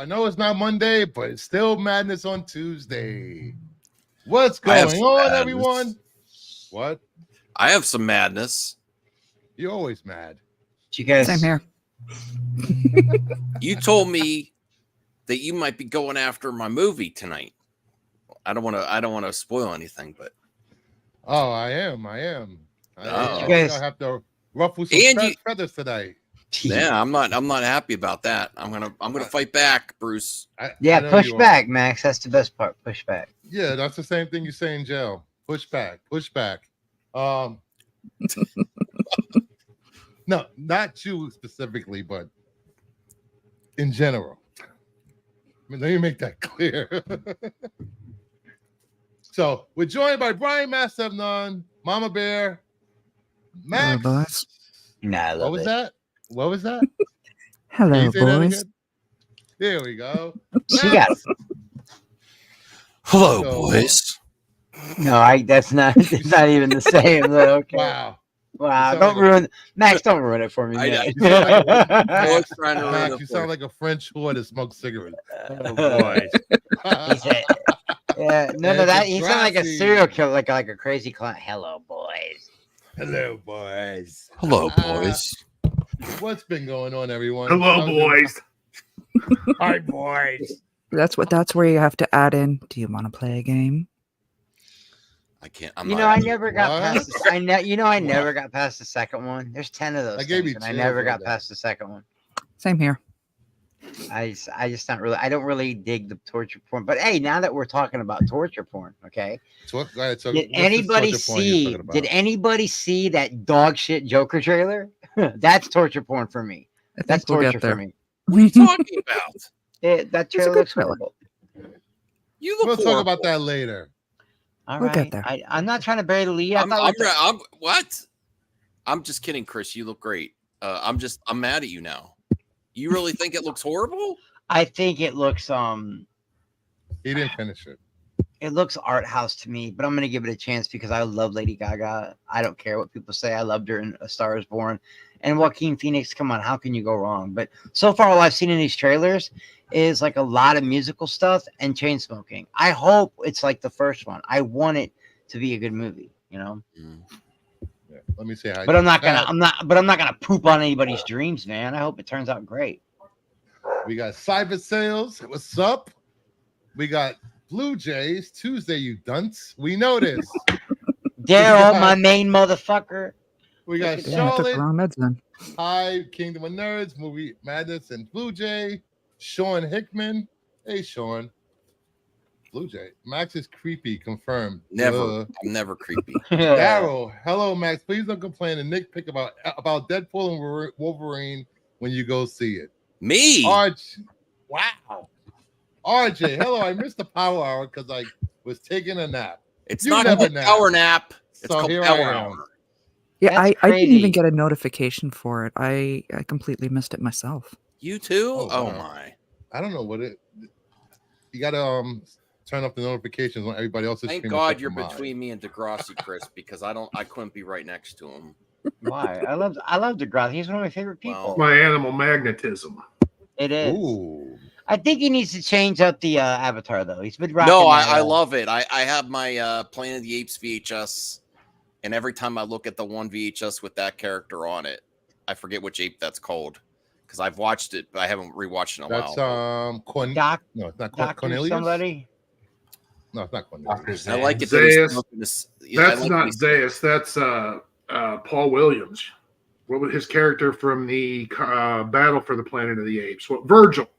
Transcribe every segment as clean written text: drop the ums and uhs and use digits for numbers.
know it's not Monday, but it's still madness on Tuesday. What's going on, everyone? What? I have some madness. You're always mad. You guys. Same here. You told me that you might be going after my movie tonight. I don't want to spoil anything, but I am. Oh. You guys have to ruffle some feathers tonight. Yeah, I'm not happy about that. I'm gonna fight back, Bruce. Push back, Max. That's the best part. Push back. Yeah, that's the same thing you say in jail. Push back. No, not you specifically, but in general. I mean, let me make that clear. So we're joined by Brian Massevnon, Mama Bear, Max. Hello, boys. Nah, I love What was that? Hello, boys. There we go. She got it. Hello, boys. No, that's not. It's not even the same. Okay. Wow! Don't ruin, Max. Don't ruin it for me. You sound like a French whore that smokes cigarettes. Oh boy. Yeah, no. He sounded like a serial killer, like a crazy client. Hello, boys. Hello, boys. Hello, boys. What's been going on, everyone? Hello, boys. Hi, boys. That's where you have to add in. Do you want to play a game? I can't. I never got past. I never got past the second one. There's 10 of those. I never got past the second one. Same here. I just don't really. I don't really dig the torture porn. But hey, now that we're talking about torture porn, okay? Did anybody see that dog shit Joker trailer? That's torture porn for me. That's torture for me. What are you talking about? That trailer looks horrible. We'll talk about that later. All we'll right. Get there. I'm not trying to bury the lead. What? I'm just kidding, Chris. You look great. I'm mad at you now. You really think it looks horrible? I think it looks He didn't finish it. It looks art house to me, but I'm gonna give it a chance because I love Lady Gaga. I don't care what people say. I loved her in A Star Is Born, and Joaquin Phoenix. Come on, how can you go wrong? But so far, all I've seen in these trailers is like a lot of musical stuff and chain smoking. I hope it's like the first one. I want it to be a good movie, Yeah, let me say hi. But I'm not gonna poop on anybody's dreams, man. I hope it turns out great. We got Cyber Sales. What's up? We got Blue Jays Tuesday, you dunce. We know this. Daryl, my main motherfucker. We got Charlotte. Hi, Kingdom of Nerds, Movie Madness, and Blue Jay. Sean Hickman. Hey, Sean. Blue Jay. Max is creepy. Confirmed. Never. I'm never creepy. Daryl. Hello, Max. Please don't complain and nitpick about Deadpool and Wolverine when you go see it. Me? Wow. RJ. Hello. I missed the power hour because I was taking a nap. It's not called power nap. It's called power hour. Yeah, I didn't even get a notification for it. I completely missed it myself. You too? Oh my. I don't know what it. You gotta turn up the notifications on everybody else's. Thank God you're between me and Degrassi, Chris, because I couldn't be right next to him. Why? I love Degrassi. He's one of my favorite people. My animal magnetism. It is. Ooh. I think he needs to change up the avatar though. He's been rocking. No, I love it. I have my Planet of the Apes VHS, and every time I look at the one VHS with that character on it, I forget which ape that's called. Because I've watched it, but I haven't rewatched it in a while. That's no, it's not Cornelius. Somebody? No, it's not Cornelius. I like it. That's not Zeus. That's Paul Williams. What was his character from the Battle for the Planet of the Apes? What Virgil?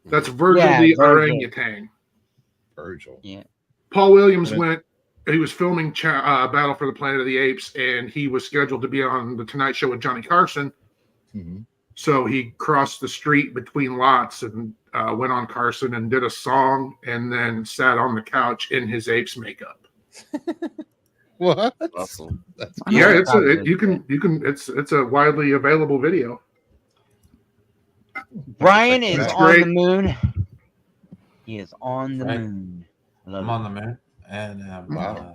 That's Virgil the orangutan. Virgil. Yeah. Paul Williams he was filming Battle for the Planet of the Apes, and he was scheduled to be on the Tonight Show with Johnny Carson. Mm-hmm. So he crossed the street between lots and went on Carson and did a song, and then sat on the couch in his apes makeup. What? Awesome. Yeah, it's a widely available video. Brian is on the moon. He is on the moon. I'm on the moon, and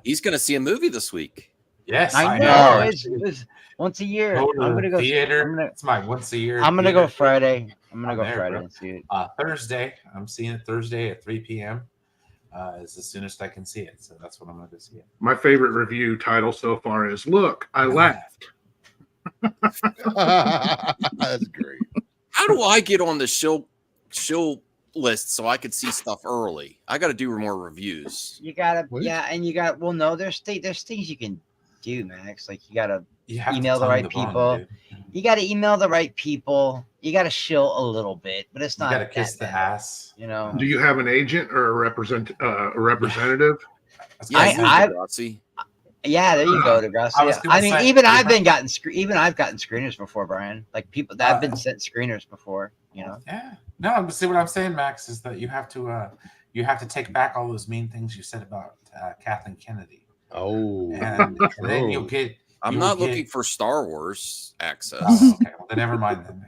he's going to see a movie this week. Yes, I know. know. It's once a year. Go to I'm gonna the go. theater. It's my once a year. I'm gonna go theater. Friday. I'm gonna I'm go there, Friday bro. and see it. Thursday. I'm seeing it Thursday at 3 p.m. Is the soonest I can see it. So that's when I'm going to go see it. My favorite review title so far is "Look, I laughed." That's great. How do I get on the show list so I could see stuff early? I got to do more reviews. You gotta, What? yeah, and you got. Well, no, there's things you can do, Max. Like you gotta have email to the right tongue the people. bone, You gotta email the right people. You gotta shill a little bit, but it's you not. got to kiss the bad, ass. You know. Do you have an agent or a representative? Yeah, Yeah, there you go, Degrassi. I mean, even I've gotten screeners before, Brian. Like people that have been sent screeners before. You know. Yeah. No, see what I'm saying, Max, is that you have to take back all those mean things you said about Kathleen Kennedy. Oh, and then you'll get. I'm not looking for Star Wars access. Oh, okay, well then never mind then.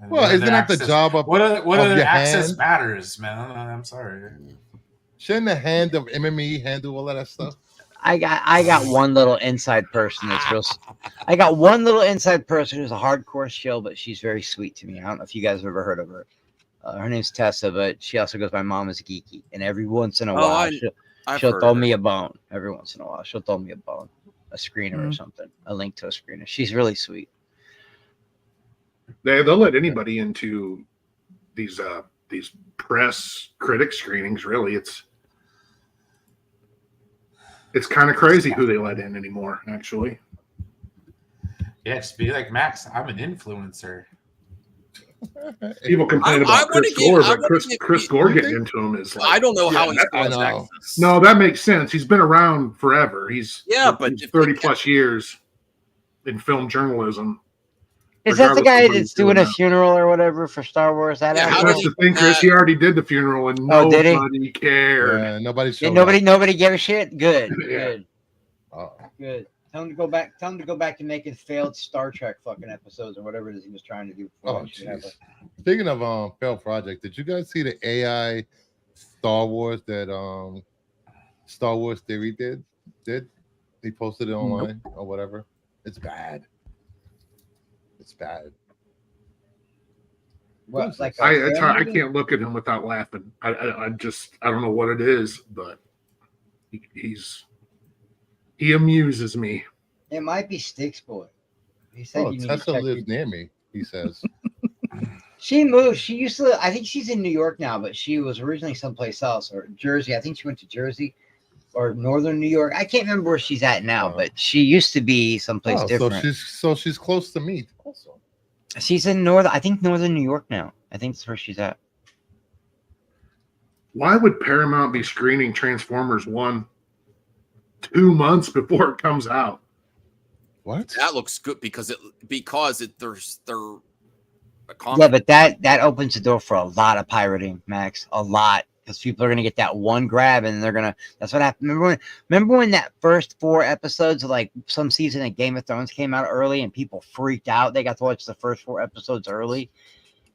Well, isn't that the job of what other access hand? matters, man? I'm sorry. Shouldn't the hand of MME handle all of that stuff? I got one little inside person that's real. I got one little inside person who's a hardcore shill, but she's very sweet to me. I don't know if you guys have ever heard of her. Her name's Tessa, but she also goes by Mom is Geeky. And every once in a while, she'll throw me a bone. Every once in a while, she'll throw me a bone, a screener or something, a link to a screener. She's really sweet. They'll let anybody into these press critic screenings. Really, it's kind of crazy who they let in anymore. Actually, yeah, just be like Max. I'm an influencer. People complain about Chris Gore, but Chris Gore getting into him is like, I don't know how he's access. No, that makes sense. He's been around forever. He's 30 plus years in film journalism. Is that the guy that's doing a funeral or whatever for Star Wars? That's the thing, Chris. He already did the funeral, and nobody cared. Yeah, nobody gave a shit. Good, good, good. Tell him to go back. Tell him to go back to making failed Star Trek fucking episodes or whatever it is he was trying to do. Speaking of failed project, did you guys see the AI Star Wars that Star Wars Theory did? He posted it online or whatever? It's bad. It's bad. What? Like I can't look at him without laughing. I don't know what it is, but he amuses me. It might be Sticks Boy. He said Tessa lives near me, he says. She moved. She used to. I think she's in New York now, but she was originally someplace else, or Jersey. I think she went to Jersey or Northern New York. I can't remember where she's at now, but she used to be someplace different. So she's close to me also. She's in Northern New York now. I think that's where she's at. Why would Paramount be screening Transformers 1 2 months before it comes out? What? That looks good because they're yeah, but that opens the door for a lot of pirating, Max. A lot. Because people are gonna get that one grab and that's what happened. Remember when that first 4 episodes of like some season of Game of Thrones came out early and people freaked out? They got to watch the first 4 episodes early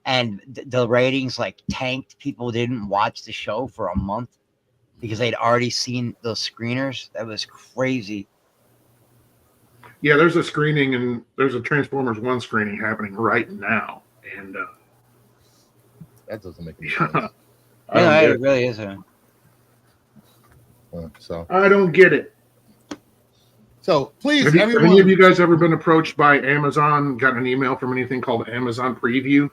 and the ratings like tanked. People didn't watch the show for a month because they'd already seen those screeners. That was crazy. Yeah, there's a screening and there's a Transformers 1 screening happening right now. And that doesn't make any sense. Yeah, it really isn't. So I don't get it. So please, have any of you guys ever been approached by Amazon? Got an email from anything called Amazon Preview?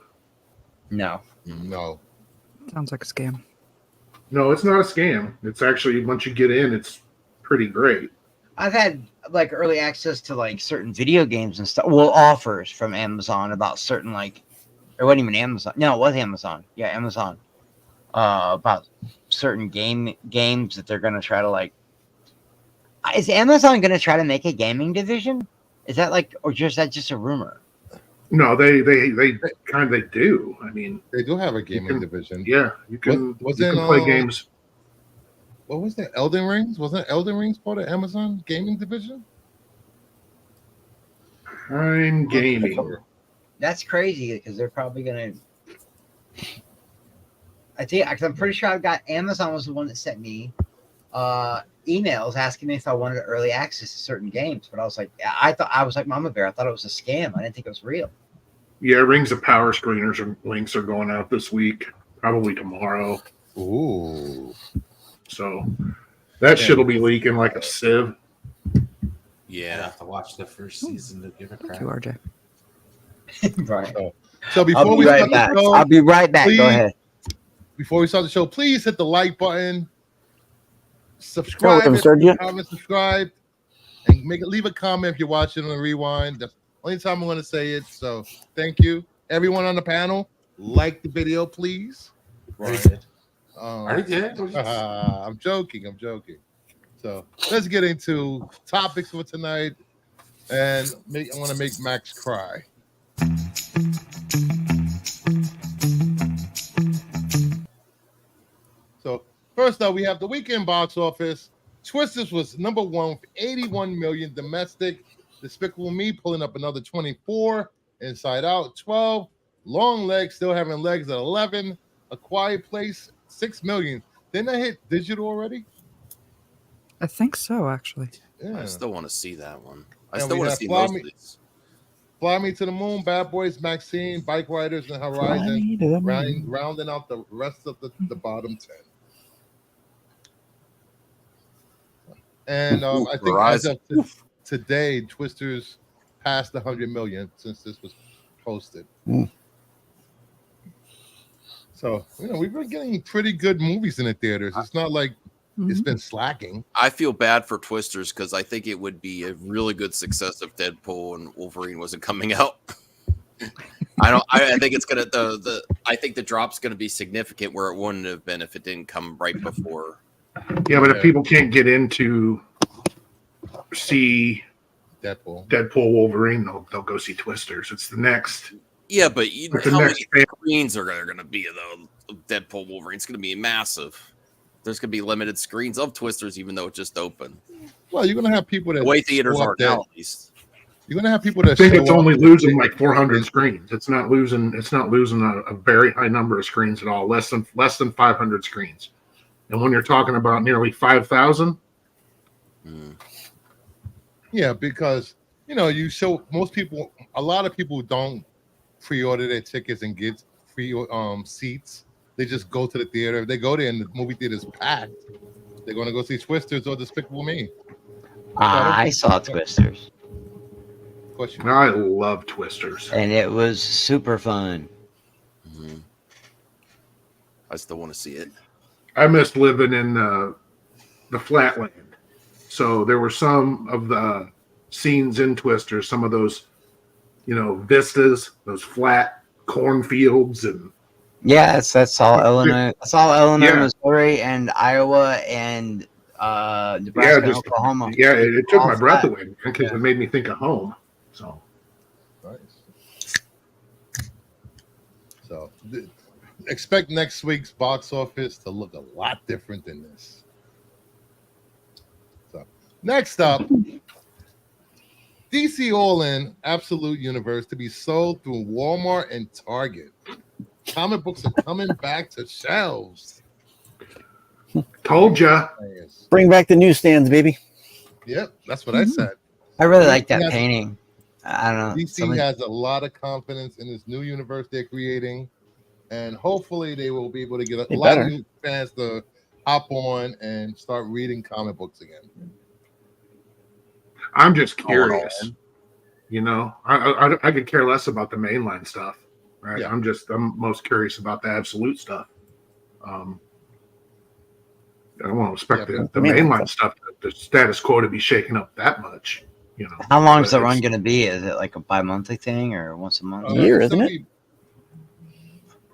No. Sounds like a scam. No, it's not a scam. It's actually, once you get in, it's pretty great. I've had like early access to like certain video games and stuff. Well, offers from Amazon about certain it wasn't even Amazon. No, it was Amazon. Yeah, Amazon. About certain games that they're going to try to is Amazon going to try to make a gaming division? Is that or is that just a rumor? No, they do. I mean, they do have a gaming division. Yeah, you can play games. What was that? Elden Rings? Wasn't Elden Rings part of Amazon gaming division? I'm gaming. That's crazy because they're probably going to. I'm pretty sure I've got Amazon was the one that sent me. emails asking me if I wanted early access to certain games, but I was like Mama Bear. I thought it was a scam. I didn't think it was real. Yeah, Rings of Power screeners and links are going out this week, probably tomorrow. Ooh. So that shit will be leaking like a sieve. Yeah, I have to watch the first season to give a crap. Thank you, RJ. Right. So before I'll we be right start back. the show, I'll be right back. please, Go ahead. before we start the show, please hit the like button, subscribe, comment, subscribe, and leave a comment if you're watching on the rewind. That's the only time I'm going to say it. So thank you, everyone on the panel. Like the video, please. Right. Already did. I'm joking. So let's get into topics for tonight, and I want to make Max cry. So first up, we have the weekend box office. Twisters was number one with 81 million domestic. Despicable Me pulling up another 24. Inside Out 12. Long Legs still having legs at 11. A Quiet Place 6 million. Didn't I hit digital already? I think so, actually. Yeah. I still want to see that one. I And still we want to have see Fly most Me- of these. Fly Me to the Moon, Bad Boys, Maxine, Bike Riders, and Horizon, rounding out the rest of the bottom 10. And I think as of today, Twisters passed 100 million since this was posted. So, we've been getting pretty good movies in the theaters. It's not like it's been slacking. I feel bad for Twisters because I think it would be a really good success if Deadpool and Wolverine wasn't coming out. I think it's gonna I think the drop's gonna be significant where it wouldn't have been if it didn't come right before. Yeah, but if people can't get into see Deadpool Wolverine, they'll go see Twisters. It's the next. Yeah, but how many screens are going to be though? Deadpool Wolverine? It's going to be massive. There's going to be limited screens of Twisters, even though it just opened. Well, you're going to have people that the way theaters are now, at least. You're going to have people that I think it's only losing like 400 screens. It's not losing. It's not losing a very high number of screens at all. Less than 500 screens. And when you're talking about nearly 5,000. Yeah, because you show a lot of people don't pre-order their tickets and get free seats. They just go to the theater. If they go there and the movie theater is packed, they're going to go see Twisters or Despicable Me. I saw Twisters. I love Twisters, and it was super fun. I still want to see it. I missed living in the flatland. So there were some of the scenes in Twisters, some of those, vistas, those flat cornfields, and that's all Illinois. That's all Illinois, Missouri, and Iowa, and Nebraska, and Oklahoma. Yeah, it took my breath away because it made me think of home. So nice. So expect next week's box office to look a lot different than this. Next up, DC All-In Absolute Universe to be sold through Walmart and Target. Comic books are coming back to shelves. Told ya. Bring back the newsstands, baby. Yep, that's what I said. I really like that painting. I don't know. DC has a lot of confidence in this new universe they're creating, and hopefully they will be able to get a lot of new fans to hop on and start reading comic books again. I'm just curious, I could care less about the mainline stuff, right? Yeah. I'm most curious about the Absolute stuff. I don't want to expect the mainline stuff, the status quo to be shaken up that much, How long is the run going to be? Is it like a bi-monthly thing or once a month? A year, isn't it?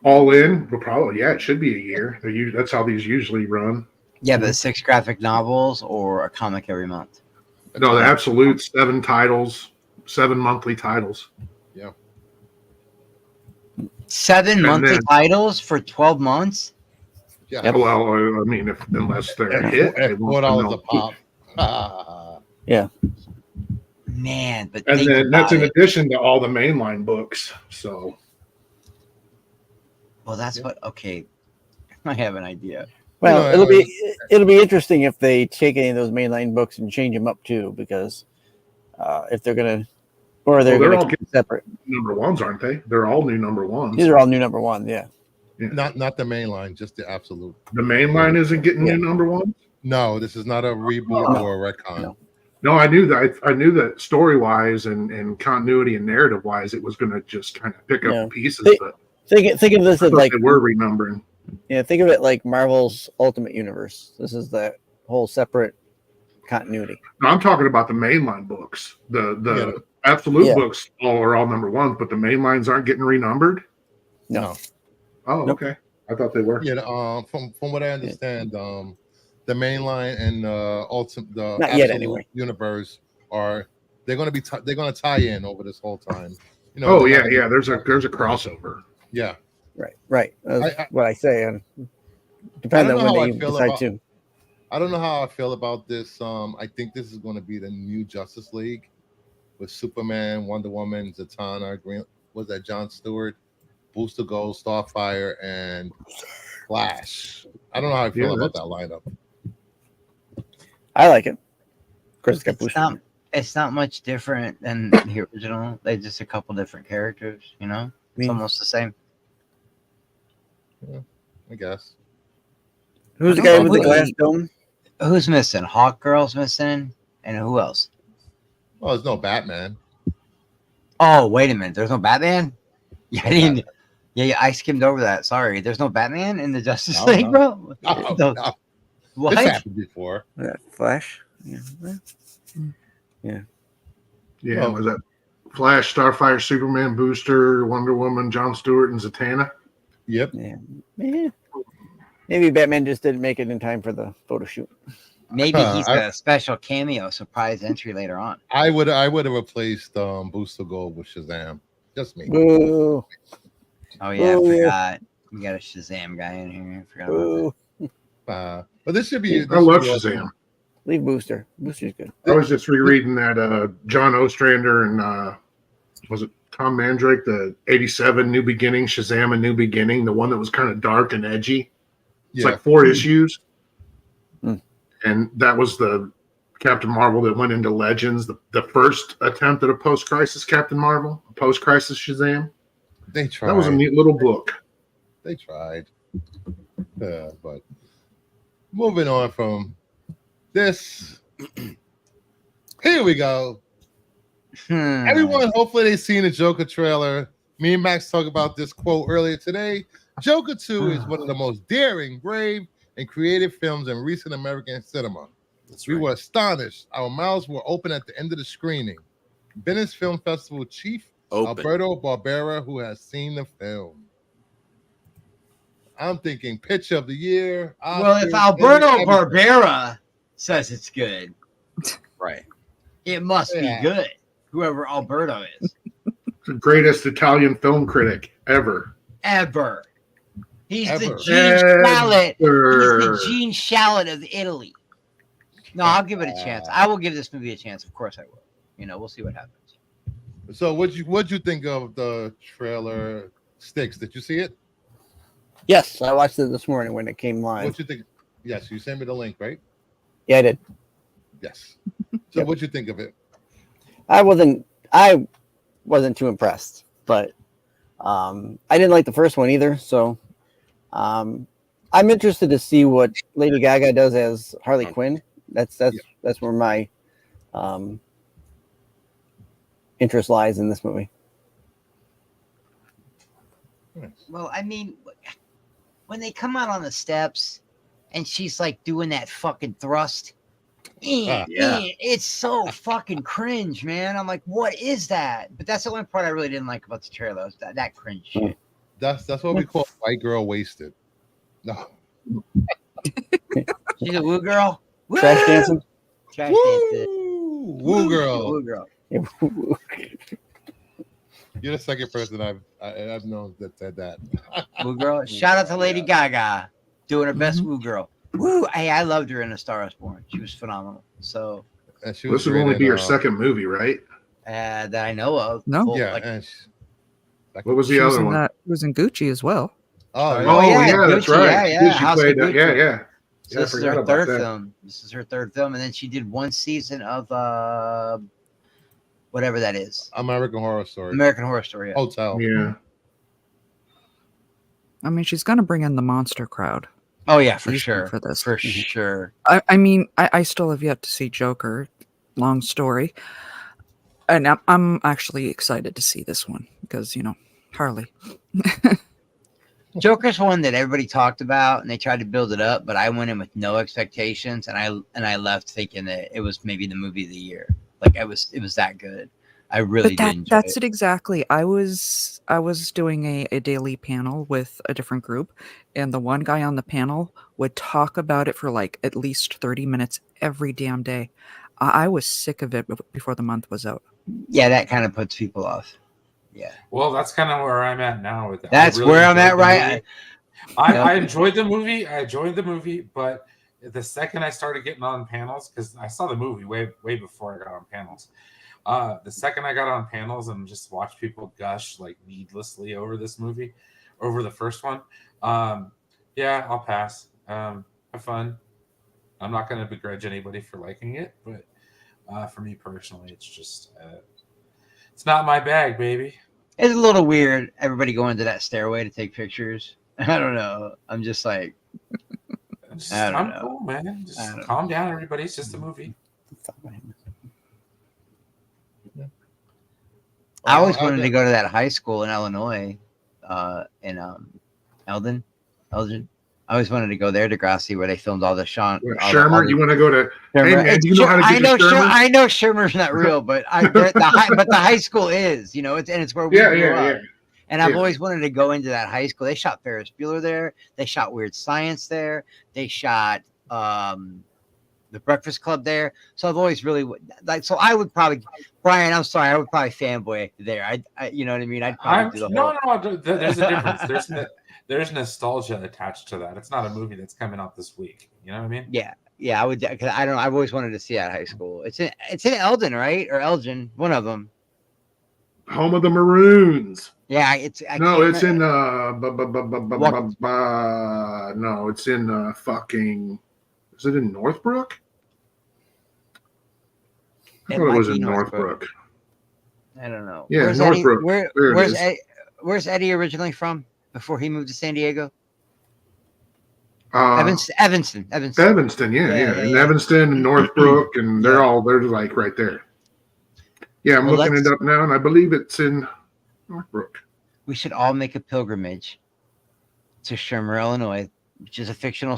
All in, well, probably, it should be a year. That's how these usually run. Yeah, but 6 graphic novels or a comic every month? No, the Absolute 7 titles, 7 monthly titles. Yeah. 7 monthly titles for 12 months? Yeah. Yep. Well, I mean, unless they're a hit, at $4 a pop. Yeah. Man, but and then that's in addition to all the mainline books. So. Well, that's what. Okay, I have an idea. Well, it'll be interesting if they take any of those mainline books and change them up too, because if they're gonna, or they're all keep it separate. Number ones, aren't they? They're all new number ones. These are all new number one. Yeah. Not the main line, just the absolute. The main line isn't getting new number ones. No, this is not a reboot or a retcon. No, I knew that. I knew that story wise and continuity and narrative wise, it was going to just kind of pick up pieces. But think of this as like we're renumbering. Yeah, think of it like Marvel's Ultimate Universe. This is the whole separate continuity. No, I'm talking about the mainline books. The absolute books are all number ones, but the main lines aren't getting renumbered. No. Oh, okay. I thought they were. Yeah. From what I understand, the main line and the Not yet anyway. universe they're going to tie in over this whole time. You know. Oh yeah. There's a crossover. Yeah. Right. That's what I say. And depending on when they decide to. I don't know how I feel about this. I think this is going to be the new Justice League with Superman, Wonder Woman, Zatanna, was that John Stewart, Booster Gold, Starfire, and Flash. I don't know how I feel about that lineup. I like it. Of course, it's not much different than the original. They're just a couple different characters, you know? It's almost the same. Yeah, I guess. Who's the guy with the glass dome? Who's missing? Hawk Girl's missing. And who else? Oh, there's no Batman. Oh, wait a minute. There's no Batman? Yeah, I didn't. Yeah, I skimmed over that. Sorry. There's no Batman in the Justice League, bro? No. What? This happened before. Flash? Yeah. Was that Flash, Starfire, Superman, Booster, Wonder Woman, John Stewart, and Zatanna? Yep. Yeah. Maybe Batman just didn't make it in time for the photo shoot. Maybe he's a special cameo surprise entry later on. I would have replaced Booster Gold with Shazam. Just me. Boo. Oh yeah, I forgot. We got a Shazam guy in here. I forgot about that. But this should be. I love Shazam. Leave Booster. Booster's good. I was just rereading that John Ostrander and was it Tom Mandrake, the 87 New Beginning, Shazam a New Beginning, the one that was kind of dark and edgy. It's like 4 issues. And that was the Captain Marvel that went into Legends, the first attempt at a post-crisis Captain Marvel, a post-crisis Shazam. They tried. That was a neat little book. They tried. But moving on from this, here we go. Everyone, hopefully they've seen the Joker trailer. Me and Max talked about this quote earlier today. Joker 2 is one of the most daring, brave, and creative films in recent American cinema. We were astonished. Our mouths were open at the end of the screening. Venice Film Festival chief Alberto Barbera, who has seen the film. I'm thinking pitch of the year. Well, if Alberto Barbera says it's good, right, it must be good. Whoever Alberto is, the greatest Italian film critic ever. He's the Gene Shalit. He's the Gene Shalit of Italy. No, I'll give it a chance. I will give this movie a chance. Of course I will. We'll see what happens. So what'd you think of the trailer Sticks? Did you see it? Yes, I watched it this morning when it came live. What'd you think? Yes, you sent me the link, right? Yeah, I did. Yes. So what'd you think of it? I wasn't too impressed, but I didn't like the first one either. So I'm interested to see what Lady Gaga does as Harley Quinn. That's where my interest lies in this movie. Well, I mean, when they come out on the steps and she's like doing that fucking thrust, it's so fucking cringe, man. I'm like, what is that? But that's the only part I really didn't like about the trailer. Was that cringe shit. That's what we call white girl wasted. No. She's a woo girl. Woo! Trash dancing. Trash dancing. Woo girl. Woo girl. You're the second person I've known that said that. Woo girl. Shout out to Lady Gaga doing her best woo girl. Woo! Hey, I loved her in A Star Is Born. She was phenomenal. So this would only be her second movie, right? That I know of. No. Yeah. What was the other one? It was in Gucci as well. Oh yeah, that's right. Yeah. She played that. Yeah. So this is her third film. This is her third film, and then she did one season of whatever that is. American Horror Story. American Horror Story. Yeah. Hotel. Yeah. I mean, she's gonna bring in the monster crowd. Oh yeah, for sure. For this, for sure. I mean, I still have yet to see Joker. Long story, and I'm actually excited to see this one because Harley. Joker's one that everybody talked about and they tried to build it up, but I went in with no expectations and I left thinking that it was maybe the movie of the year. Like it was that good. I really did enjoy that's it exactly. I was doing a daily panel with a different group, and the one guy on the panel would talk about it for like at least 30 minutes every damn day. I was sick of it before the month was out. Yeah, that kind of puts people off. Yeah. Well, that's kind of where I'm at now with that. That's really where I'm at, right? I enjoyed the movie. But the second I started getting on panels, because I saw the movie way before I got on panels. The second I got on panels and just watched people gush like needlessly over this movie, over the first one, yeah, I'll pass. Have fun. I'm not going to begrudge anybody for liking it, but for me personally, it's just it's not my bag, baby. It's a little weird. Everybody going to that stairway to take pictures. I don't know. I'm just like, I'm cool, man. Just calm down, everybody. It's just a movie. I always wanted to go to that high school in Illinois, in Eldon. I always wanted to go there, Degrassi, where they filmed all the Shermer. You want to go to? Hey man, do you know how to get to Shermer? I know Shermer's not real, but the high school is. It's where we grew up. Yeah. And I've always wanted to go into that high school. They shot Ferris Bueller there. They shot Weird Science there. They shot The Breakfast Club there. So I've always really like. So I would probably, Brian. I'm sorry, I would probably fanboy there. I you know what I mean? I'd probably do the whole. No. There's a difference. There's nostalgia attached to that. It's not a movie that's coming out this week. You know what I mean? Yeah. I would. Cause I don't know. I've always wanted to see that high school. It's in Eldon, right? Or Elgin, one of them. Home of the Maroons. Yeah, it's in no, it's in fucking. Is it in Northbrook? I thought it was in Northbrook. I don't know. Yeah, Northbrook. Where's Eddie originally from? Before he moved to San Diego? Evanston. Evanston, yeah. And Evanston and Northbrook, and they're like right there. Yeah, I'm looking it up now, and I believe it's in Northbrook. We should all make a pilgrimage to Shermer, Illinois, which is a fictional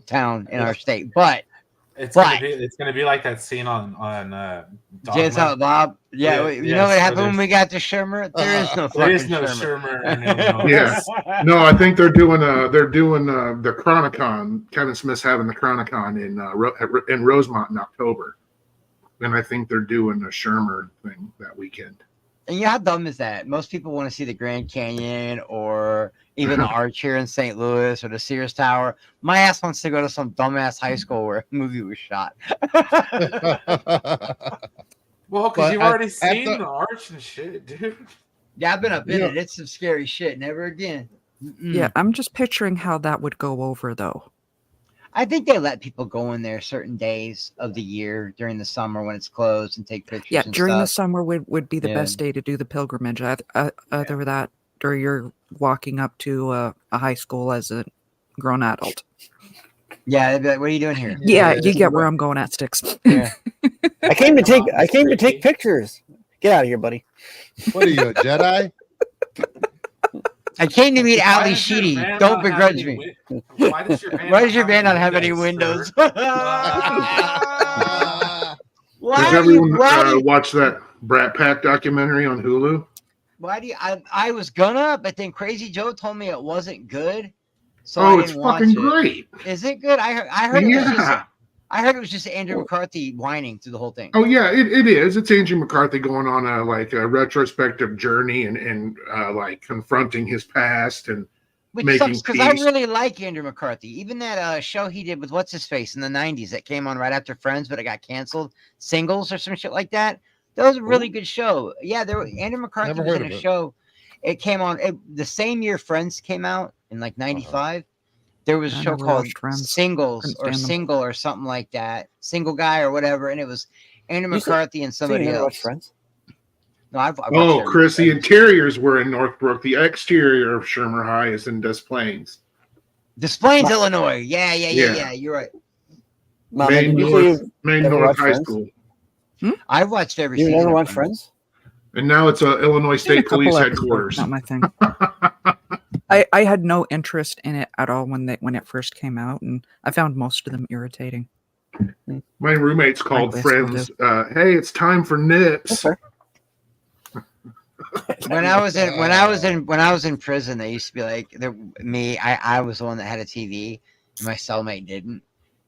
town in our state. But it's gonna be like that scene on James Out Bob. Yeah, you know what happened when we got to Shermer? There is no Shermer in Illinois. Yes. No, I think they're doing the Chronicon. Kevin Smith's having the Chronicon in Rosemont in October. And I think they're doing a Shermer thing that weekend. And how dumb is that? Most people want to see the Grand Canyon or even the Arch here in St. Louis or the Sears Tower. My ass wants to go to some dumbass high school where a movie was shot. Well, because you've already seen the Arch and shit, dude. Yeah, I've been up in it. It's some scary shit. Never again. Yeah, I'm just picturing how that would go over, though. I think they let people go in there certain days of the year during the summer when it's closed and take pictures. Yeah, during the summer would be the best day to do the pilgrimage. Either that or you're walking up to a high school as a grown adult. Yeah, they'd be like, what are you doing here? Yeah, you get where I'm going at, Sticks. Yeah. I came to take pictures. Get out of here, buddy. What are you, a Jedi? I came to meet Ali Sheedy. Don't begrudge me. Why does your band not have any windows? Does everyone watch that Brat Pack documentary on Hulu? I was gonna, but then Crazy Joe told me it wasn't good. So it's fucking great. Is it good? I heard it was just Andrew McCarthy whining through the whole thing. Oh yeah, it is. It's Andrew McCarthy going on a retrospective journey and like confronting his past and making peace. Because I really like Andrew McCarthy. Even that show he did with what's his face in the '90s that came on right after Friends, but it got canceled. Singles or some shit like that. That was a really good show. Yeah, Andrew McCarthy was in a show. It came on the same year Friends came out in like '95. There was a I show never called watched Friends. Singles Couldn't or stand them. Single or something like that. Single Guy or whatever. And it was Andrew You said- McCarthy and So you somebody never else. watched Friends? No, I've watched Oh, every- Chris, the interiors were in Northbrook. The exterior of Shermer High is in Des Plaines. Des Plaines, Illinois. Yeah. You're right. Mama, Main did you say North, you Main never North watched High Friends? School. I've watched every you season. never of watched Friends? And now it's Illinois Seen a State Police couple episodes, headquarters. Not my thing. I had no interest in it at all when it first came out, and I found most of them irritating. My roommate's called Frankly, I still Friends. Hey, it's time for nips. Okay. When I was in prison, they used to be like I was the one that had a TV, and my cellmate didn't.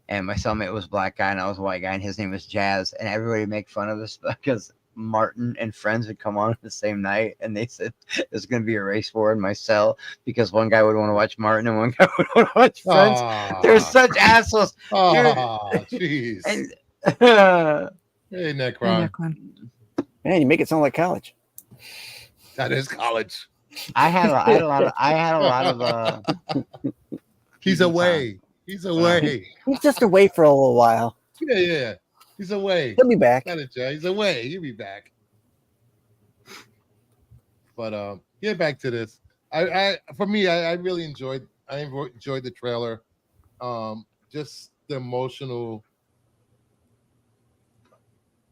And my cellmate was a black guy, and I was a white guy, and his name was Jazz. And everybody would make fun of us because Martin and Friends would come on the same night, and they said there's going to be a race war in my cell because one guy would want to watch Martin and one guy would want to watch Friends. They're such assholes. Oh, jeez. And, Hey, Hey, Necron. Necron. Man, you make it sound like college. That is college. I had a lot of He's TV away. He's away. He's just away for a little while. Yeah. He's away. He'll be back. Got it, Joe. He's away. He'll be back. But get back to this. I really enjoyed the trailer. Just the emotional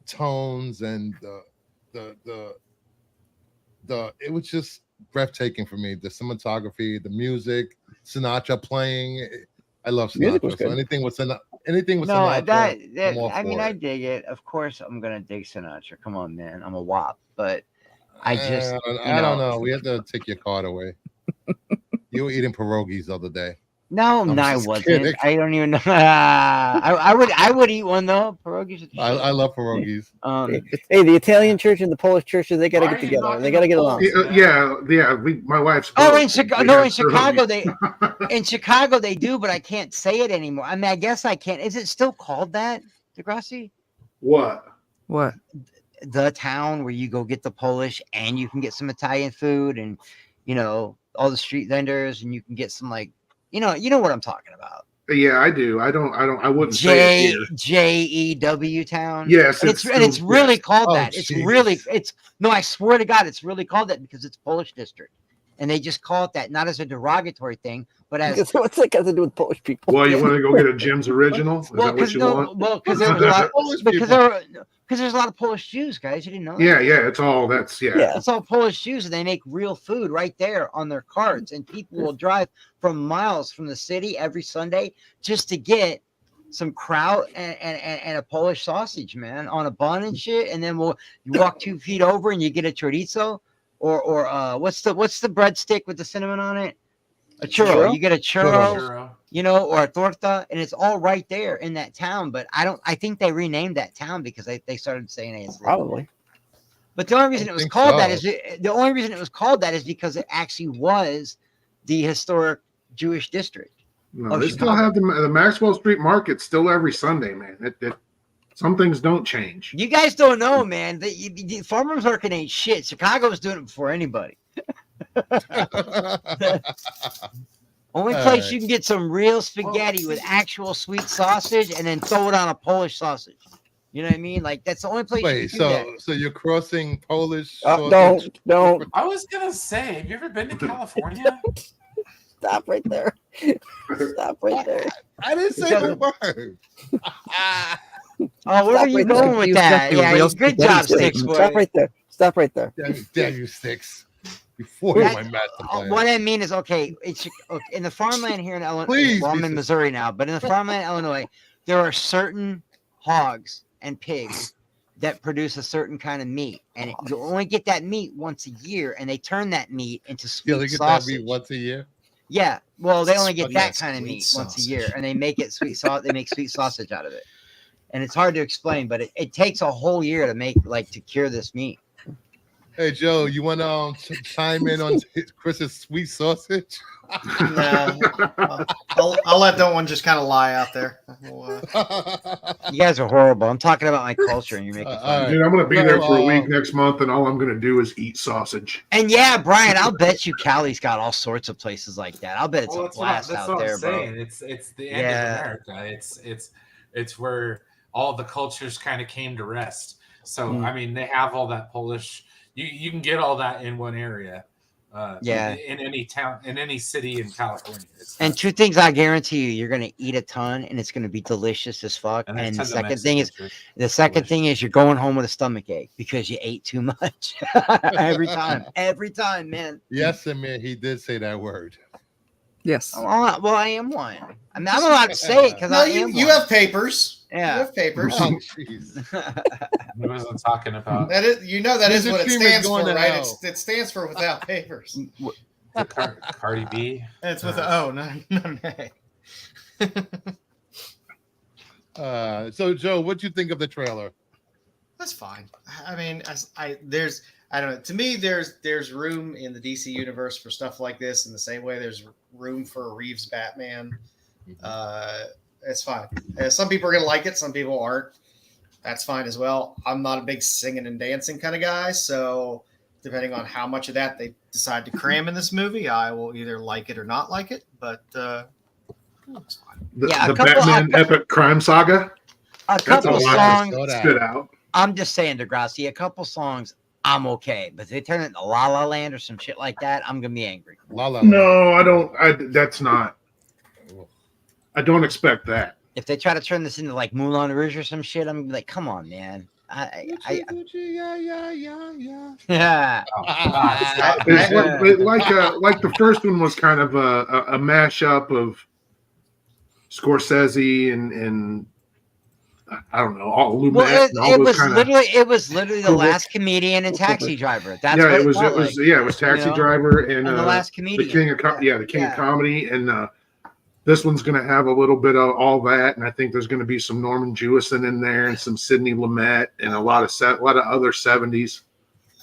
tones and the it was just breathtaking for me. The cinematography, the music, Sinatra playing. I love Music was Sinatra. So good. anything with Sinatra. No, I'm all I mean, for I it. dig it. Of course, I'm gonna dig Sinatra. Come on, man. I'm a wop, but I just, I don't know. We had to take your card away. You were eating pierogies the other day. No, I'm I just wasn't. kidding. I don't even know. I would eat one though. Pierogies. I love pierogies. Hey, the Italian church and the Polish churches, they got to Why get are you together. knocking They got to the get along. Poles? My wife's. Oh, both. in Chicago, They no, have in Chicago pierogies. in Chicago they do, but I can't say it anymore. I mean, I guess I can't. Is it still called that, Degrassi? What? What? The town where you go get the Polish and you can get some Italian food and all the street vendors and you can get some you know what I'm talking about. Yeah, I do. I wouldn't say it here. JEW town. Yes, and it's really called Oh, that. It's Jesus. really no, I swear to God, it's really called that because it's Polish district, and they just call it that not as a derogatory thing, but as What's that got to do with Polish people? Well, you want to go get a Jim's original? Is that what you want? because there was a lot because there's a lot of Polish Jews, guys. You didn't know that? Yeah. It's all that's Yeah. It's all Polish Jews, and they make real food right there on their carts. And people will drive from miles from the city every Sunday just to get some kraut and a Polish sausage, man, on a bun and shit. And then you walk 2 feet over and you get a chorizo, or what's the breadstick with the cinnamon on it? A churro. You get a churro. Or a torta, and it's all right there in that town. But I think they renamed that town because they started saying it's Probably. But the only reason it was think called so. that is because it actually was the historic Jewish district. No, Oh, they still have the Maxwell Street Market still every Sunday, man. Some things don't change. You guys don't know, man. The farmers market ain't shit. Chicago's doing it before anybody. Only place you can get some real spaghetti with actual sweet sausage and then throw it on a Polish sausage. You know what I mean? Like that's the only place. Wait, you can do that. so you're crossing Polish? Don't I was gonna say, have you ever been to California? stop right there. Stop right there. I didn't say the word. Oh, where Stop are you right going there. with You that? said Yeah, real good spaghetti job, statement. Sticks. Boy. Stop right there. Stop right there. Damn you, Sticks. Before you my master plan. What I mean is, okay, it's in the farmland here in Illinois. Please Well, I'm be in Missouri now, but in the farmland, Illinois, there are certain hogs and pigs that produce a certain kind of meat, and you only get that meat once a year, and they turn that meat into You only sweet get that sausage. meat once a year. Yeah, well, they only get Oh, that yes, kind of sweet meat once a sausage. year, and they make it sweet sauce. They make sweet sausage out of it, and it's hard to explain, but it takes a whole year to make to cure this meat. Hey Joe, you want to chime in on Chris's sweet sausage? No, I'll let that one just kind of lie out there. You guys are horrible. I'm talking about my culture, and you're making fun. Dude, I'm gonna be there for a week next month, and all I'm gonna do is eat sausage. And yeah, Brian, I'll bet you Cali's got all sorts of places like that. I'll bet it's a blast out there, bro. It's the end of America. It's where all the cultures kind of came to rest. So I mean, they have all that Polish. You can get all that in one area. In any town, in any city in California. And two things I guarantee you, you're gonna eat a ton, and it's gonna be delicious as fuck. And the second thing is, you're going home with a stomach ache because you ate too much. every time, man. Yes, Amir, he did say that word. Yes. Well, I am one. I mean, I'm allowed to say it because you have papers. Yeah. You have papers. Oh, jeez. He wasn't talking about that. Is what it stands for, right? It stands for without papers. Cardi B. It's with not an A. So Joe, what do you think of the trailer? That's fine. I mean, I don't know. To me, there's room in the DC universe for stuff like this in the same way there's room for a Reeves Batman. It's fine. Some people are going to like it. Some people aren't. That's fine as well. I'm not a big singing and dancing kind of guy. So depending on how much of that they decide to cram in this movie, I will either like it or not like it. But it's fine. The Batman epic crime saga. A couple songs stood out. I'm just saying, Degrassi, a couple songs I'm okay. But if they turn it into La La Land or some shit like that, I'm going to be angry. La La. No, I don't. That's not. I don't expect that. If they try to turn this into like Moulin Rouge or some shit, I'm like, come on, man. Yeah. Like the first one was kind of a mashup of Scorsese and I don't know, all Lumet. Well, it was literally The Last Comedian and Taxi Driver. That's what it was Taxi Driver and The Last Comedian. The King of Comedy, and this one's going to have a little bit of all that, and I think there's going to be some Norman Jewison in there and some Sidney Lumet and a lot of other 70s.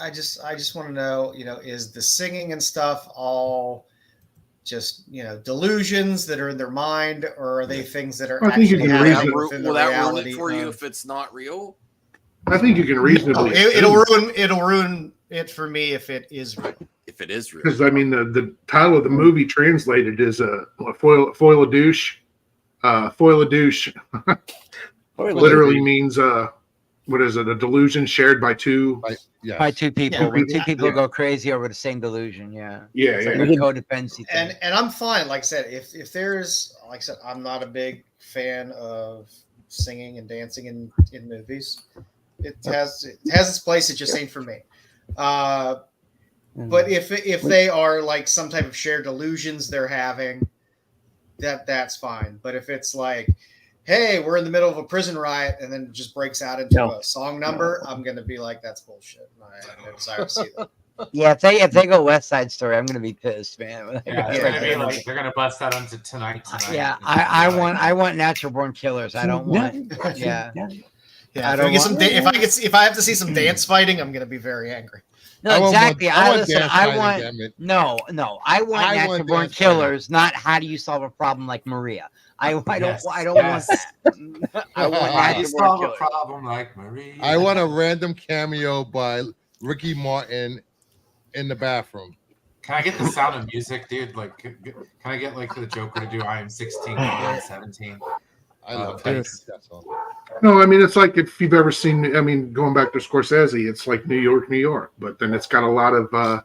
I just want to know, is the singing and stuff all just delusions that are in their mind, or are they things that are actually happening within the reality? Ruin it for you if it's not real? I think you can reasonably. It'll ruin it for me if it is real. If it is real, because I mean the title of the movie translated is foil a douche. Foil a douche literally means what is it? A delusion shared by two. By two people. Yeah. When two people go crazy over the same delusion. Yeah. Yeah. Like a codependency thing. And I'm fine. Like I said, if there's, like I said, I'm not a big fan of singing and dancing in movies. It has its place. It just ain't for me. But if they are like some type of shared delusions they're having, that's fine. But if it's like, hey, we're in the middle of a prison riot, and then it just breaks out into a song number, I'm gonna be like, that's bullshit. I have no desire to see that. Yeah, if they go West Side Story, I'm gonna be pissed, man. It's gonna be like they're gonna bust that onto tonight. Yeah, I want Natural Born Killers. I don't want. Yeah. If I have to see some dance fighting, I'm gonna be very angry. No, exactly. I want Natural Born Killers, not how do you solve a problem like Maria. I don't want that. I want how you solve a problem like Maria. I want a random cameo by Ricky Martin in the bathroom. Can I get the Sound of Music, dude? Like, can I get like the Joker to do I Am 16, I'm 17? I love that. That's all. No, I mean, it's like if you've ever seen, I mean, going back to Scorsese, it's like New York, New York, but then it's got a lot of,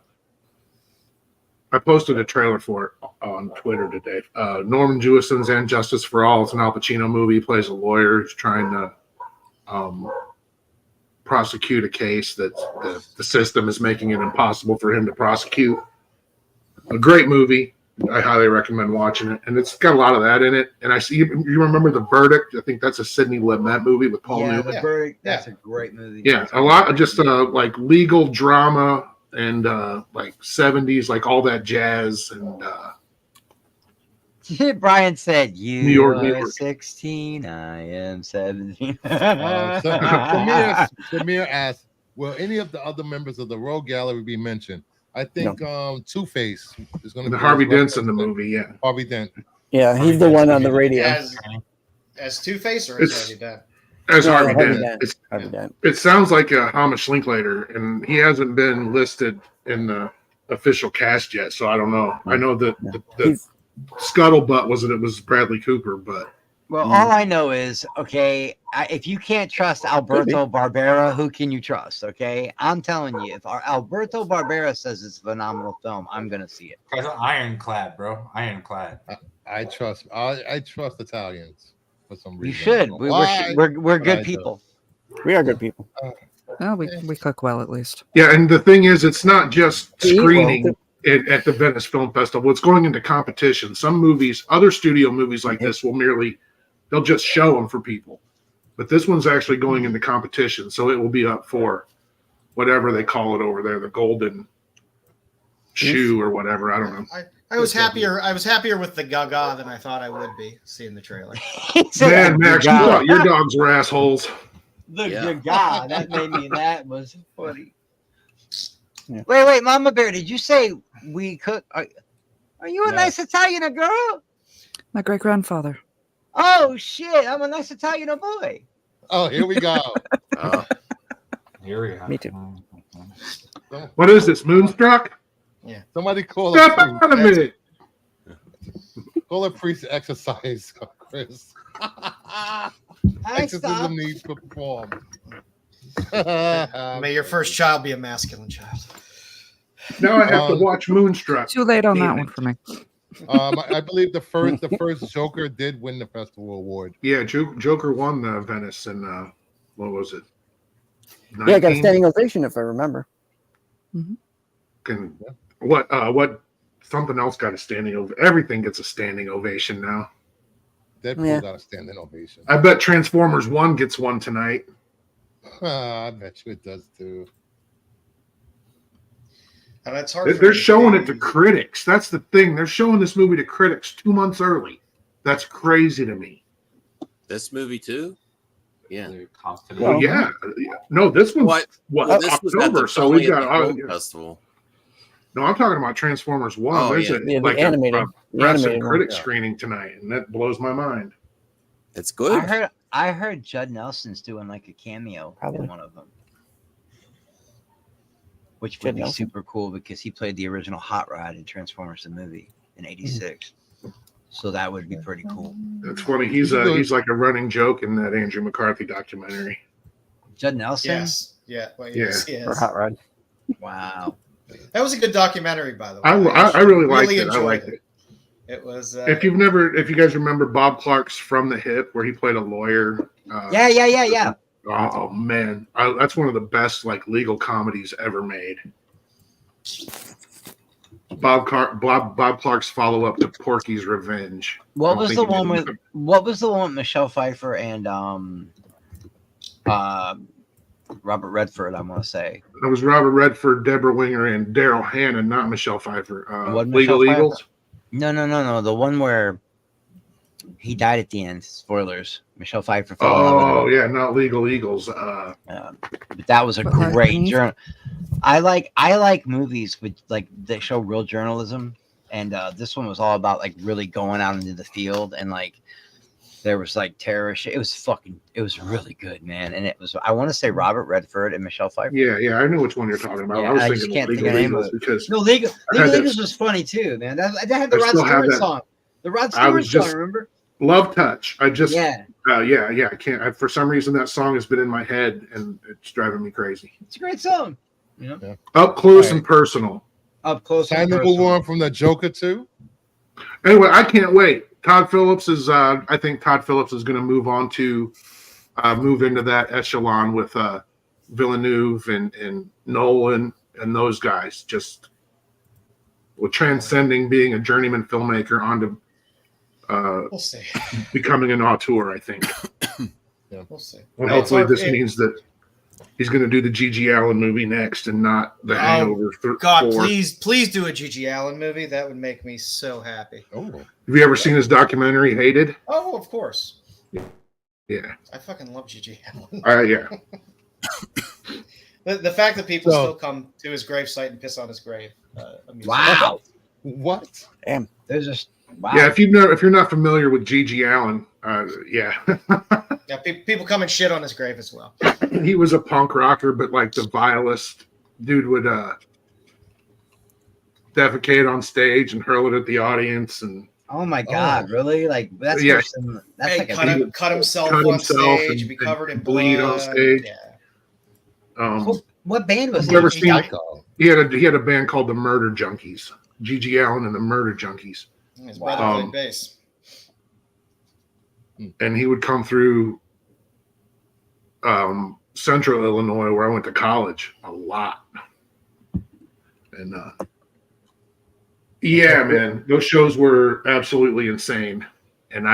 I posted a trailer for it on Twitter today. Norman Jewison's And Justice for All. It's an Al Pacino movie. He plays a lawyer who's trying to prosecute a case that the system is making it impossible for him to prosecute. A great movie. I highly recommend watching it, and it's got a lot of that in it. And I see you remember The Verdict. I think that's a Sidney Lumet movie with Paul Newman. The Verdict. That's a great movie. Yeah, a lot of just like legal drama and like 70s, like all that jazz and. Brian said, "You New York, are 16. I am 17." Samir asked, will any of the other members of the Rogue Gallery be mentioned? I think Two-Face is going to be Harvey Dent's in the movie. Yeah, Harvey Dent. Yeah, he's the one on the radio. As Two-Face or as Harvey Dent? As Harvey Dent. Dent. Harvey Dent. It sounds like a Hamish Linklater, and he hasn't been listed in the official cast yet, so I don't know. I know that the scuttlebutt was that it was Bradley Cooper, but well, all I know is if you can't trust Alberto Barbera, who can you trust? Okay, I'm telling you, if Alberto Barbera says it's a phenomenal film, I'm gonna see it. Guys, ironclad, bro. Ironclad. I trust Italians for some reason. You should. We're good people. We are good people. Well, we cook well at least. yeah, and the thing is, it's not just screening at the Venice Film Festival. It's going into competition. Some movies, other studio movies like this, they'll just show them for people. But this one's actually going into competition, so it will be up for whatever they call it over there, the golden shoe or whatever. I don't know. I was happier. I was happier with the Gaga than I thought I would be seeing the trailer. Man, Max, you thought your dogs were assholes. The Gaga, that was funny. Yeah. Wait, Mama Bear, did you say we cook? Are you a nice Italian girl? My great grandfather. Oh shit! I'm a nice Italian boy. Oh, here we go. Here we go. Me too. What is this, Moonstruck? Yeah. Somebody call Step out of it. Call a priest to exercise, Chris. Exorcism needs performed. May your first child be a masculine child. Now I have to watch Moonstruck. Too late on that one for me. I believe the first Joker did win the festival award. Yeah, Joker won the Venice, and what was it? 19? Yeah, I got a standing ovation if I remember. Mm-hmm. What? Something else got a standing ovation. Everything gets a standing ovation now. Deadpool got a standing ovation. I bet Transformers 1 gets one tonight. I bet you it does too. And it's hard. They're showing it to critics. That's the thing. They're showing this movie to critics 2 months early. That's crazy to me. This movie too? Yeah. Well, yeah. No, this one's this October, was at the so we got Film Festival. No, I'm talking about Transformers 1. Oh, There's yeah. like the animated, a critic screening tonight, and that blows my mind. It's good. I heard Judd Nelson's doing like a cameo in one of them, which would be super cool because he played the original Hot Rod in Transformers the movie in '86. So that would be pretty cool. That's funny. He's like a running joke in that Andrew McCarthy documentary. Judd Nelson? Yes. Yeah. Well, yes. Or Hot Rod. Wow. That was a good documentary, by the way. I really liked it. I liked it. It was. If you guys remember Bob Clark's From the Hip, where he played a lawyer. Yeah. Oh man, that's one of the best like legal comedies ever made. Bob Clark's follow up to Porky's Revenge. What was the one with Michelle Pfeiffer and Robert Redford? I want to say it was Robert Redford, Deborah Winger, and Daryl Hannah, not Michelle Pfeiffer. Legal Eagles. No. The one where he died at the end. Spoilers. Michelle Pfeiffer. Oh yeah, not Legal Eagles. But that was a great journal. I like movies with like that show real journalism, and this one was all about like really going out into the field and like there was like terrorist. It was really good, man. And it was, I want to say Robert Redford and Michelle Pfeiffer. Yeah, I know which one you're talking about. Yeah, I was just thinking can't Legal think of the name Eagles of it. because Legal Eagles was funny too, man. That had the Rod Stewart song. The Rod Stewart song, remember? Love Touch. I just yeah. I can't. For some reason, that song has been in my head and it's driving me crazy. It's a great song. You know? Yeah. Up close and personal. Up close. Time to move on from the Joker too. Anyway, I can't wait. Todd Phillips is. I think Todd Phillips is going to move on to move into that echelon with Villeneuve and Nolan and those guys. Just transcending being a journeyman filmmaker onto we'll see. Becoming an auteur. I think. Yeah, we'll see. And hopefully, this means that he's going to do the G.G. Allen movie next and not the Hangover. God, please do a G.G. Allen movie. That would make me so happy. Oh. Have you ever seen his documentary, Hated? Oh, of course. Yeah. I fucking love G.G. Allen. Yeah. The fact that people still come to his gravesite and piss on his grave. Wow. What? Damn. There's just wow. Yeah, if you're not familiar with G.G. Allen, yeah. Yeah, people come and shit on his grave as well. He was a punk rocker, but like the vilest dude would defecate on stage and hurl it at the audience. And oh my God, really? Like that's like cut himself on stage and be covered in bleed blood. on stage. Yeah. What band was he? He had a band called the Murder Junkies. G.G. Allen and the Murder Junkies. His brother played bass. And he would come through Central Illinois, where I went to college, a lot. And yeah, man, those shows were absolutely insane. And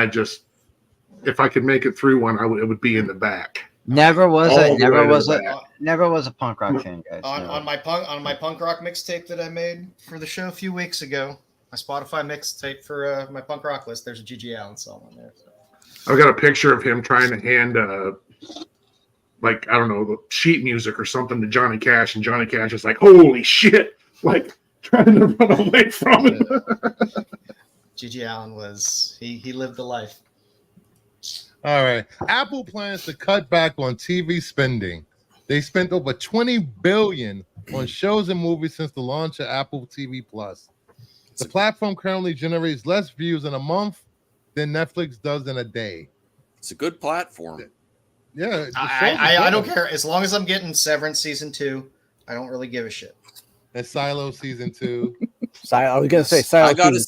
if I could make it through one, it would be in the back. Never was a punk rock fan, guys. On my punk rock mixtape that I made for the show a few weeks ago, my Spotify mixtape for my punk rock list, there's a G.G. Allen song on there. I've got a picture of him trying to hand like, I don't know, the sheet music or something to Johnny Cash, and Johnny Cash is like, holy shit, like trying to run away from it. G.G. Allen he lived the life. All right. Apple plans to cut back on TV spending. They spent over $20 billion on shows and movies since the launch of Apple TV Plus. The platform currently generates less views in a month than Netflix does in a day. It's a good platform. Yeah. I don't care. As long as I'm getting Severance season 2, I don't really give a shit. And Silo season 2. I was gonna say Silo. I gotta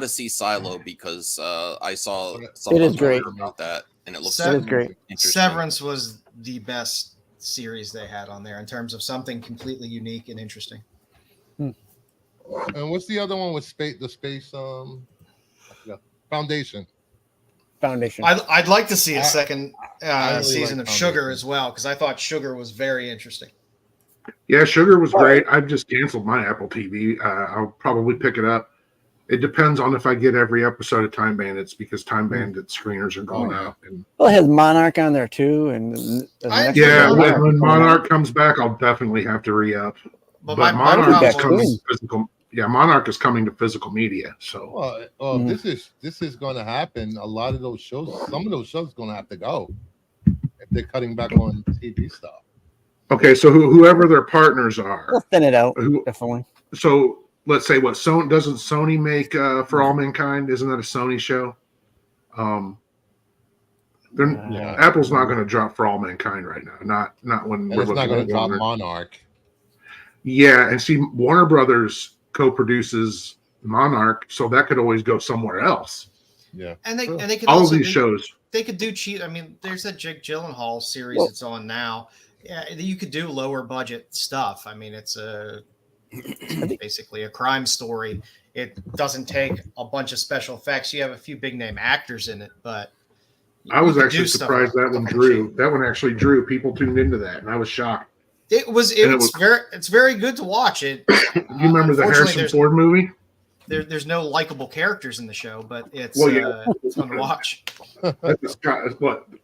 see Silo because I saw something it is great about that, and it looks great. Severance was the best series they had on there in terms of something completely unique and interesting. And what's the other one with the space? Foundation. I'd like to see a second really season like of Sugar as well, because I thought Sugar was very interesting. Yeah, Sugar was great. I've just canceled my Apple TV. I'll probably pick it up. It depends on if I get every episode of Time Bandits, because Time Bandit screeners are going out. And well, it has Monarch on there too. And when Monarch comes back, I'll definitely have to re-up. But Monarch is coming to physical. Yeah, Monarch is coming to physical media. So, this is going to happen. A lot of those shows, some of those shows, are going to have to go if they're cutting back on TV stuff. Okay, so whoever their partners are, we'll thin it out. Definitely. So let's say doesn't Sony make For All Mankind? Isn't that a Sony show? Apple's not going to drop For All Mankind right now. Not when we're not going to drop Monarch. Yeah, and see, Warner Brothers co-produces Monarch, so that could always go somewhere else. Yeah, and they could all also these shows. They could do cheap. I mean, there's a Jake Gyllenhaal series that's on now. Yeah, you could do lower budget stuff. I mean, it's basically a crime story. It doesn't take a bunch of special effects. You have a few big name actors in it, but I was actually surprised that one drew. That one actually drew. People tuned into that, and I was shocked. It's very good to watch it. You remember the Harrison Ford movie? There's no likable characters in the show, but it's fun to watch.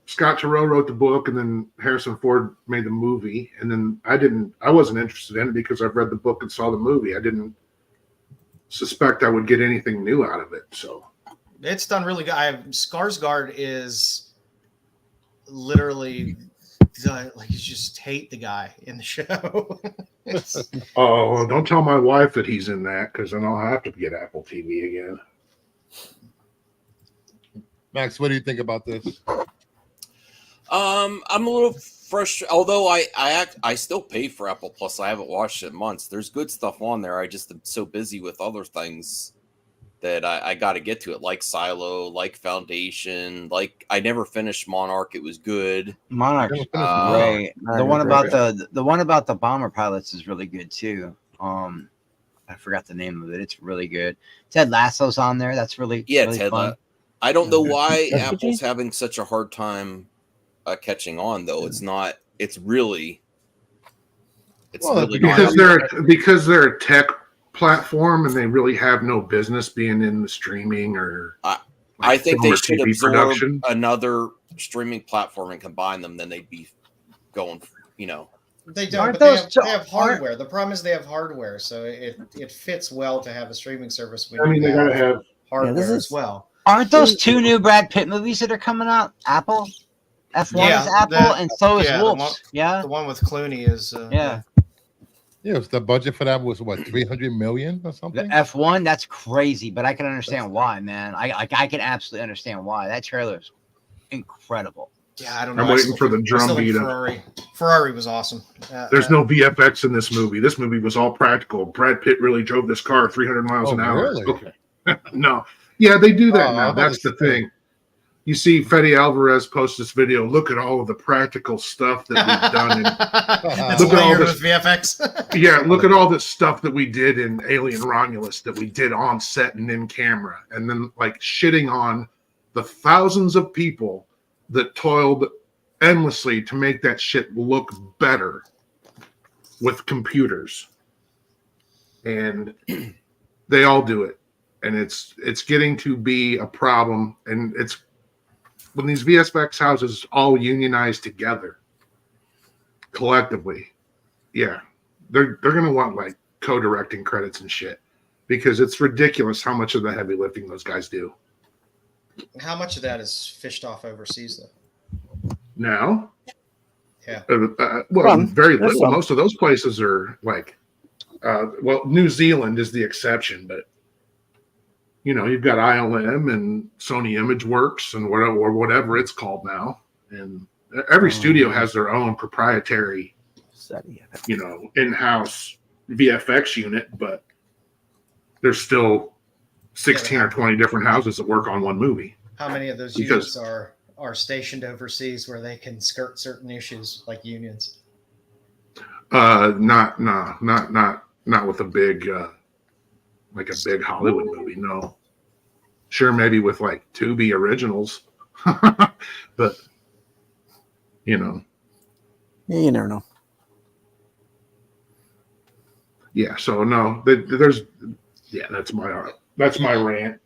Scott Turow wrote the book, and then Harrison Ford made the movie, and then I wasn't interested in it because I've read the book and saw the movie. I didn't suspect I would get anything new out of it. So it's done really good. Skarsgård is literally like you just hate the guy in the show. Oh, don't tell my wife that he's in that, because then I'll have to get Apple TV again. Max, what do you think about this? I'm a little frustrated. Although I still pay for Apple Plus. I haven't watched it in months. There's good stuff on there. I just am so busy with other things that I got to get to it, like Silo, like Foundation, like I never finished Monarch. It was good. Monarch's great. The one about the bomber pilots is really good too. I forgot the name of it. It's really good. Ted Lasso's on there. That's really really Ted fun. I don't know why Apple's having such a hard time catching on, though. It's not. It's really because they're a tech platform and they really have no business being in the streaming or. I think they should absorb another streaming platform and combine them. Then they'd be going you know. They don't, Aren't but those they have hardware. The problem is they have hardware, so it fits well to have a streaming service. When they gotta have hardware as well. Aren't those two new Brad Pitt movies that are coming out? Apple? F1 is Apple, and so is Wolves. The one with Clooney is Yeah, the budget for that was what, 300 million or something? The F1, that's crazy, but I can understand why, man. I can absolutely understand why. That trailer's incredible. Yeah, I don't know. I'm waiting for the drum beat. Ferrari was awesome. There's no VFX in this movie. This movie was all practical. Brad Pitt really drove this car 300 miles an hour. Really? Okay. No. Yeah, they do that now. That's the thing. You see Fede Alvarez post this video. Look at all of the practical stuff that we've done. Look at all this VFX. Yeah, look at all this stuff that we did in Alien Romulus that we did on set and in camera. And then like shitting on the thousands of people that toiled endlessly to make that shit look better with computers. And they all do it. And it's getting to be a problem. And it's when these VFX houses all unionize together collectively, yeah, they're gonna want like co-directing credits and shit, because it's ridiculous how much of the heavy lifting those guys do. How much of that is fished off overseas, though? Now, yeah, very little. Most of those places are like, New Zealand is the exception, but you know, you've got ILM and Sony ImageWorks and whatever it's called now, and every studio has their own proprietary, you know, in-house VFX unit, but there's still 16 or 20 different houses that work on one movie. How many of those units are stationed overseas where they can skirt certain issues like unions? Not with a big, like a big Hollywood movie. No, sure, maybe with like Tubi originals, but you know, you never know. Yeah. So no, that's my rant.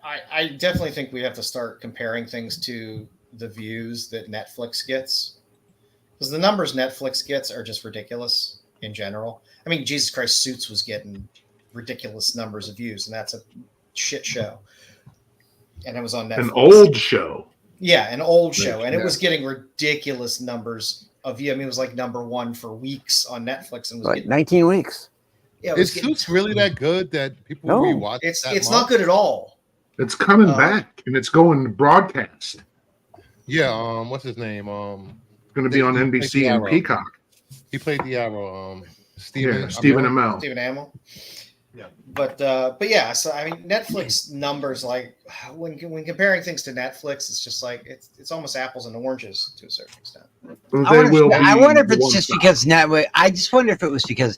I definitely think we have to start comparing things to the views that Netflix gets, because the numbers Netflix gets are just ridiculous in general. I mean, Jesus Christ, Suits was getting ridiculous numbers of views, and that's a shit show. And it was on Netflix. An old show. Yeah, an old show, and it was getting ridiculous numbers of views. I mean, it was like #1 for weeks on Netflix, and was like 19 weeks. Yeah, is Suits really that good that people rewatch? It's not good at all. It's coming back, and it's going broadcast. Yeah, what's his name? It's going to be on NBC and Peacock. He played the Arrow. Stephen Amell. Stephen Amell. Yeah, but yeah. So I mean, Netflix numbers, like when comparing things to Netflix, it's just like it's almost apples and oranges to a certain extent. I wonder if it's just because Netflix. I just wonder if it was because.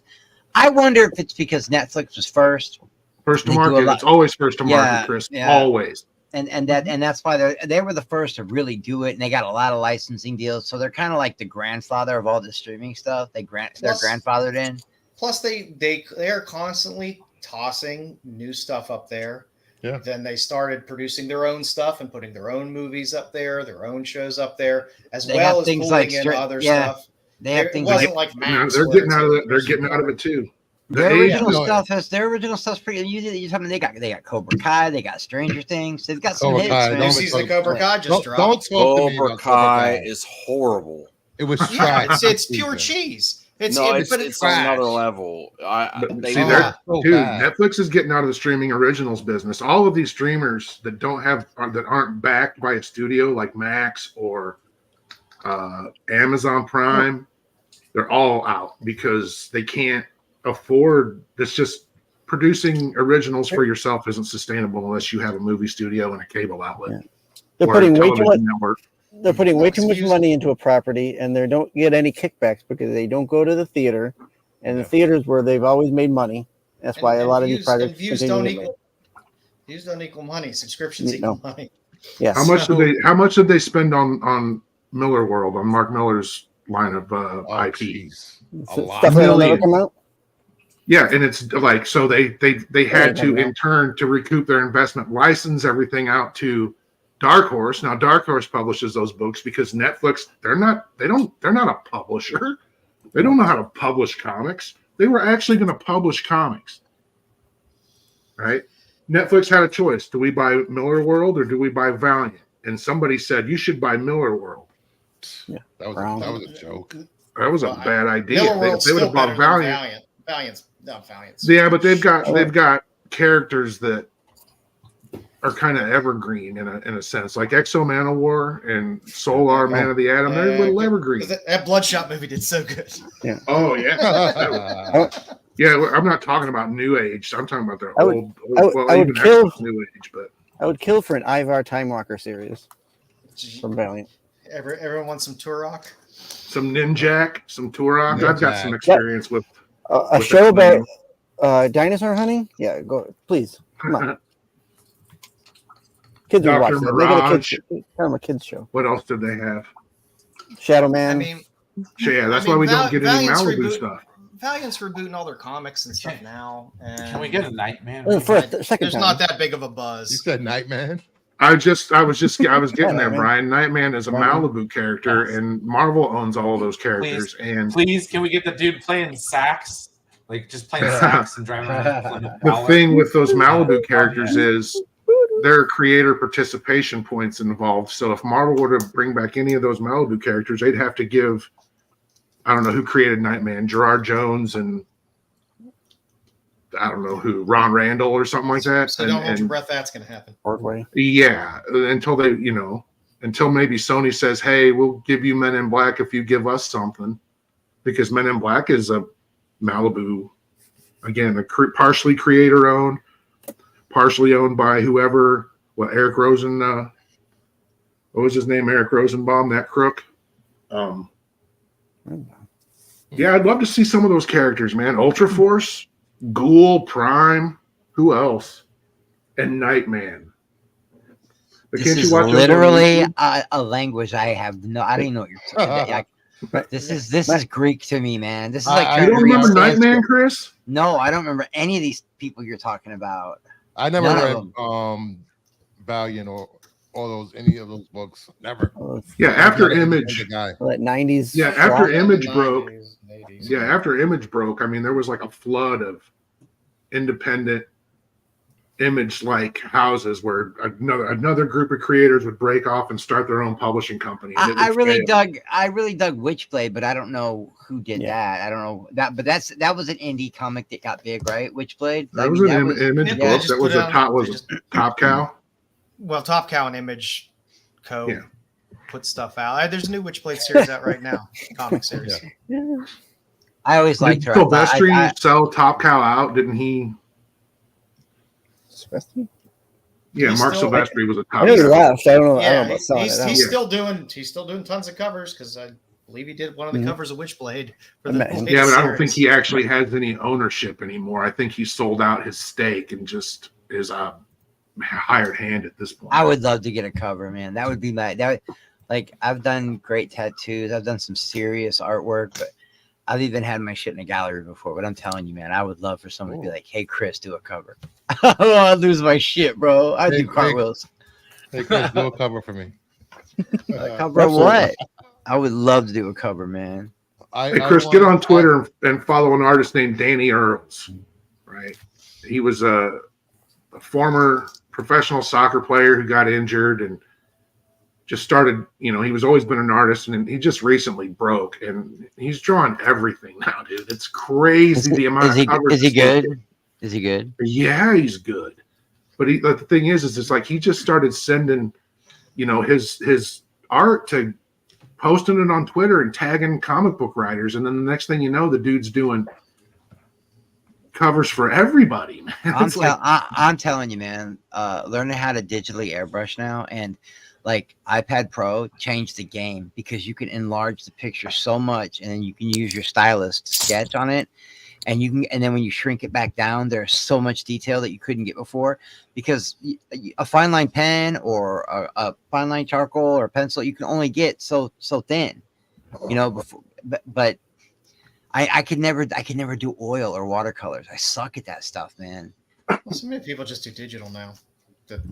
I wonder if it's because Netflix was first. First to market. It's always first to market, Chris. Yeah. Always. And that's why they were the first to really do it, and they got a lot of licensing deals. So they're kind of like the grandfather of all the streaming stuff. They're grandfathered in. Plus, they are constantly tossing new stuff up there. Yeah. Then they started producing their own stuff and putting their own movies up there, their own shows up there, as well as pulling in other stuff. They have things like Max. They're getting out of it. They're getting out of it too. Their original stuff's pretty. You tell me they got Cobra Kai. They got Stranger Things. They've got some hits. New season of Cobra Kai just dropped. Don't talk to me about Cobra Kai is horrable. It was trash. It's pure cheese. It's another level. Netflix is getting out of the streaming originals business. All of these streamers that aren't backed by a studio like Max or Amazon Prime, they're all out because they can't afford this. Just producing originals for yourself isn't sustainable unless you have a movie studio and a cable outlet. Yeah. They're putting way too much money into a property, and they don't get any kickbacks because they don't go to the theater, and the theaters where they've always made money. That's why a lot of these projects views don't equal money. Subscriptions equal money. Yes. How much did they spend on Miller World, on Mark Miller's line of IP? A lot. Stuff that'll never come out. Yeah, and it's like so they had to in turn to recoup their investment, license everything out to Dark Horse. Now Dark Horse publishes those books because Netflix they're not a publisher. They don't know how to publish comics. They were actually going to publish comics, right? Netflix had a choice. Do we buy Miller World or do we buy Valiant? And somebody said, you should buy Miller World. Yeah, that was a joke. That was a bad idea. Miller World's They would have still bought better than Valiant. Valiant's not Valiant's. Yeah, but they've got characters that are kind of evergreen in a sense, like Exo Man of War and Solar Man of the Atom. They're a little evergreen. That Bloodshot movie did so good. Yeah. Oh yeah. Yeah, I'm not talking about New Age. I'm talking about their old. I would kill New Age, but I would kill for an Ivar Time Walker series from Valiant. Everyone wants some Turok. Some Ninjak, some Turok. I've got some experience with a show about dinosaur hunting. Yeah, go please. Come on. Kids would watch Dr. it. Make it a Mirage. kids, kind of a kids show. What else did they have? Shadow Man. I mean, Yeah, that's why we don't get any Valiant's Malibu stuff. Valiant's rebooting all their comics and stuff now. And Can we get a Nightman? Second there's time. not that big of a buzz. You said Nightman? I was getting there, Nightman. Brian. Nightman is a Malibu character, and Marvel owns all of those characters. And Please, can we get the dude playing sax? Like just playing sax and driving around. the thing with those Malibu characters is there are creator participation points involved. So if Marvel were to bring back any of those Malibu characters, they'd have to give, I don't know who created Nightman, Gerard Jones and I don't know who, Ron Randall or something like that. So don't hold your breath. That's going to happen. Ordway. Yeah, until they, until maybe Sony says, hey, we'll give you Men in Black if you give us something. Because Men in Black is a Malibu, again, partially creator owned, partially owned by whoever, Eric Rosen, what was his name? Eric Rosenbaum, that crook. Yeah, I'd love to see some of those characters, man. Ultra Force, Ghoul, Prime, who else? And Nightman. But This is literally a language I have no. I don't even know what you're talking about. This is Greek to me, man. This is like you don't remember Nightman, Chris? No, I don't remember any of these people you're talking about. I never read Valiant or any of those books. Never. Yeah, after Image, that 90s. Yeah, after Image 90s, broke. 80s. Yeah, after Image broke, I mean, there was like a flood of independent Image-like houses where another group of creators would break off and start their own publishing company. I really dug Witchblade, but I don't know who did that. I don't know that, but that was an indie comic that got big, right? Witchblade. That was an Image book. That was Top Cow. Well, Top Cow and Image Co. put stuff out. There's a new Witchblade series out right now, comic series. Yeah. I always liked her. Silvestri sell Top Cow out, didn't he? Silvestri? Yeah, Mark Silvestri was a Top I know he Cow. left. I don't know. Yeah, I don't know about selling it. he's still doing tons of covers because I believe he did one of the covers of Witchblade for the latest Yeah, but I don't series. think he actually has any ownership anymore. I think he sold out his stake and just is a hired hand at this point. I would love to get a cover, man. That would be like I've done great tattoos. I've done some serious artwork, but I've even had my shit in a gallery before. But I'm telling you, man, I would love for someone to be like, "Hey, Chris, do a cover." Oh, I'd lose my shit, bro. I'd do cartwheels. Hey, Chris, do a cover for me. A cover of what? I would love to do a cover, man. Hey, Chris, get on Twitter and follow an artist named Danny Earls. Right, he was a former professional soccer player who got injured and just started, he was always been an artist and he just recently broke and he's drawing everything now, dude. It's crazy the amount of covers. Is he good? Is he good? Yeah, he's good. But the thing is it's like he just started sending, his art to posting it on Twitter and tagging comic book writers. And then the next thing you know, the dude's doing covers for everybody, man. I'm telling you, man, learning how to digitally airbrush now and like iPad Pro changed the game because you can enlarge the picture so much and then you can use your stylus to sketch on it and then when you shrink it back down, there's so much detail that you couldn't get before because a fine line pen or a fine line charcoal or pencil, you can only get so thin, before, but I could never do oil or watercolors. I suck at that stuff, man. Well, so many people just do digital now.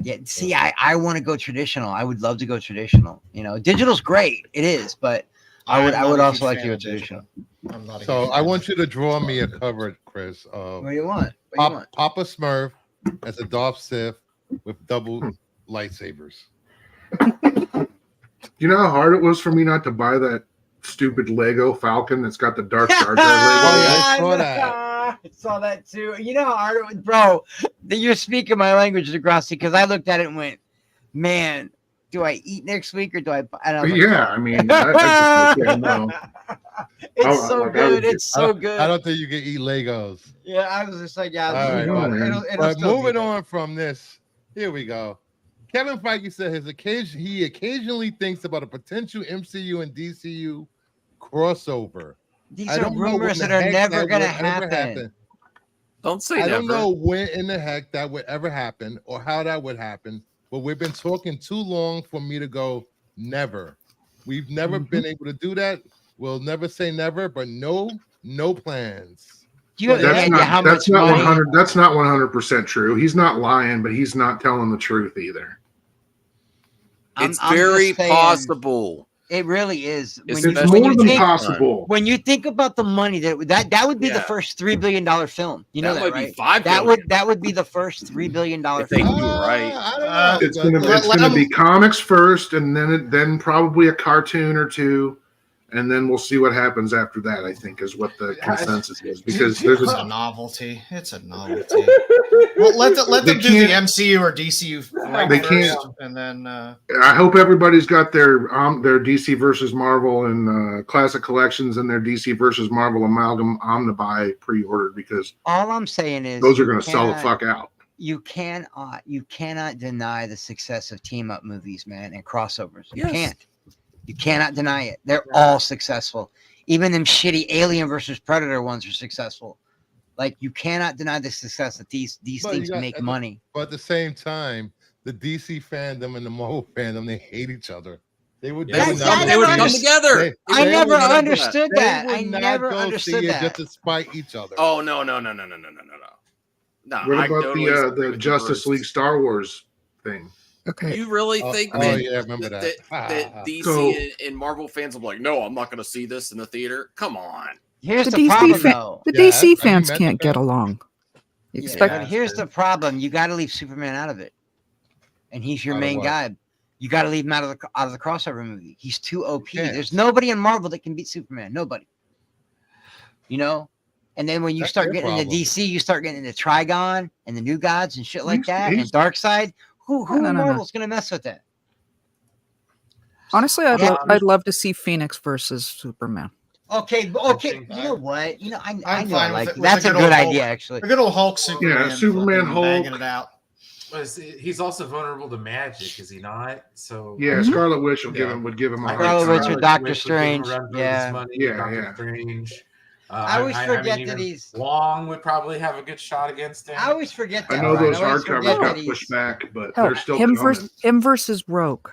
Yeah, see, I want to go traditional. I would love to go traditional. Digital's great, it is, but I would I'm not a also huge like fan your of Deadpool. tradition. I'm not. So I want you to draw me a cover, Chris, of What do you want? What do you want? Papa Smurf as a Darth Sith with double lightsabers. You know how hard it was for me not to buy that stupid Lego Falcon that's got the Darth Jar Jar Lego? I saw that. I saw that too. You know how hard it was, bro. You're speaking my language, Degrassi, because I looked at it and went, man, do I eat next week or do I? And I was like, Yeah, I mean, I just like, yeah, no. It's so good. It's so good. I don't think you can eat Legos. Yeah, I was just like, yeah. All right, it'll but still be moving there. on from this, here we go. Kevin Feige said he occasionally thinks about a potential MCU and DCU crossover. These I are don't know rumors when that the are heck never that going to would ever happen. Don't say I never. don't know when in the heck that would ever happen or how that would happen, but we've been talking too long for me to go never. We've never been able to do that. We'll never say never, but no plans. Do you have any idea how much not money? 100. That's not 100% true. He's not lying, but he's not telling the truth either. It's I'm very just saying, possible. It really is. It's It's more than possible. When you think about the money that would be the Yeah. first $3 billion film. You know that, might right? be $5 That billion. would be the first $3 billion If they film. do it right. I don't know. It's gonna be comics first, and then probably a cartoon or two, and then we'll see what happens after that. I think is what the consensus is, because there's It's a novelty. It's a novelty. Well, let them do the MCU or DCU They first, can't. and then I hope everybody's got their DC versus Marvel and classic collections and their DC versus Marvel amalgam omnibuy pre-ordered, because All I'm saying is those are going to sell the fuck out. You cannot deny the success of team up movies, man, and crossovers. You Yes. can't. You cannot deny it. They're all successful. Even them shitty Alien versus Predator ones are successful. Like, you cannot deny the success that these But things make money. But at the same time, the DC fandom and the Marvel fandom, they hate each other. They would They would I come together. I they never would not- understood they that. would I not never go understood see it that. just to spite each other. Oh no. No, What I about totally agree the with Justice you, League Bruce. Star Wars thing? Okay. You really think oh, that, yeah, I remember that. that DC So- and Marvel fans will be like, no, I'm not going to see this in the theater? Come on. Here's The the DC problem, fan- though. The Yeah, DC have you fans met can't the get fan? along. You Yeah, expect but here's the problem: you got to leave Superman out of it, and he's your Out of main what? guy. You got to leave him out of the crossover movie. He's too OP. can't. There's nobody in Marvel that can beat Superman. Nobody. You know. And then when you That's start their getting into problem. DC, you start getting into Trigon and the New Gods and shit like that, He's- and Darkseid. Who No, in no, no. Marvel's gonna mess with that? Honestly, Yeah. I'd love to see Phoenix versus Superman. Okay. You know what? You know, I I'm know I fine like with it. that's a With the good good old idea, Hulk. actually. a good old Hulk Superman. Superman, fucking Hulk. banging it out. But he's also vulnerable to magic, is he not? So Yeah, Scarlet Witch would give Yeah. him a hard Scarlet Witch time. or Doctor Witch would give him a Strange, run for his yeah. money, Yeah, Doctor yeah. Strange. I always forget that even he's. Wong would probably have a good shot against him. I always forget that. I know part. those I always hardcovers forget got that pushed back, but Hell, they're still him coming. versus Rogue.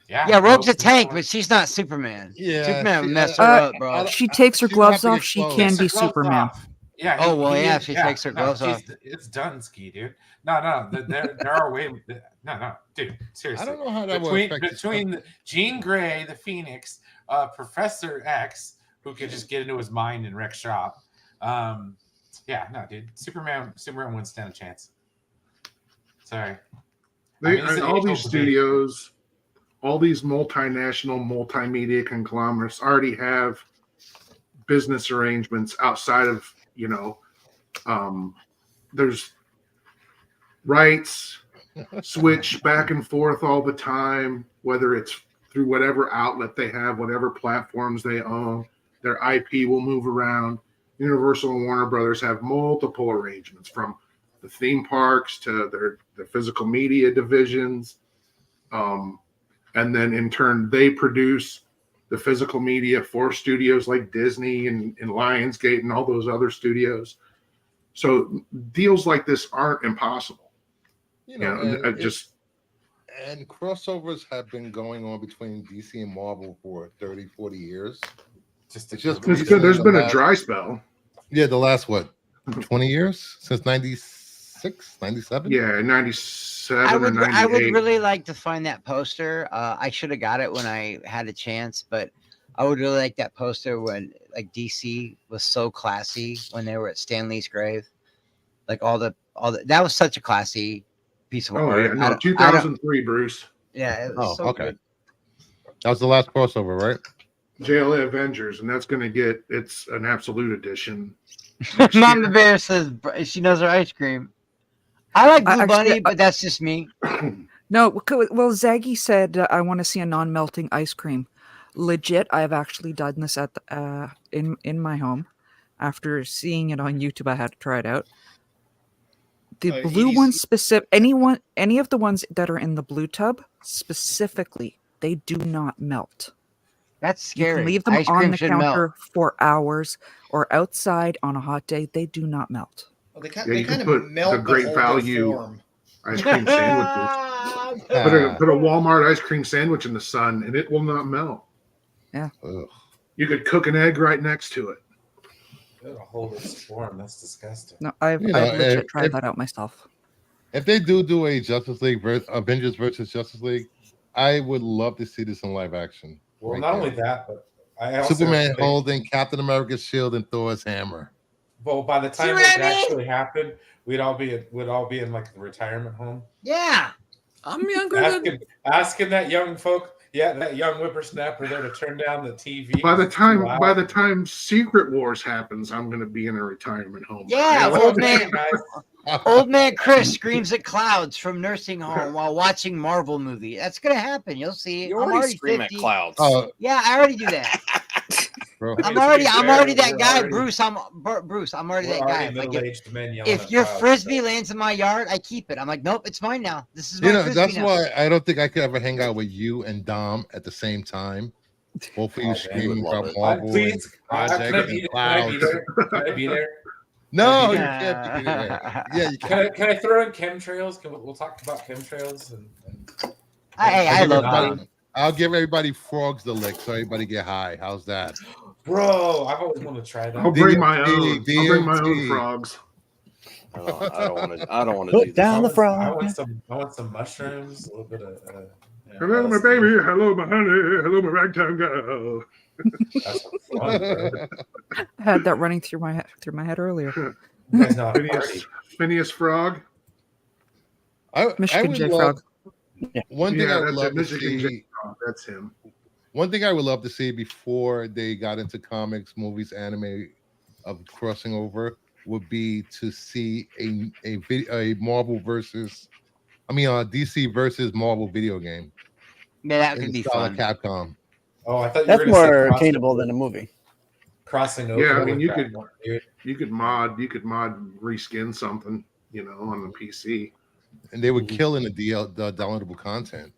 Yeah, Rogue's a tank, but she's not Superman. Yeah, Superman would she- mess her I- up, bro. She takes her she would have gloves to off. get She close. can Takes be her gloves Superman. off. Yeah. Oh, well, yeah, if she takes her gloves off. It's Dunsky, dude. No. There are ways. No, dude. Seriously. I don't know how that would affect his between Jean Grey, the Phoenix, Professor X, who could just get into his mind and wreck shop. Yeah, no, dude. Superman wouldn't stand a chance. Sorry. It's an All age-old these debate. studios, all these multinational, multimedia conglomerates already have business arrangements outside of, there's rights switch back and forth all the time, whether it's through whatever outlet they have, whatever platforms they own, their IP will move around. Universal and Warner Brothers have multiple arrangements, from the theme parks to their physical media divisions. And then in turn, they produce the physical media for studios like Disney and Lionsgate and all those other studios. So deals like this aren't impossible. And crossovers have been going on between DC and Marvel for 30, 40 years. It's It's good. There's been a dry spell. Yeah, the last, 20 years? Since 96, 97? Yeah, 97 or 98. I would really like to find that poster. I should have got it when I had a chance, but I would really like that poster when like DC was so classy when they were at Stan Lee's grave. Like all the that was such a classy piece of art. Yeah, no, 2003, Bruce. Yeah, it was so okay. good. That was the last crossover, right? JLA Avengers, and that's going to get it's an absolute edition. Mama Bear says she knows her ice cream. I like Blue Bunny, but that's just me. No, well, Zaggy said I want to see a non-melting ice cream. Legit, I've actually done this at in my home. After seeing it on YouTube, I had to try it out. The blue ones any of the ones that are in the blue tub specifically, they do not melt. That's scary. You can leave them on the counter for hours or outside on a hot day. They do not melt. Well, they kind of melt the great value form. Ice cream sandwiches. Put a Walmart ice cream sandwich in the sun, and it will not melt. Yeah. Ugh. You could cook an egg right next to it. It'll hold its form. That's disgusting. No, I've legit tried that out myself. If they do a Justice League Avengers versus Justice League, I would love to see this in live action. Well, not only that, but I also Superman holding Captain America's shield and Thor's hammer. Well, by the time it actually happened, we'd all be in like the retirement home. Yeah, I'm younger asking that young folk. Yeah, that young whippersnapper there to turn down the TV. By the time Secret Wars happens, I'm going to be in a retirement home. Yeah, old man Chris screams at clouds from nursing home while watching Marvel movie. That's going to happen. You'll see. You already scream 50. At clouds. Yeah, I already do that. I'm already that guy, Bruce. I'm already that guy. Like if your frisbee lands in my yard, I keep it. I'm like, nope, it's mine now. This is my frisbee that's now. why I don't think I could ever hang out with you and Dom at the same time. Both of you screaming about Marvel and Project and Clouds. Can I be there? No, you can't be there. Yeah, you can. Can I throw in chemtrails? We'll talk about chemtrails and I love that. I'll give everybody frogs to lick so everybody get high. How's that? Bro, I've always wanted to try that. I'll bring my own. I'll bring my own frogs. I don't want to Put down the frog. I want some mushrooms, a little bit of. Hello, my baby. Hello, my honey. Hello, my ragtime girl. That's fun, I had that running through my head earlier. Phineas Frog. Michigan J Frog. One thing I would love to see. That's him. One thing I would love to see before they got into comics, movies, anime, of crossing over would be to see a Marvel DC versus Marvel video game. Yeah, that could be fun. Capcom. Oh, I thought that's more attainable than a movie. Crossing over. Yeah, I mean you could mod reskin something, on the PC. And they would kill in the downloadable content.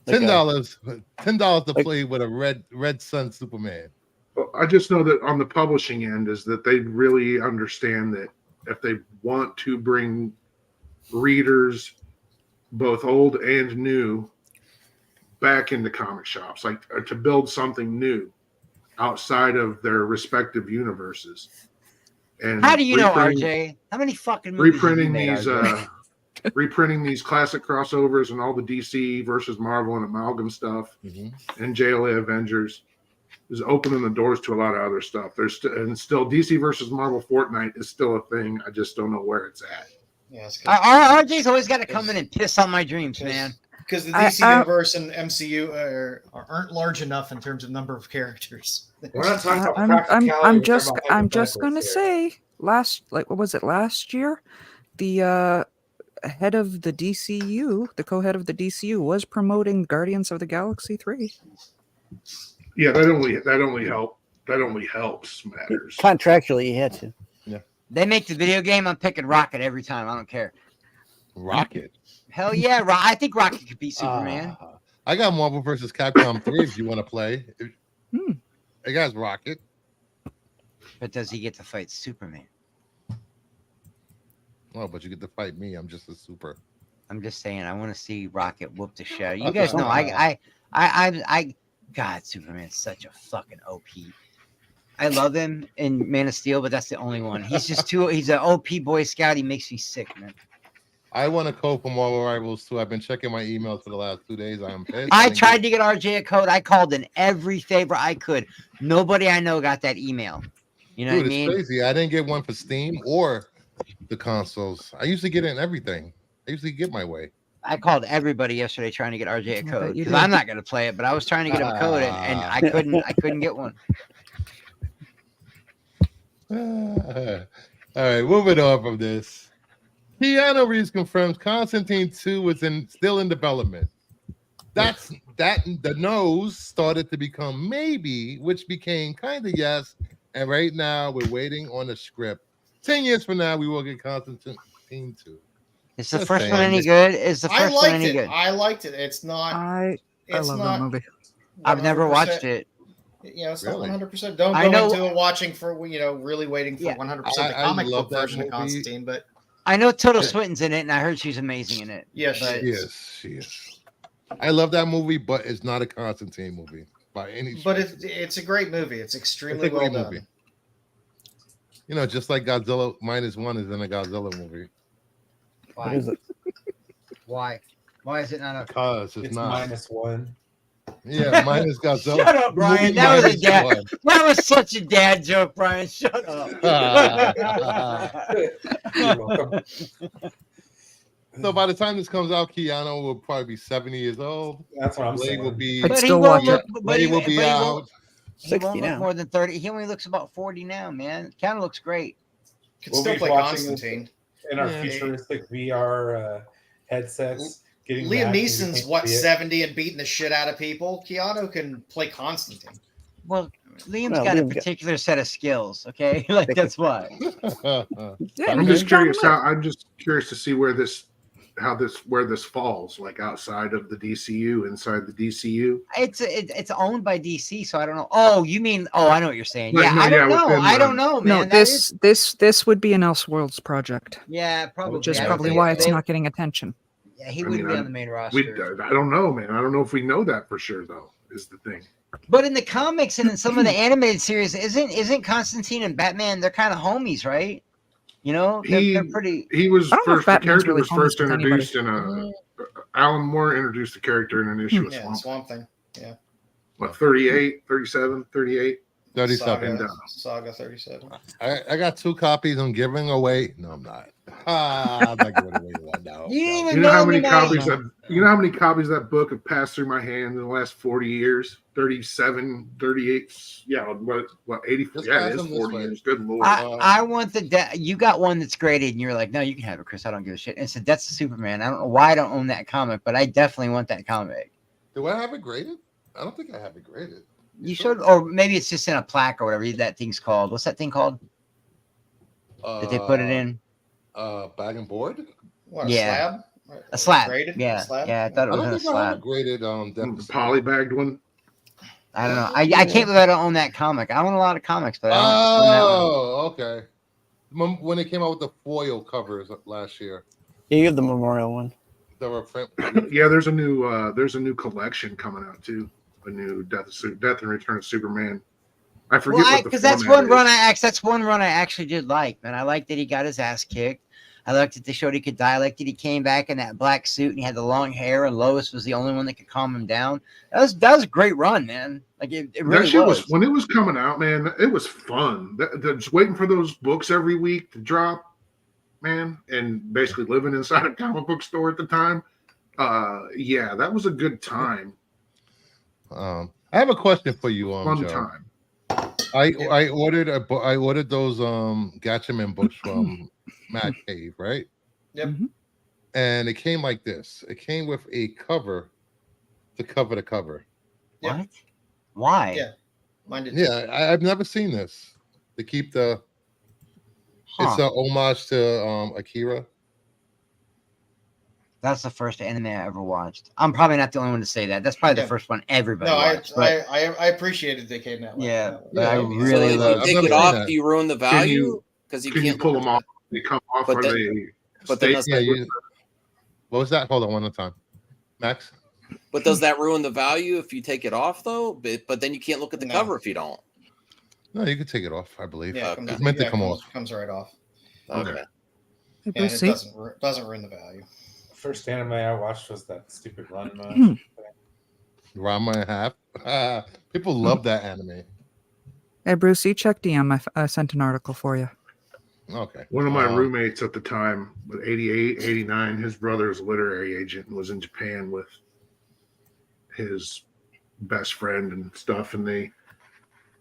$10 to play with a Red Sun Superman. Well, I just know that on the publishing end is that they really understand that if they want to bring readers, both old and new, back into comic shops, like to build something new outside of their respective universes. And how do you know, RJ? How many fucking movies reprinting these classic crossovers and all the DC versus Marvel and amalgam stuff and JLA Avengers is opening the doors to a lot of other stuff. There's still DC versus Marvel Fortnite is still a thing. I just don't know where it's at. Yeah, RJ's always got to come in and piss on my dreams, man. Because the DC universe and MCU aren't large enough in terms of number of characters. We're not talking about I'm just gonna say last year, the head of the DCU, the co-head of the DCU, was promoting Guardians of the Galaxy 3. Yeah, that only helps matters. Contractually, he had to. Yeah. They make the video game. I'm picking Rocket every time. I don't care. Rocket. Hell yeah, I think Rocket could be Superman. I got Marvel vs. Capcom 3 if you want to play. I got Rocket. But does he get to fight Superman? Oh, but you get to fight me. I'm just a super. I'm just saying, I want to see Rocket whoop the shit. You guys know, God, Superman's such a fucking OP. I love him in Man of Steel, but that's the only one. He's just he's an OP Boy Scout. He makes me sick, man. I want a code for Marvel Rivals too. I've been checking my emails for the last 2 days. I am pissed. I tried to get RJ a code. I called in every favor I could. Nobody I know got that email. You know Dude, what I mean? It's crazy. I didn't get one for Steam or the consoles. I usually get it in everything. I usually get my way. I called everybody yesterday trying to get RJ a I bet code you because did. I'm not going to play it, but I was trying to get him a code and I couldn't get one. All right, moving on from this. Keanu Reeves confirms Constantine 2 was still in development. The nose started to become maybe, which became kind of yes, and right now we're waiting on the script. 10 years from now, we will get Constantine 2. Is the Just first one saying. any good? Is the first one any good? I liked it. It's not. I It's love not that movie. I've never 100%. watched it. You know, it's Really? not 100%. Don't I go know- into it watching for really waiting for Yeah. 100% the I comic love book that version of movie. Constantine, but I know Tilda Swinton's in it, and I heard she's amazing in it. yes, But- she is. She is. I love that movie, but it's not a Constantine movie by any But stretch. it's a great movie. It's extremely It's a well great done. movie. You know, just like Godzilla -1 is in a Godzilla movie. What is it? Why? Why is it not a? Because it's not. -1. Yeah, minus Godzilla. Shut up, Brian. Movie That was a minus dad. one. That was such a dad joke, Brian. Shut up. You're welcome. So by the time this comes out, Keanu will probably be 70 years old. That's what I'm Blade saying. will be. I'd But he still won't watch look. it. But Blade will be out. won't 60 look now. more than 30. He only looks about 40 now, man. Kind of looks great. Could We'll still be play watching Constantine. In our Yeah. futuristic VR headsets, getting Liam back, Neeson's you what, can't see it. 70 and beating the shit out of people. Keanu can play Constantine. Well, Liam's Well, got a Liam's got- particular set of skills. Okay, like that's why. Yeah, I'm man, just you gotta curious live. I'm just curious to see where this falls, like outside of the DCU, inside the DCU. It's owned by DC, so I don't know. Oh, you mean? Oh, I know what you're saying. Like, Yeah, no, I don't yeah, know. within I the- don't know, man. No, That is- this would be an Elseworlds project, yeah, probably. which is I don't probably think why it's they- not getting attention. Yeah, he I wouldn't mean, be on the main roster. I don't know, man. I don't know if we know that for sure, though. Is the thing. But in the comics and in some of the animated series, isn't Constantine and Batman? They're kind of homies, right? You know, they're pretty. He was I don't know if first. The Batman's character really was first homies with anybody. introduced in a. Alan Moore introduced the character in an issue of Yeah, Swamp. Swamp Thing. What, 38, 37, 38? 37. Saga 37. I got 2 copies I'm giving away. No, I'm not. I'm not giving away one now. You didn't You even know how know many me, copies mate. that book have passed through my hand in the last 40 years? 37, 38. Yeah, what 80? Just Yeah, pass it is them this 40 way. years. Good lord. I want you got one that's graded, and you're like, no, you can have it, Chris. I don't give a shit. And said, that's the Superman. I don't know why I don't own that comic, but I definitely want that comic. Do I have it graded? I don't think I have it graded. You should, or maybe it's just in a plaque or whatever that thing's called. What's that thing called? That they put it in? Bag and board. What, Yeah. a slab? A slab. Graded? Yeah, A slab? yeah. I thought I it was don't in a think I have slab. it graded. The polybagged one. I don't know. I can't believe I don't own that comic. I own a lot of comics, but I don't own that one. Oh, okay. When they came out with the foil covers last year, Yeah, you have the Memorial one. they were print. Yeah, there's a new collection coming out too. A new Death and Return of Superman. I forget Well, what the because that's format one is. run I actually did like, man. I liked that he got his ass kicked. I liked that they showed he could die. I liked that he came back in that black suit and he had the long hair, and Lois was the only one that could calm him down. That was a great run, man. Like it really That shit was. when it was coming out, man. It was fun. Just waiting for those books every week to drop, man, and basically living inside a comic book store at the time. Yeah, that was a good time. I have a question for you, Fun Joe. time. I ordered I ordered those Gatchaman books from Matt Cave, right? Yep. And it came like this. It came with a cover to cover the cover. Yeah. What? Why? Yeah. Mine did. Yeah, I've never seen this. To keep the it's Huh. a homage to Akira. That's the first anime I ever watched. I'm probably not the only one to say that. That's probably Yeah. the first one everybody No, watched. but I appreciated they came that way. yeah, Yeah, I so really so love. if you I've take never it seen off, that. do you ruin the value? Because Can you pull them off? They come off. But Are then- they? but then stay- does What was that? Hold on one more time. Max? But does that ruin the value if you take it off though? But then you can't look at the No. cover if you don't. No, you can take it off, I believe. Yeah, Okay. It's meant to come off. Comes right off. Okay. And it doesn't ruin the value. First anime I watched was that stupid Ranma. Rama and Half. People love that anime. Hey, Bruce, you check DM. I sent an article for you. Okay. One of my roommates at the time, with 88, 89, his brother was a literary agent and was in Japan with his best friend and stuff. And they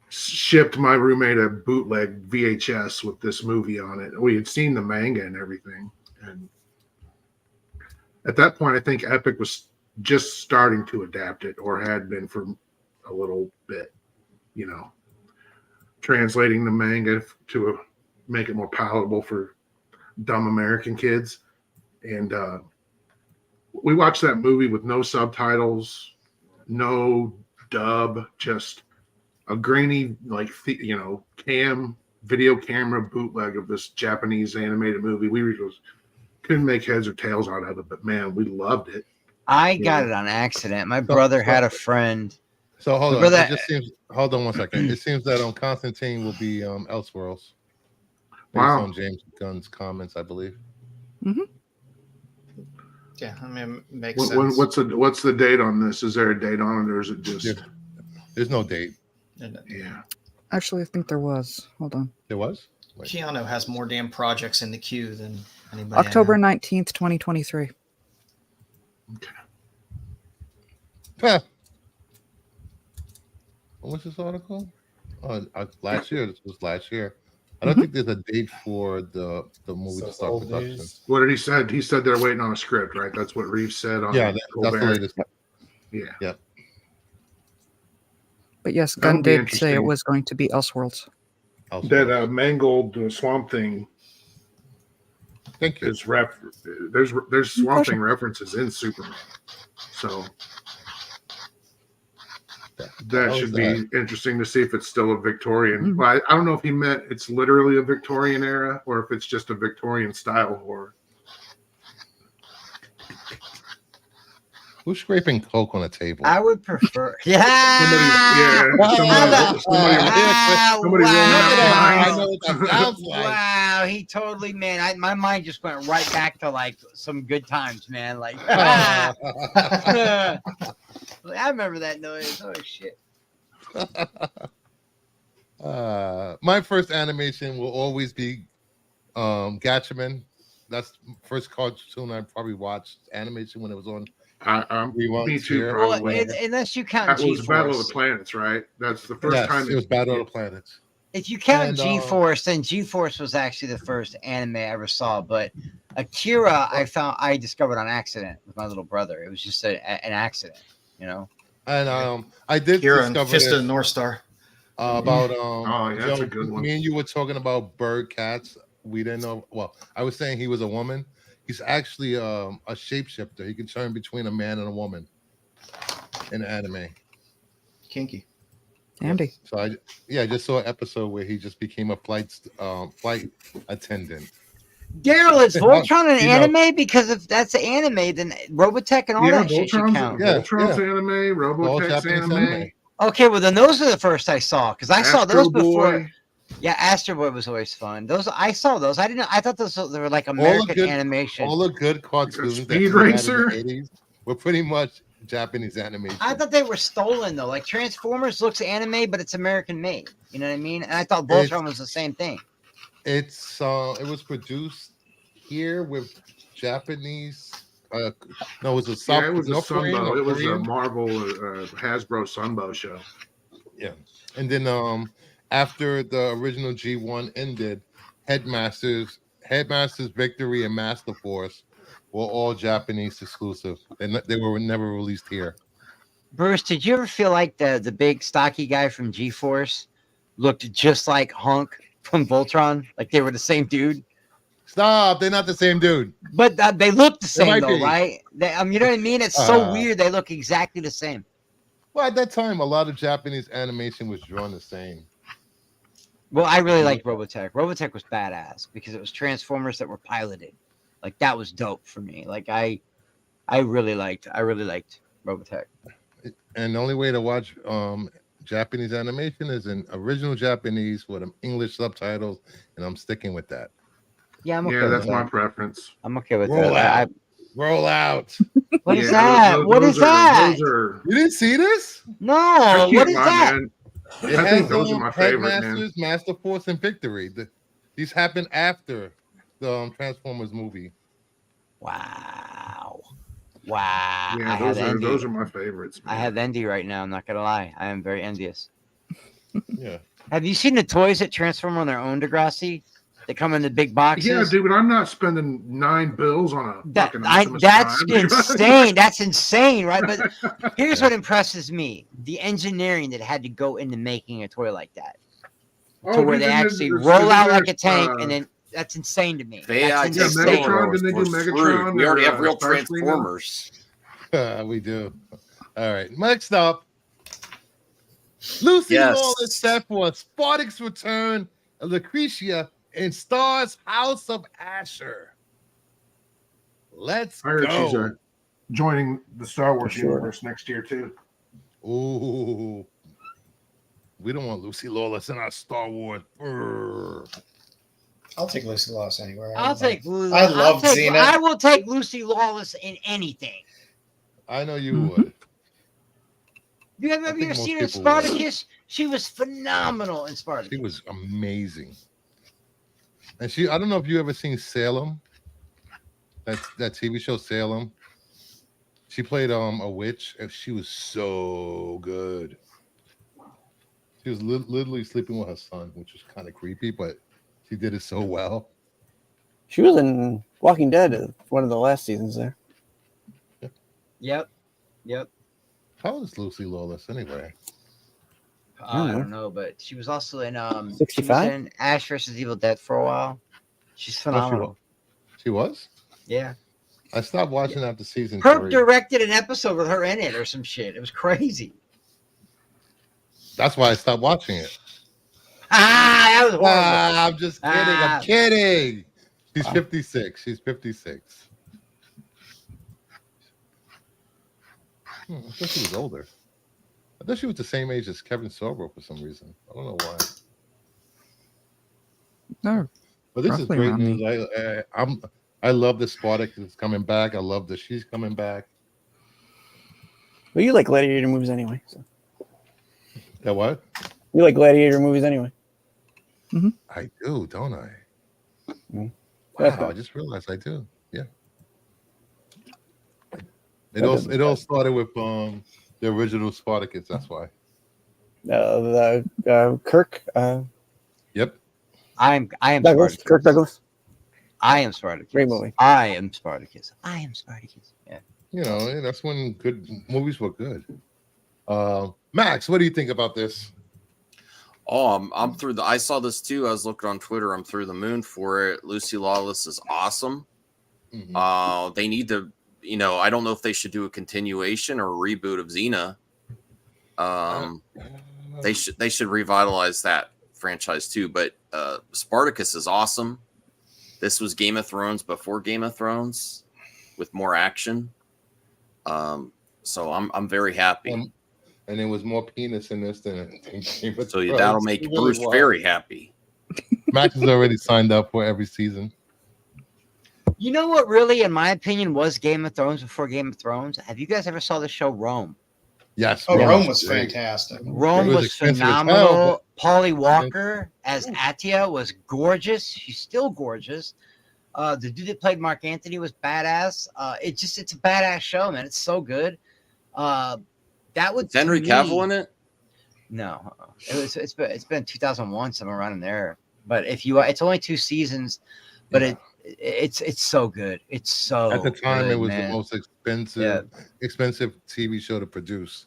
shipped my roommate a bootleg VHS with this movie on it. We had seen the manga and everything. And at that point, I think Epic was just starting to adapt it, or had been for a little bit, you know, translating the manga to make it more palatable for dumb American kids. And we watched that movie with no subtitles, no dub, just a grainy, like, you know, video camera bootleg of this Japanese animated movie. We couldn't make heads or tails out of it, but man, we loved it. I got it on accident. My brother had a friend. So hold on. It just seems, hold on one second. It seems that Constantine will be Elseworlds. Based on James Gunn's comments, I believe. Mm-hmm. Yeah, I mean, it makes sense. What's the date on this? Is there a date on it, or is it just? There's no date. Yeah. Actually, I think there was. Hold on. There was? Wait. Keanu has more damn projects in the queue than anybody. October 19th, 2023. Okay. Huh. What was this article? Last year. This was last year. I don't think there's a date for the movie to start production. What did he say? He said they're waiting on a script, right? That's what Reeves said on that's the latest. Yeah. Yep. But yes, Gunn did say it was going to be Elseworlds. That mangled Swamp Thing. Thank you. There's Swamp Thing references in Superman, so that should be interesting to see if it's still a Victorian. Well, I don't know if he meant it's literally a Victorian era or if it's just a Victorian style horror. Who's scraping Coke on a table? I would prefer. Somebody I know what that sounds like. Wow, he totally, man. My mind just went right back to like some good times, man. Like, I remember that noise. Oh shit. My first animation will always be Gatchaman. That's the first cartoon I probably watched animation when it was on. Me too, probably. Well, unless you count G-Force. It was Battle of the Planets, right? That's the first time. It was Battle of the Planets. If you count G-Force, then G-Force was actually the first anime I ever saw. But Akira, I discovered on accident with my little brother. It was just an accident, you know. And I did Akira discover and Fist of the North Star. About that's a good one. Me and you were talking about bird cats. We didn't know. Well, I was saying he was a woman. He's actually a shapeshifter. He can turn between a man and a woman in anime. Kinky. Andy. So I just saw an episode where he just became a flight attendant. Daryl, is Voltron an anime? Because if that's an anime, then Robotech and all that shit should count. Voltron's anime, Robotech's anime. Okay, well then those are the first I saw because I saw those before. Yeah, Astro Boy was always fun. Those I saw those. I didn't know. I thought those were like American animation. All the good cartoons Speed Racer in the 80s were pretty much Japanese animation. I thought they were stolen though. Like Transformers looks anime, but it's American made. You know what I mean? And I thought Voltron was the same thing. It was produced here with Japanese. No, it was a South. It was a Sunbow. It was a Marvel Hasbro Sunbow show. Yeah, and then after the original G1 ended, Headmasters, Victory, and Master Force were all Japanese exclusive. They were never released here. Bruce, did you ever feel like the big stocky guy from G-Force looked just like Hunk from Voltron? Like they were the same dude? Stop! They're not the same dude. But they look the same though, right? You know what I mean? It's so weird. They look exactly the same. Well, at that time, a lot of Japanese animation was drawn the same. Well, I really liked Robotech. Robotech was badass because it was Transformers that were piloted. Like that was dope for me. Like I really liked Robotech. And the only way to watch Japanese animation is in original Japanese with English subtitles, and I'm sticking with that. Yeah, I'm okay Yeah, with that's my that. preference. I'm okay with Roll that. out. Roll out. What is Yeah, that? What is that? Those are. You didn't see this? No, I what can't is lie, that? man. It I has think those are my favorite, man. Headmasters, Master Force, and Victory. These happened after the Transformers movie. Wow. Yeah, those are my favorites, man. I have envy right now. I'm not gonna lie. I am very envious. Yeah. Have you seen the toys that transform on their own, Degrassi? They come in the big boxes. Yeah, dude, but I'm not spending $9 bills on a fucking Optimus that's Prime. insane. That's insane, right? But here's what impresses me: the engineering that had to go into making a toy like that, to where dude, they then actually there's- roll out there's, like a tank, and then that's insane to me. They That's did insane. Megatron, didn't they do We're Megatron screwed. We already or, have real Starscream now? Transformers. We do. All right. Next up, Lucy Yes. Lawless set for a Spartacus return of Lucretia in Star's House of Asher. Let's I heard she's go. joining the Star Wars Sure. universe next year too. Ooh. We don't want Lucy Lawless in our Star Wars. I'll take Lucy Lawless anywhere. I'll take Lucy. I love Xena. I will take Lucy Lawless in anything. I know you would. Have I you think ever most seen her in people would. Spartacus? She was phenomenal in Spartacus. She was amazing. And I don't know if you ever seen Salem. That TV show Salem. She played a witch, and she was so good. She was literally sleeping with her son, which was kind of creepy, but she did it so well. She was in Walking Dead, one of the last seasons there. Yep. How old is Lucy Lawless anyway? I don't know, but she was also in 65? She was in Ash versus Evil Dead for a while. She's phenomenal. She was? Yeah. I stopped watching after season Herb 3. directed an episode with her in it or some shit. It was crazy. That's why I stopped watching it. That was horrible. I'm just kidding. I'm kidding. She's 56. She's 56. I thought she was older. I thought she was the same age as Kevin Sorbo for some reason. I don't know why. No, But this is roughly great around me. news. I love that Spartacus is coming back. I love that she's coming back. Well, you like gladiator movies anyway. So. That what? You like gladiator movies anyway. I do, don't I? Mm. Wow, I just realized I do. Yeah. It all started with the original Spartacus. That's why. Kirk. Yep. I am Douglas. Spartacus. Kirk Douglas. I am Spartacus. Great movie. I am Spartacus. I am Spartacus. Yeah. You know, that's when good movies were good. Max, what do you think about this? Oh, I'm through I saw this too. I was looking on Twitter. I'm through the moon for it. Lucy Lawless is awesome. Mhm. They need to, I don't know if they should do a continuation or a reboot of Xena. They should revitalize that franchise too. But Spartacus is awesome. This was Game of Thrones before Game of Thrones with more action. So I'm very happy. And there was more penis in this than Game of So Thrones. that'll make It really Bruce was. very happy. Max has already signed up for every season. You know what really, in my opinion, was Game of Thrones before Game of Thrones? Have you guys ever saw the show Rome? Yes. Oh, Rome Rome was great. fantastic. Rome It was was expensive as hell, phenomenal. Polly Walker as Atia was gorgeous. She's still gorgeous. The dude that played Mark Antony was badass. It's a badass show, man. It's so good. That was Is Henry to Cavill me- in it? No, it's been 2001, somewhere around in there. But it's only 2 seasons, but it's so good. It's so At the time, good, it was man. the most expensive TV show to produce.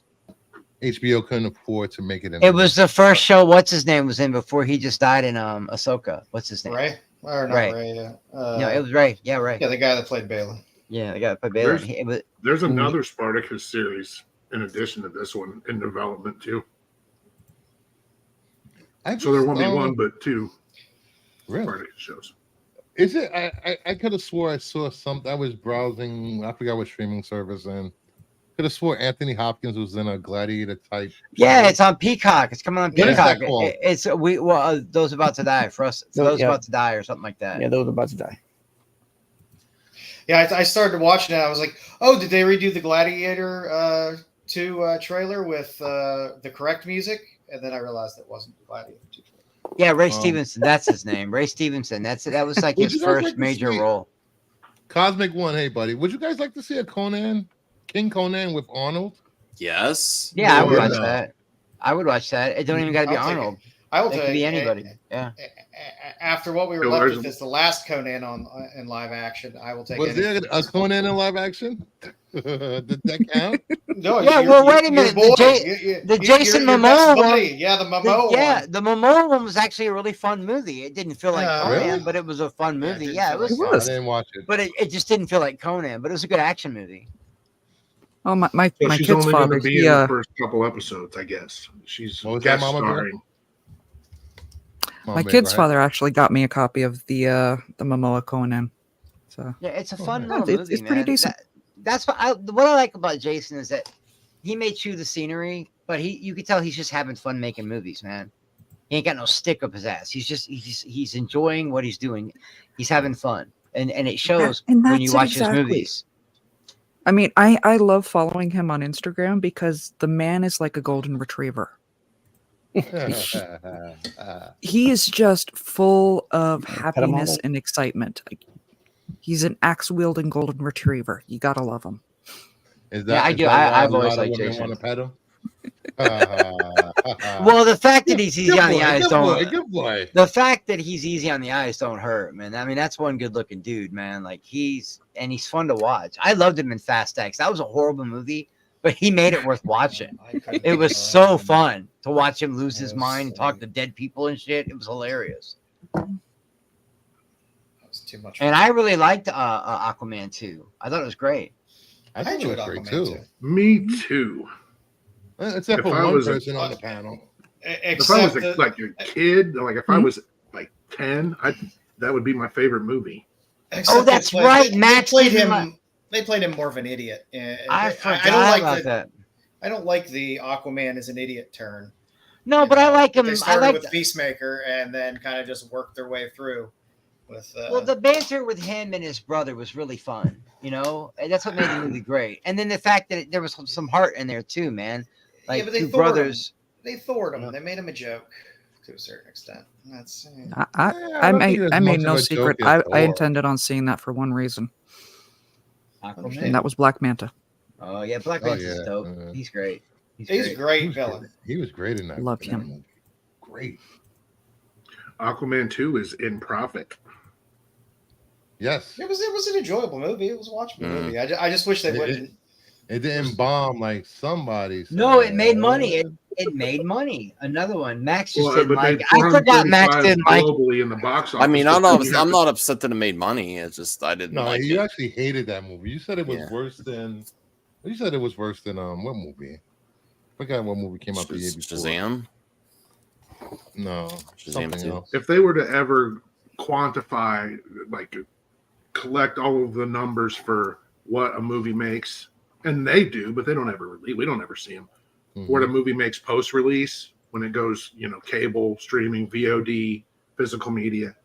HBO couldn't afford to make it. It was the first show. What's his name was in before he just died in Ahsoka. What's his name? Ray? Or not Ray. Ray, yeah. No, it was Ray. Yeah, Ray. Yeah, the guy that played Balin. Yeah, the guy that played Baylor. There's another Spartacus series in addition to this one in development too. So there won't be one, but 2 Spartacus shows. Is it? I could have swore I saw something. I was browsing. I forgot what streaming service, and Could have swore Anthony Hopkins was in a Gladiator type. Yeah, it's on Peacock. It's coming on What is Peacock. that called? It's Those About to Die for us. Those About to Die or something like that. Yeah, Those About to Die. Yeah, I started watching it. I was like, oh, did they redo the Gladiator 2 trailer with the correct music? And then I realized it wasn't Gladiator 2 trailer. Yeah, Ray Stevenson. That's his name. Ray Stevenson. That was like his first major role. Cosmic One, hey buddy, would you guys like to see a King Conan with Arnold? Yes. Yeah, I would watch that. I would watch that. It don't even got to be Arnold. I will It could be anybody. Yeah. After what we were left with is the last Conan in live action. I will take. Was there a Conan in live action? Did that count? No. Yeah. Well, wait a minute. The Jason Momoa one. Yeah, the Momoa one. Yeah, the Momoa one was actually a really fun movie. It didn't feel like Conan, really? but it was a fun movie. Yeah, it was. I didn't watch it. But it just didn't feel like Conan. But it was a good action movie. Oh, my So my she's kid's only father. going to be in the first couple episodes, I guess. She's What was that, guest Mama Bear? starring. My kid's father actually got me a copy of the Momoa Conan. So Yeah, it's a fun yeah, little it's movie, pretty man. decent. That's what I like about Jason is that he may chew the scenery, but you can tell he's just having fun making movies, man. He ain't got no stick up his ass. He's enjoying what he's doing. He's having fun, and it shows when you watch his movies. I mean, I love following him on Instagram because the man is like a golden retriever. He is just full of happiness and excitement. He's an axe-wielding golden retriever. You gotta love him. I do. I've always liked Jason. Want to pet him? Well, the fact that he's easy on the eyes don't. Good boy. The fact that he's easy on the eyes don't hurt, man. I mean, that's one good-looking dude, man. Like he's fun to watch. I loved him in Fast X. That was a horrible movie, but he made it worth watching. It was so fun to watch him lose his mind and talk to dead people and shit. It was hilarious. That was too much. And I really liked Aquaman 2. I thought it was great. I enjoyed Aquaman too. Me too. Except for one person on the panel. If I was like a kid, like if I was like 10, that would be my favorite movie. Oh, that's right. Max played him. They played him more of an idiot. I forgot about that. I don't like the Aquaman as an idiot turn. No, but I like him. They started with Peacemaker and then kind of just worked their way through. Well, the banter with him and his brother was really fun. You know, and that's what made the movie great. And then the fact that there was some heart in there too, man. Like but they two brothers. They thwarted him. They made him a joke to a certain extent. That's. I made no secret. I intended on seeing that for one reason. Aquaman. And that was Black Manta. Oh yeah, Black Manta's dope. He's great. He's a great villain. He was great in that. Love him. Great. Aquaman 2 is in profit. Yes. It was an enjoyable movie. It was a watchable movie. I just wish they wouldn't. It didn't bomb like somebody. No, it made money. It made money. Another one. Max just didn't like. I forgot Max didn't like. Globally in the box office. I mean, I'm not upset that it made money. It's just I didn't. No, like you it. actually hated that movie. You said it was worse than. You said it was worse than what movie? I forgot what movie came out the year before. Shazam. No, Shazam 2. else. If they were to ever quantify, like, collect all of the numbers for what a movie makes, and they do, but they don't ever release. We don't ever see them. Mm-hmm. What a movie makes post-release when it goes, cable, streaming, VOD, physical media.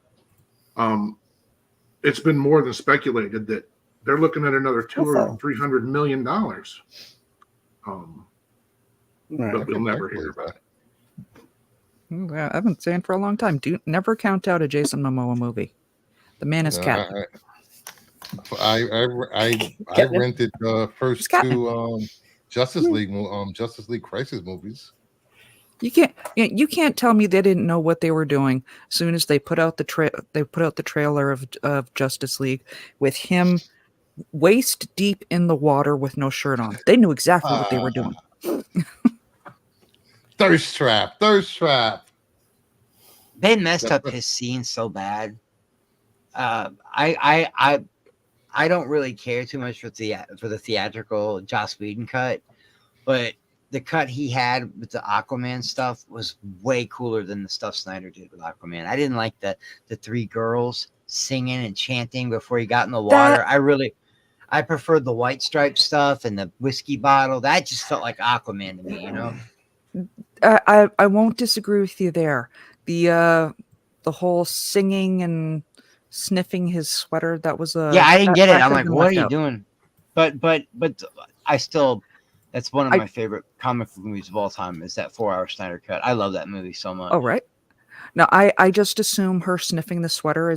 It's been more than speculated that they're looking at another $200 or $300 million. But we'll never hear about it. I've been saying for a long time. Do never count out a Jason Momoa movie. The man is cat. I rented the first two Justice League Crisis movies. You can't tell me they didn't know what they were doing as soon as they put out the trailer of Justice League with him waist deep in the water with no shirt on. They knew exactly what they were doing. Thirst trap. They messed up his scene so bad. I don't really care too much for the theatrical Joss Whedon cut, but the cut he had with the Aquaman stuff was way cooler than the stuff Snyder did with Aquaman. I didn't like the three girls singing and chanting before he got in the water. I I preferred the white stripe stuff and the whiskey bottle. That just felt like Aquaman to me, you know. I won't disagree with you there. The whole singing and sniffing his sweater, that was yeah, I didn't get it. I'm like, could've been what are left you out. doing? But I still, that's one of my favorite comic book movies of all time. Is that 4-hour Snyder cut? I love that movie so much. Oh right. Now I just assume her sniffing the sweater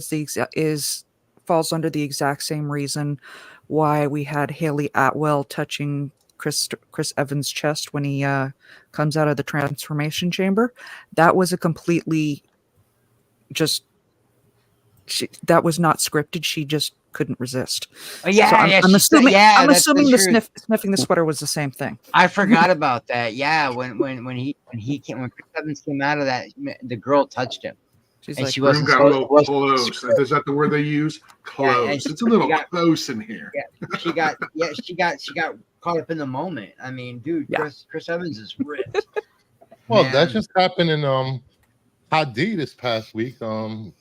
falls under the exact same reason why we had Haley Atwell touching Chris Evans' chest when he comes out of the transformation chamber. That was a completely that was not scripted. She just couldn't resist. Oh, yeah, so I'm assuming, I'm that's assuming the the truth. sniffing the sweater was the same thing. I forgot about that. Yeah, when Chris Evans came out of that, the girl touched him. She's and like, she Room wasn't got a little supposed- close. Is that the word they use? Close. Yeah, and It's a little got- close in here. Yeah, she got caught up in the moment. I mean, dude, Yeah. Chris Evans is ripped. Well, Man. that just happened in Hot D this past week. Rhaenyra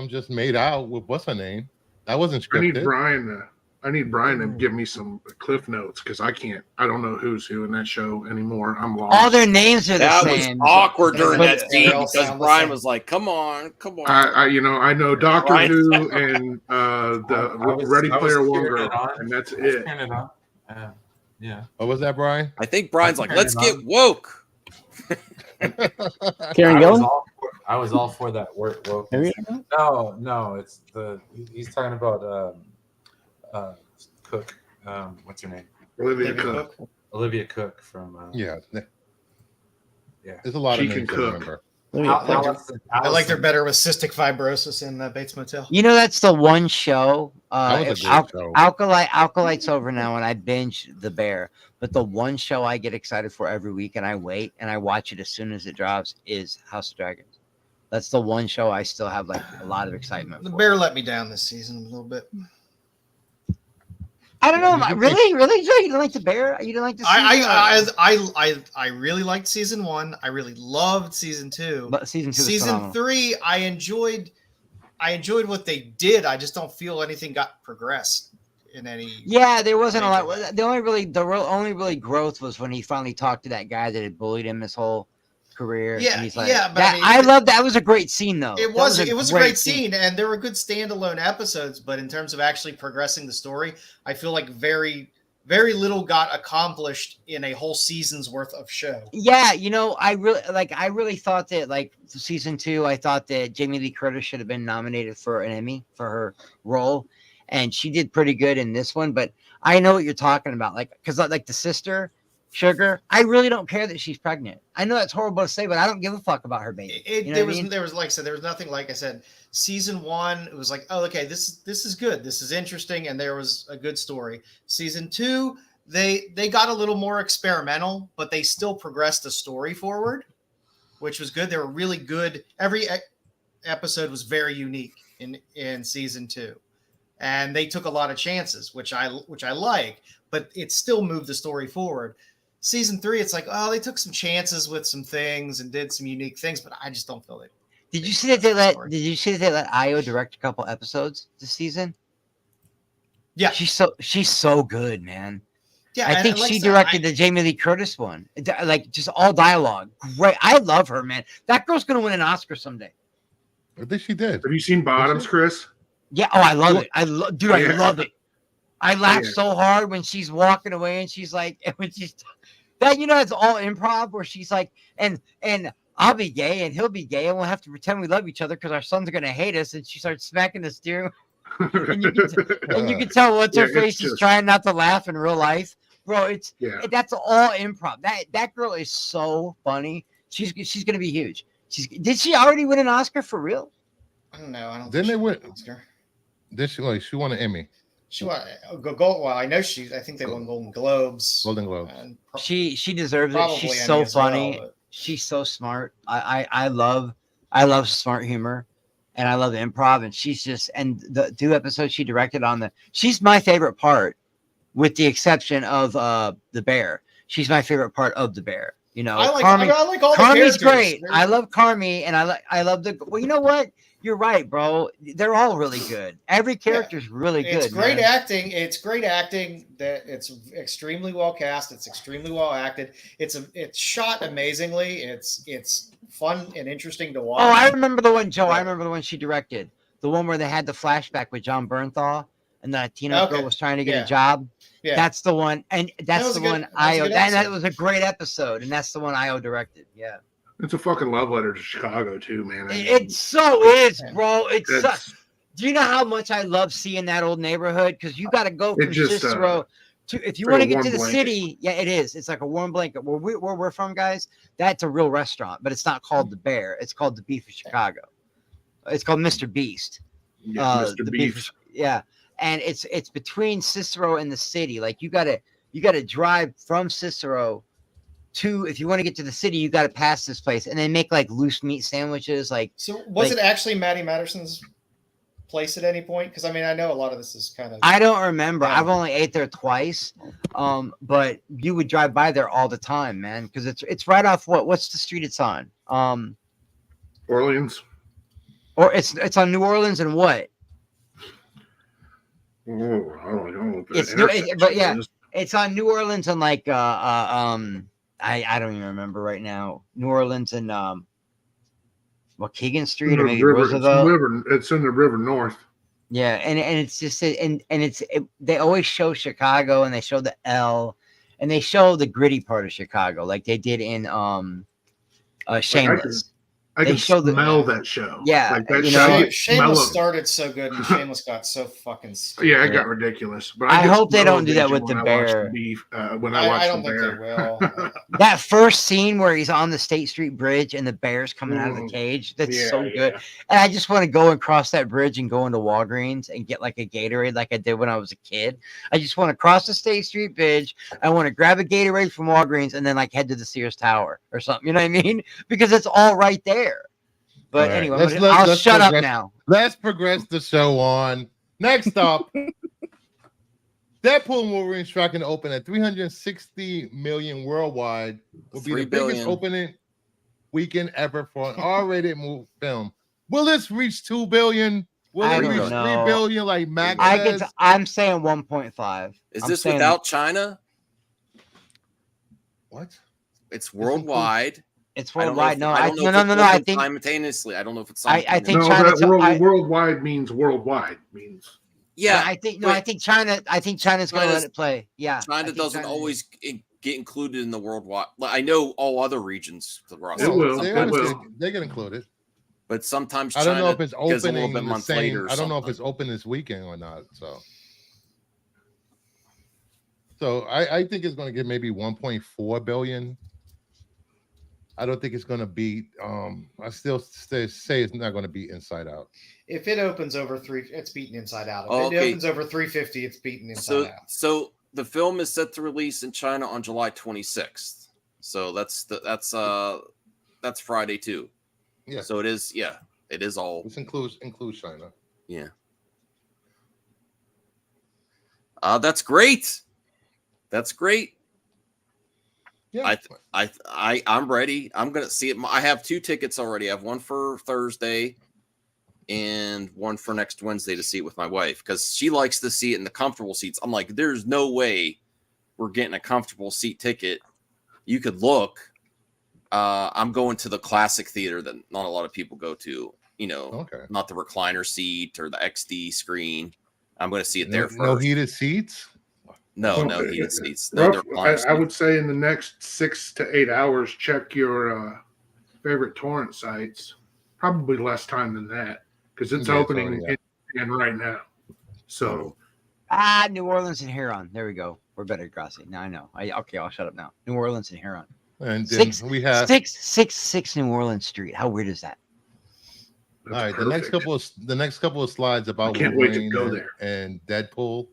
just made out with what's her name. That wasn't I need scripted. Brian to give me some cliff notes because I don't know who's who in that show anymore. I'm lost. All their names are the That was same. awkward during But that they scene all because sound the Brian same. was like, "Come on." I know Doctor Brian- Who and the Ready Player One cheering it girl, on. and that's I was it. cheering it on. Yeah. What was that, Brian? I think Brian's like, I'm "Let's turning get woke." Karen Gillan? I was all for that word woke. Have you- No, it's he's talking about Cook. What's her name? Olivia David Cook. Olivia Cook from Yeah. Yeah. There's a lot She of can names to cook. remember. I like her better with cystic fibrosis in Bates Motel. You know, that's the one show. That was a great show. Alkalite's over now, and I binge The Bear. But the one show I get excited for every week, and I wait and I watch it as soon as it drops, is House of Dragons. That's the one show I still have like a lot of excitement The for. Bear let me down this season a little bit. I don't know. Really, you didn't like The Bear? You didn't like the season? I really liked season 1. I really loved season 2. But season 2 was Season phenomenal. 3, I enjoyed what they did. I just don't feel anything got progressed in any. Yeah, there wasn't a major lot. way. The only really growth was when he finally talked to that guy that had bullied him his whole career. Yeah, and he's like, yeah, but that, I mean, I love that. It was a great scene, though. It was a great scene, and there were good standalone episodes. But in terms of actually progressing the story, I feel like very, very little got accomplished in a whole season's worth of show. Yeah, you know, I really thought that like season 2, I thought that Jamie Lee Curtis should have been nominated for an Emmy for her role, and she did pretty good in this one. But I know what you're talking about, like because like the sister. Sugar, I really don't care that she's pregnant. I know that's horrible to say, but I don't give a fuck about her baby. There was like I said, there was nothing. Like I said, season 1, it was like, oh, okay, this is good, this is interesting, and there was a good story. Season 2, they got a little more experimental, but they still progressed the story forward, which was good. They were really good. Every episode was very unique in season 2, and they took a lot of chances, which I like, but it still moved the story forward. Season 3, it's like, oh, they took some chances with some things and did some unique things, but I just don't feel it. Did you see that they let Io direct a couple episodes this season? Yeah, she's so good, man. Yeah, I think she directed the Jamie Lee Curtis one. Like just all dialogue. Great. I love her, man. That girl's gonna win an Oscar someday. I think she did. Have you seen Bottoms, Chris? Yeah. Oh, I love it. I love it. I laugh Yeah. so hard when she's walking away and she's like, when she's that, you know, it's all improv where she's like, and I'll be gay and he'll be gay and we'll have to pretend we love each other because our son's gonna hate us. And she starts smacking the steering. And you can tell what's her face is trying not to laugh in real life, bro. That's all improv. That girl is so funny. She's gonna be huge. Did she already win an Oscar for real? No, I don't. Didn't they win? Oscar. Did she won an Emmy? She won gold. Well, I know I think they won Golden Globes. Golden Globes. She deserves it. She's so funny. Well, She's so smart. I love smart humor, and I love improv. And she's just, and the 2 episodes she directed on she's my favorite part, with the exception of the Bear. She's my favorite part of The Bear. You know, I like Carmi, I like all the Carmi's characters. great. They're- I love Carmi, and I love the. Well, you know what? You're right, bro. They're all really good. Every character's really good. It's great man. acting. It's great acting. That it's extremely well cast. It's extremely well acted. It's shot amazingly. It's fun and interesting to watch. Oh, I remember the one, Joe. I remember the one she directed. The one where they had the flashback with John Bernthal, and the Latino girl was trying to get a job. Yeah, that's the one, and that's the one Io. That was a great episode, and that's the one Io directed. Yeah. It's a fucking love letter to Chicago too, man. It so is, bro. Do you know how much I love seeing that old neighborhood? Because you got to go from Cicero to if you want to get to the city. Yeah, it is. It's like a warm blanket. Where we're from, guys, that's a real restaurant, but it's not called the Bear. It's called the Beef of Chicago. It's called Mr. Beast. Yeah, Mr. Beef. Yeah, and it's between Cicero and the city. Like you gotta drive from Cicero to, if you want to get to the city, you got to pass this place, and they make like loose meat sandwiches. Like, so was it actually Maddie Matterson's place at any point? Because I mean, I know a lot of this is kind of. I don't remember. I've only ate there twice, but you would drive by there all the time, man, because it's right off what's the street it's on? Orleans. Or it's on New Orleans and what? Oh, I don't know. But yeah, it's on New Orleans and like I don't even remember right now. New Orleans and Keegan Street or maybe Roosevelt. It's in the river north. Yeah, and it's just they always show Chicago, and they show the L, and they show the gritty part of Chicago, like they did in Shameless. I can smell that show. Yeah, like that show. Shameless started so good, and Shameless got so fucking stupid. Yeah, it got ridiculous. But I hope they don't do that with the Bear. I don't think they will. That first scene where he's on the State Street Bridge and the bear's coming out of the cage, that's so good. And I just want to go and cross that bridge and go into Walgreens and get like a Gatorade like I did when I was a kid. I just want to cross the State Street Bridge. I want to grab a Gatorade from Walgreens and then like head to the Sears Tower or something. You know what I mean? Because it's all right there. But anyway, I'll shut up now. Let's progress the show on. Next up, Deadpool and Wolverine tracking to open at 360 million worldwide. Will be the biggest opening weekend ever for an R-rated film. Will this reach 2 billion? Will it reach 3 billion like Max says? I'm saying 1.5. Is this without China? What? It's worldwide. It's worldwide. No. I think simultaneously. I don't know if it's. I think China. Worldwide means worldwide means. Yeah, I think China. I think China's going to let it play. Yeah, China doesn't always get included in the worldwide. I know all other regions. It will. They get included. But sometimes I don't know if it's opening the the same. later I don't know if it's open this weekend or not. So I think it's going to get maybe 1.4 billion. I don't think it's going to beat. I still say it's not going to beat Inside Out. If it opens over 3, it's beating Inside Out. If it opens over 350, it's beating Inside Out. So the film is set to release in China on July 26th. So that's Friday too. Yeah. So it is. Yeah, it is all. This includes China. Yeah. That's great. That's great. Yeah, I'm ready. I'm gonna see it. I have 2 tickets already. I have one for Thursday and one for next Wednesday to see it with my wife because she likes to see it in the comfortable seats. I'm like, there's no way we're getting a comfortable seat ticket. You could look. I'm going to the classic theater that not a lot of people go to. You know, not the recliner seat or the XD screen. I'm going to see it there first. No heated seats. No heated seats. I would say in the next 6 to 8 hours, check your favorite torrent sites. Probably less time than that because it's opening in right now. So, New Orleans and Huron. There we go. We're better, Grassi. Now I know. Okay, I'll shut up now. New Orleans and Huron. And then we have 666 New Orleans Street. How weird is that? All right, the next couple of slides about Wolverine and Deadpool.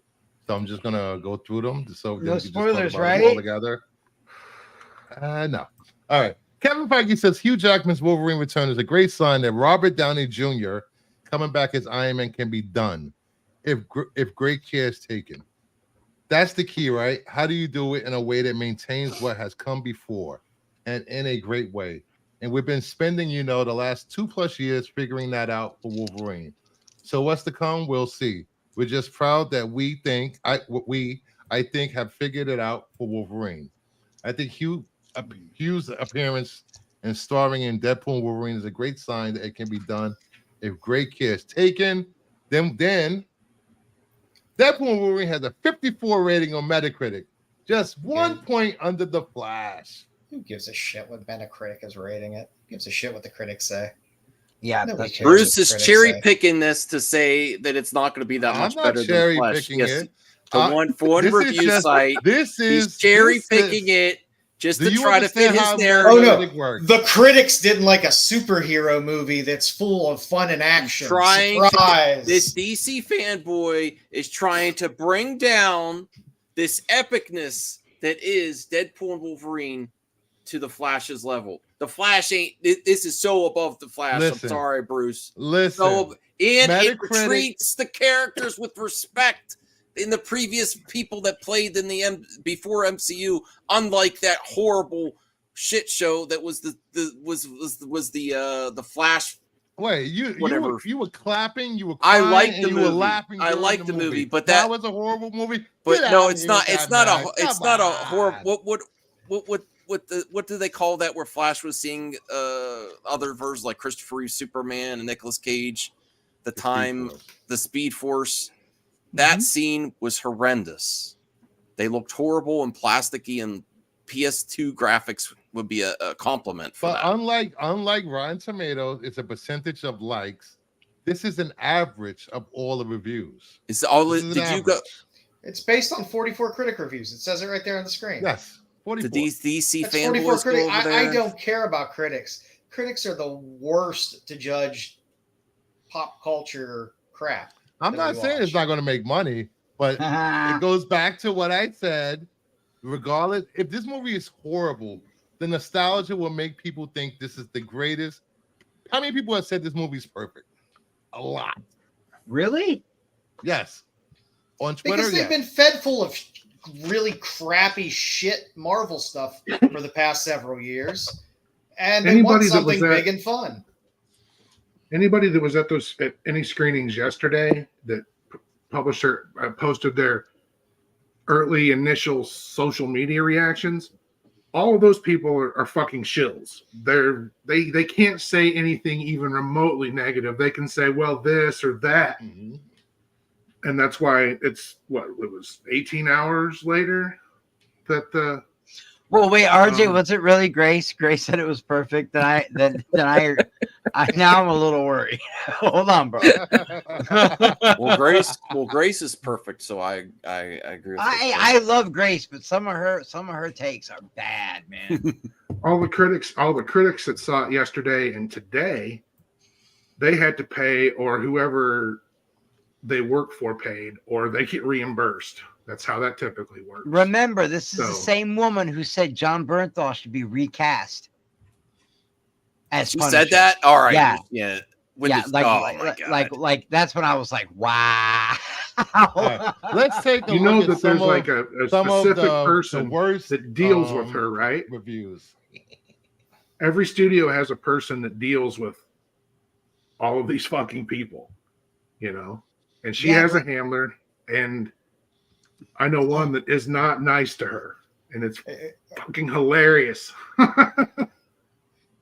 So I'm just gonna go through them. So no spoilers, right? All together. No. All right. Kevin Feige says Hugh Jackman's Wolverine return is a great sign that Robert Downey Jr. coming back as Iron Man can be done if great care is taken. That's the key, right? How do you do it in a way that maintains what has come before? and in a great way. And we've been spending, the last 2+ years figuring that out for Wolverine. So what's to come, we'll see. We're just proud that I think have figured it out for Wolverine. I think Hugh's appearance and starring in Deadpool and Wolverine is a great sign that it can be done if great care is taken. Then Deadpool and Wolverine has a 54 rating on Metacritic, just 1 point under The Flash. Who gives a shit what Metacritic is rating it? Who gives a shit what the critics say? Yeah, Nobody cares Bruce what is critics cherry say. picking this to say that it's not going to be that much better than Flash. Yes, for one review site, he's cherry picking it just to try to fit his narrative. Oh no, the critics didn't like a superhero movie that's full of fun and action. This DC fanboy is trying to bring down this epicness that is Deadpool and Wolverine to the Flash's level. The Flash ain't. This is so above the Flash. I'm sorry, Bruce. Listen, it treats the characters with respect in the previous people that played in the before MCU, unlike that horrible shit show that was the Flash. Wait, you were clapping, you were I crying, liked the movie. You were laughing. I liked the movie, but that was a horrible movie. But no, it's not. It's not a horrible. What do they call that? Where Flash was seeing other versions like Christopher Reeve Superman and Nicolas Cage, the Speed Force. That scene was horrendous. They looked horrible and plasticky, and PS2 graphics would be a compliment for that. Unlike Rotten Tomatoes, it's a percentage of likes. This is an average of all the reviews. It's based on 44 critic reviews. It says it right there on the screen. Yes. 44. The DC fanboys go over I don't care about critics. Critics are the worst to judge pop culture crap. I'm not saying it's not going to make money, but it goes back to what I said. Regardless, if this movie is horrible, the nostalgia will make people think this is the greatest. How many people have said this movie is perfect? A lot. Really? Yes. On Twitter, because they've been fed full of really crappy shit Marvel stuff for the past several years, and they want something big and fun. Anybody that was at any screenings yesterday that posted their early initial social media reactions, all of those people are fucking shills. They can't say anything even remotely negative. They can say, well, this or that. Mm-hmm. And that's why it was 18 hours later that the. Well, wait, RJ, was it really Grace? Grace said it was perfect. Now I'm a little worried. Hold on, bro. Well, Grace is perfect, so I agree with I love Grace, but some of her takes are bad, man. all the critics that saw it yesterday and today, they had to pay, or whoever they work for paid, or they get reimbursed. That's how that typically works. Remember, this is the same woman who said John Bernthal should be recast. As she said that? All right. Yeah. Like that's when I was like, wow. Right. Let's take a look at there's like a specific person that deals with her, right? Reviews. Every studio has a person that deals with all of these fucking people, and she has a handler, and I know one that is not nice to her, and it's fucking hilarious.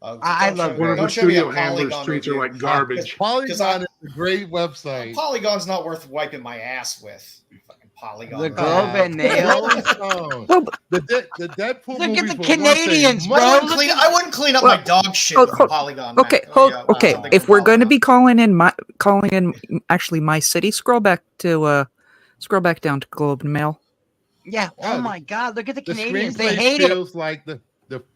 I love one of the studio handlers treats her like garbage. Polygon is a great website. Polygon's not worth wiping my ass with. Fucking Polygon. The Globe and Mail. The Deadpool. Look at the Canadians, bro. I wouldn't clean up my dog shit with Polygon. Okay, okay. If we're going to be calling in my city, scroll back down to Globe and Mail. Yeah. Oh my God! Look at the Canadians. They hate it. Feels like the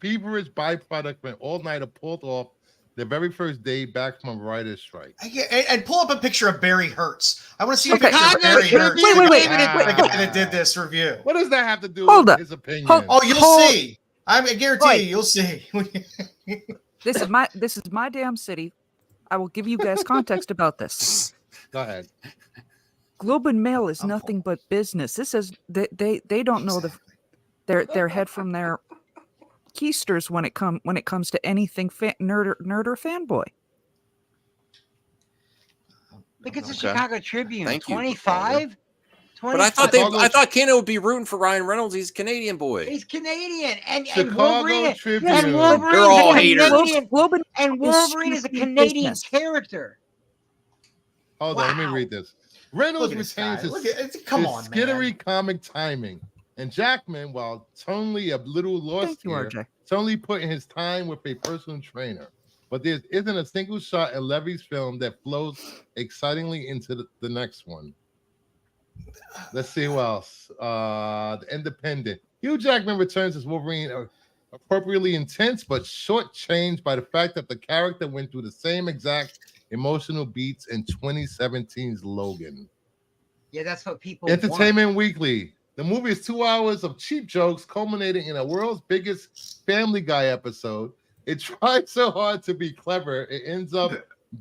feverish byproduct when all-nighter pulled off the very first day back from a writer's strike. And pull up a picture of Barry Hertz. I want to see a picture of Barry Hertz. Wait. The guy that did this review. What does that have to do with his opinion? You'll see. I guarantee you'll see. This is my damn city. I will give you guys context about this. Go ahead. Globe and Mail is nothing but business. This is they don't know their head from their keisters when it comes to anything nerd or fanboy. Look at the Okay. Chicago Tribune. Thank you, 25. But I thought Kano would be rooting for Ryan Reynolds. He's a Canadian boy. He's Canadian, and Chicago Wolverine. Tribune. And Wolverine They're all is a haters. Canadian, Wolverine and Wolverine is a strictly Canadian business. character. Hold on, let me read this. Reynolds Look at this retains guy. his, Look at, come his on, skittery man. comic timing, and Jackman, while totally a little lost Thank you, here, RJ. totally putting his time with a personal trainer. But there isn't a single shot in Levy's film that flows excitingly into the next one. Let's see who else. The Independent. Hugh Jackman returns as Wolverine, appropriately intense, but shortchanged by the fact that the character went through the same exact emotional beats in 2017's Logan. Yeah, that's what people Entertainment Weekly. The movie is 2 hours of cheap jokes culminating in a world's biggest Family Guy episode. It tried so hard to be clever, it ends up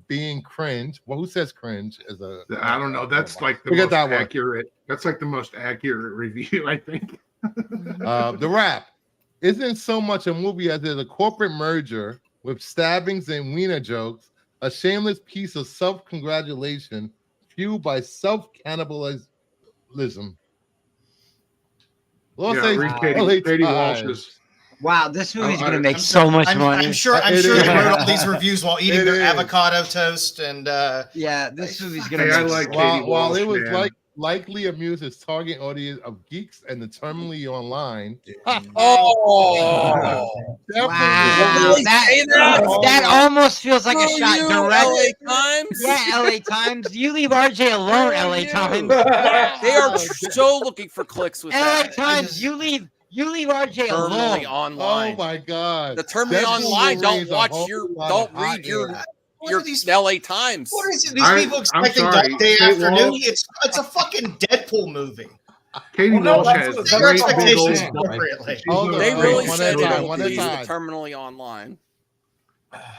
being cringe. Well, who says cringe? I don't know. That's like the most accurate. That's like the most accurate review, I think. The Wrap isn't so much a movie as it is a corporate merger with stabbings and wiener jokes, a shameless piece of self-congratulation fueled by self-cannibalism. Katie Walsh's. Wow, this movie's going to make so much money. I'm sure they wrote all these reviews while eating their avocado toast and yeah, this movie's going to make while it was likely amuse its target audience of geeks and the terminally online. Wow, that almost feels like a shot directly. LA Times. Yeah, LA Times. You leave RJ alone, LA Times. They are so looking for clicks with LA that. Times. You leave RJ Terminally alone. online. Oh my god. The terminally online don't read your LA Times. What is it? These people expecting Dog Day Afternoon? It's a fucking Deadpool movie. Katie Walsh has great big old. They really said it will be terminally online.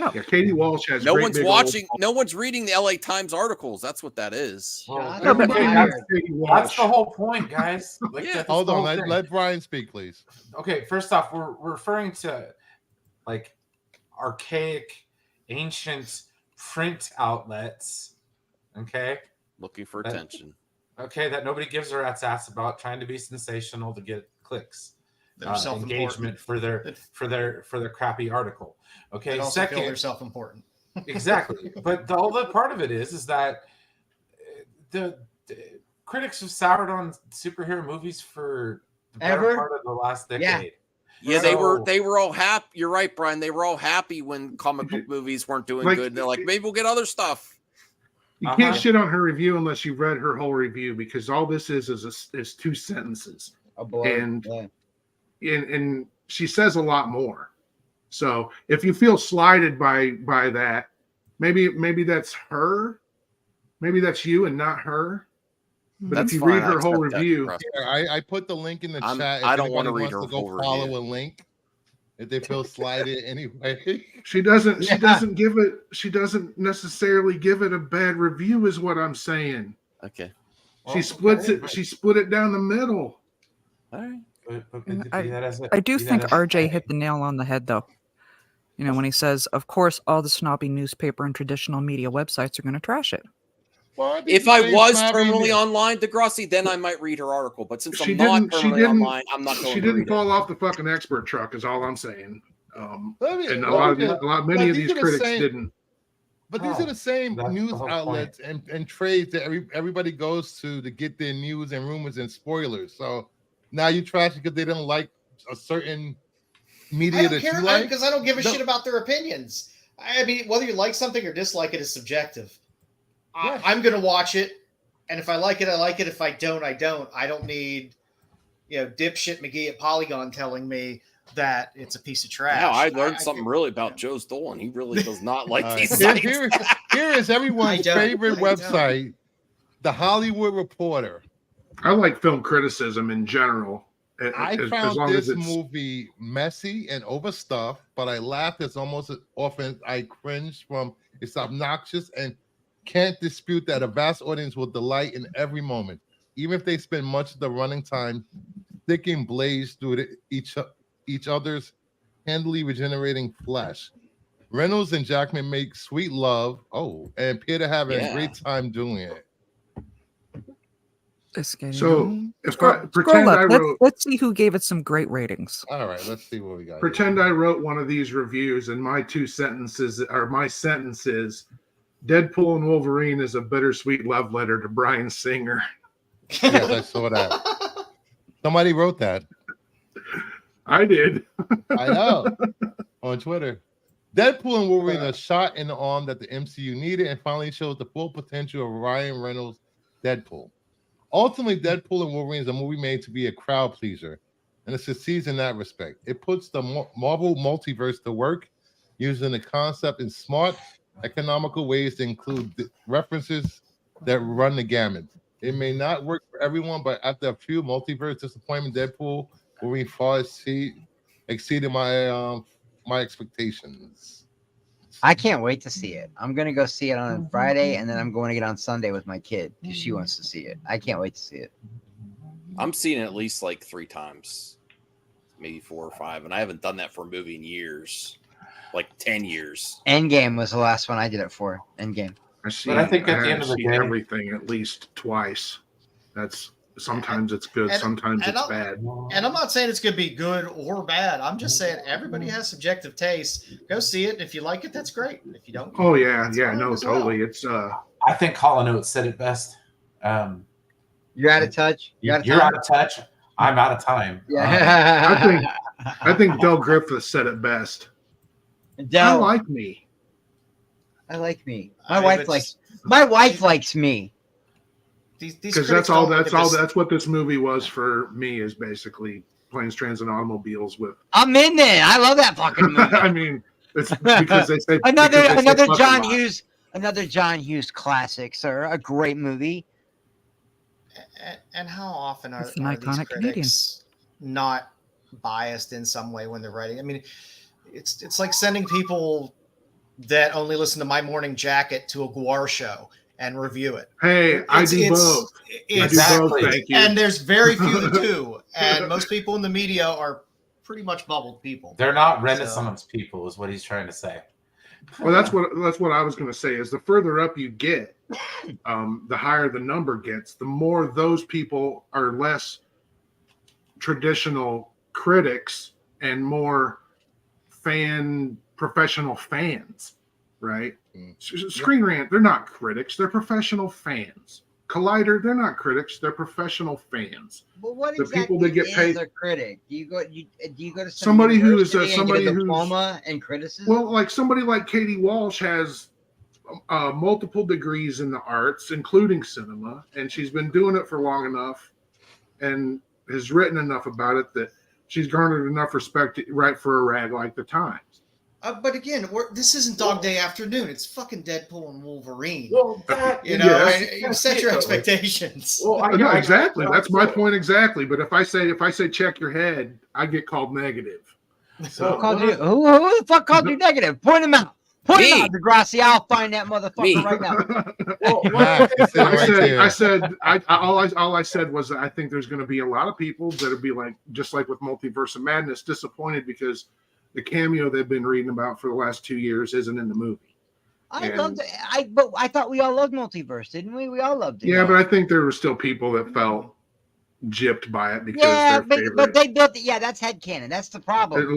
Yeah, Katie Walsh has. No one's watching. No one's reading the LA Times articles. That's what that is. That's the whole point, guys. Like, yeah. Hold on. Let Brian speak, please. Okay. First off, we're referring to like archaic, ancient print outlets. Okay. Looking for attention. Okay, that nobody gives a rat's ass about, trying to be sensational to get clicks, engagement for their crappy article. Okay, they also feel they're self-important. Exactly, but the other part of it is that the critics have soured on superhero movies for the better part of the last decade. Yeah, they were all happy. You're right, Brian. They were all happy when comic book movies weren't doing good. They're like, maybe we'll get other stuff. You can't shit on her review unless you read her whole review, because all this is 2 sentences. And she says a lot more. So if you feel slighted by that, maybe that's her, maybe that's you and not her. But That's if you fine. read her whole review, I put the link in the chat. I don't want to read her whole review. Follow a link if they feel slighted anyway. She doesn't give it. She doesn't necessarily give it a bad review, is what I'm saying. Okay. She splits it. She split it down the middle. All right. I do think RJ hit the nail on the head, though. You know, when he says, of course, all the snobby newspaper and traditional media websites are going to trash it. Well, if I was terminally online, Degrassi, then I might read her article. But since I'm not terminally online, I'm not going to read it. She didn't fall off the fucking expert truck, is all I'm saying. And many of these critics didn't. But these are the same news outlets and trades that everybody goes to get their news and rumors and spoilers. So now you trash it because they don't like a certain media that you like? Because I don't give a shit about their opinions. I mean, whether you like something or dislike it is subjective. Yeah. I'm going to watch it, and if I like it, I like it. If I don't, I don't. I don't need, dipshit McGee at Polygon telling me that it's a piece of trash. Now I learned something really about Joe Stolen. He really does not like these sites. Here is everyone's favorite website, The Hollywood Reporter. I like film criticism in general. I found this movie messy and overstuffed, but I laughed as almost as often I cringed from its obnoxious and can't dispute that a vast audience will delight in every moment, even if they spend much of the running time sticking blades through each other's handily regenerating flesh. Reynolds and Jackman make sweet love. Oh, and appear to have a great time doing it. So if scroll, I pretend up. I wrote, let's see who gave it some great ratings. All right, let's see what we got. Pretend I wrote one of these reviews, and my sentence is Deadpool and Wolverine is a bittersweet love letter to Bryan Singer. Yes, I saw that. Somebody wrote that. I did. I know. On Twitter. Deadpool and Wolverine are shot in the arm that the MCU needed and finally shows the full potential of Ryan Reynolds' Deadpool. Ultimately, Deadpool and Wolverine is a movie made to be a crowd pleaser, and it succeeds in that respect. It puts the Marvel multiverse to work, using the concept in smart, economical ways to include references that run the gamut. It may not work for everyone, but after a few multiverse disappointment, Deadpool Wolverine far exceeded my expectations. I can't wait to see it. I'm gonna go see it on Friday, and then I'm going to get on Sunday with my kid because she wants to see it. I can't wait to see it. I'm seeing it at least like 3 times, maybe 4 or 5, and I haven't done that for a movie in years, like 10 years. Endgame was the last one I did it for. Endgame. I think at the end of the day, everything at least twice. That's sometimes it's good, sometimes it's bad. And I'm not saying it's going to be good or bad. I'm just saying everybody has subjective taste. Go see it. If you like it, that's great. If you don't, oh yeah, no, totally. Well. It's I think Hall & Oates said it best. You're out of touch. You're out of touch. I'm out of time. Yeah. I think Del Griffith said it best. Del, I like me. I like me. My wife likes me. Because that's what this movie was for me, is basically planes, trains, and automobiles with. I'm in there. I love that fucking movie. I mean, it's because they say another John Hughes classic, sir. A great movie. And how often are an iconic critics not biased in some way when they're writing? I mean, it's like sending people that only listen to My Morning Jacket to a Guar show and review it. Hey, I do both. Exactly. Thank you. And there's very few that do. And most people in the media are pretty much bubbled people. They're not Renaissance people, is what he's trying to say. Well, that's what I was going to say. Is the further up you get, the higher the number gets. The more those people are less traditional critics and more professional fans, right? Screen Rant, they're not critics, they're professional fans. Collider, they're not critics, they're professional fans. But what the exactly people that get paid, is a critic? Do you go to somebody who is somebody who's diploma and criticism? Well, like somebody like Katie Walsh has multiple degrees in the arts, including cinema, and she's been doing it for long enough and has written enough about it that she's garnered enough respect to write for a rag like the Times. But again, this isn't Dog Day Afternoon. It's fucking Deadpool and Wolverine. Well, you set your expectations. Well, no, exactly. That's my point exactly. But if I say check your head, I get called negative. So who the fuck called you negative? Point him out. Point him out, Degrassi. I'll find that motherfucker right now. All I said was that I think there's going to be a lot of people that'll be like, just like with Multiverse of Madness, disappointed because the cameo they've been reading about for the last 2 years isn't in the movie. But I thought we all loved Multiverse, didn't we? We all loved it. Yeah, but I think there were still people that felt gypped by it because their favorite. But they built it. Yeah, that's headcanon. That's the problem.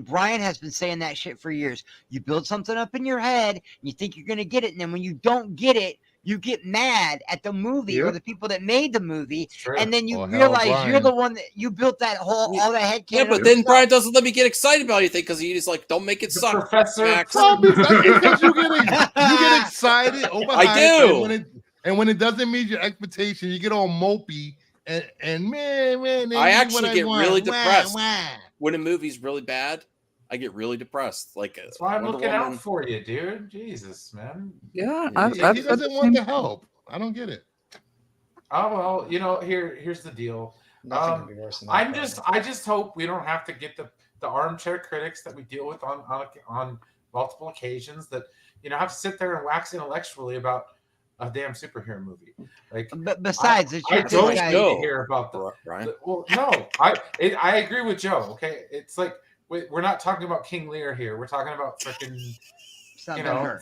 Brian has been saying that shit for years. You build something up in your head, and you think you're going to get it, and then when you don't get it, you get mad at the movie or the people that made the movie, and then you realize you're the one that you built that all that headcanon. Yeah, but then Brian doesn't let me get excited about anything because he's like, "Don't make it suck." Professor, because you get excited. I do. And when it doesn't meet your expectation, you get all mopey and man. I actually get really depressed when a movie's really bad. I get really depressed. Like that's why I'm looking out for you, dude. Jesus, man. Yeah, he doesn't want the help. I don't get it. Oh well, here's the deal. I just hope we don't have to get the armchair critics that we deal with on multiple occasions that have to sit there and wax intellectually about a damn superhero movie. Like, but besides, I don't guy, need to hear about the Brian. well, no, I agree with Joe. Okay, it's like we're not talking about King Lear here. We're talking about freaking, you know,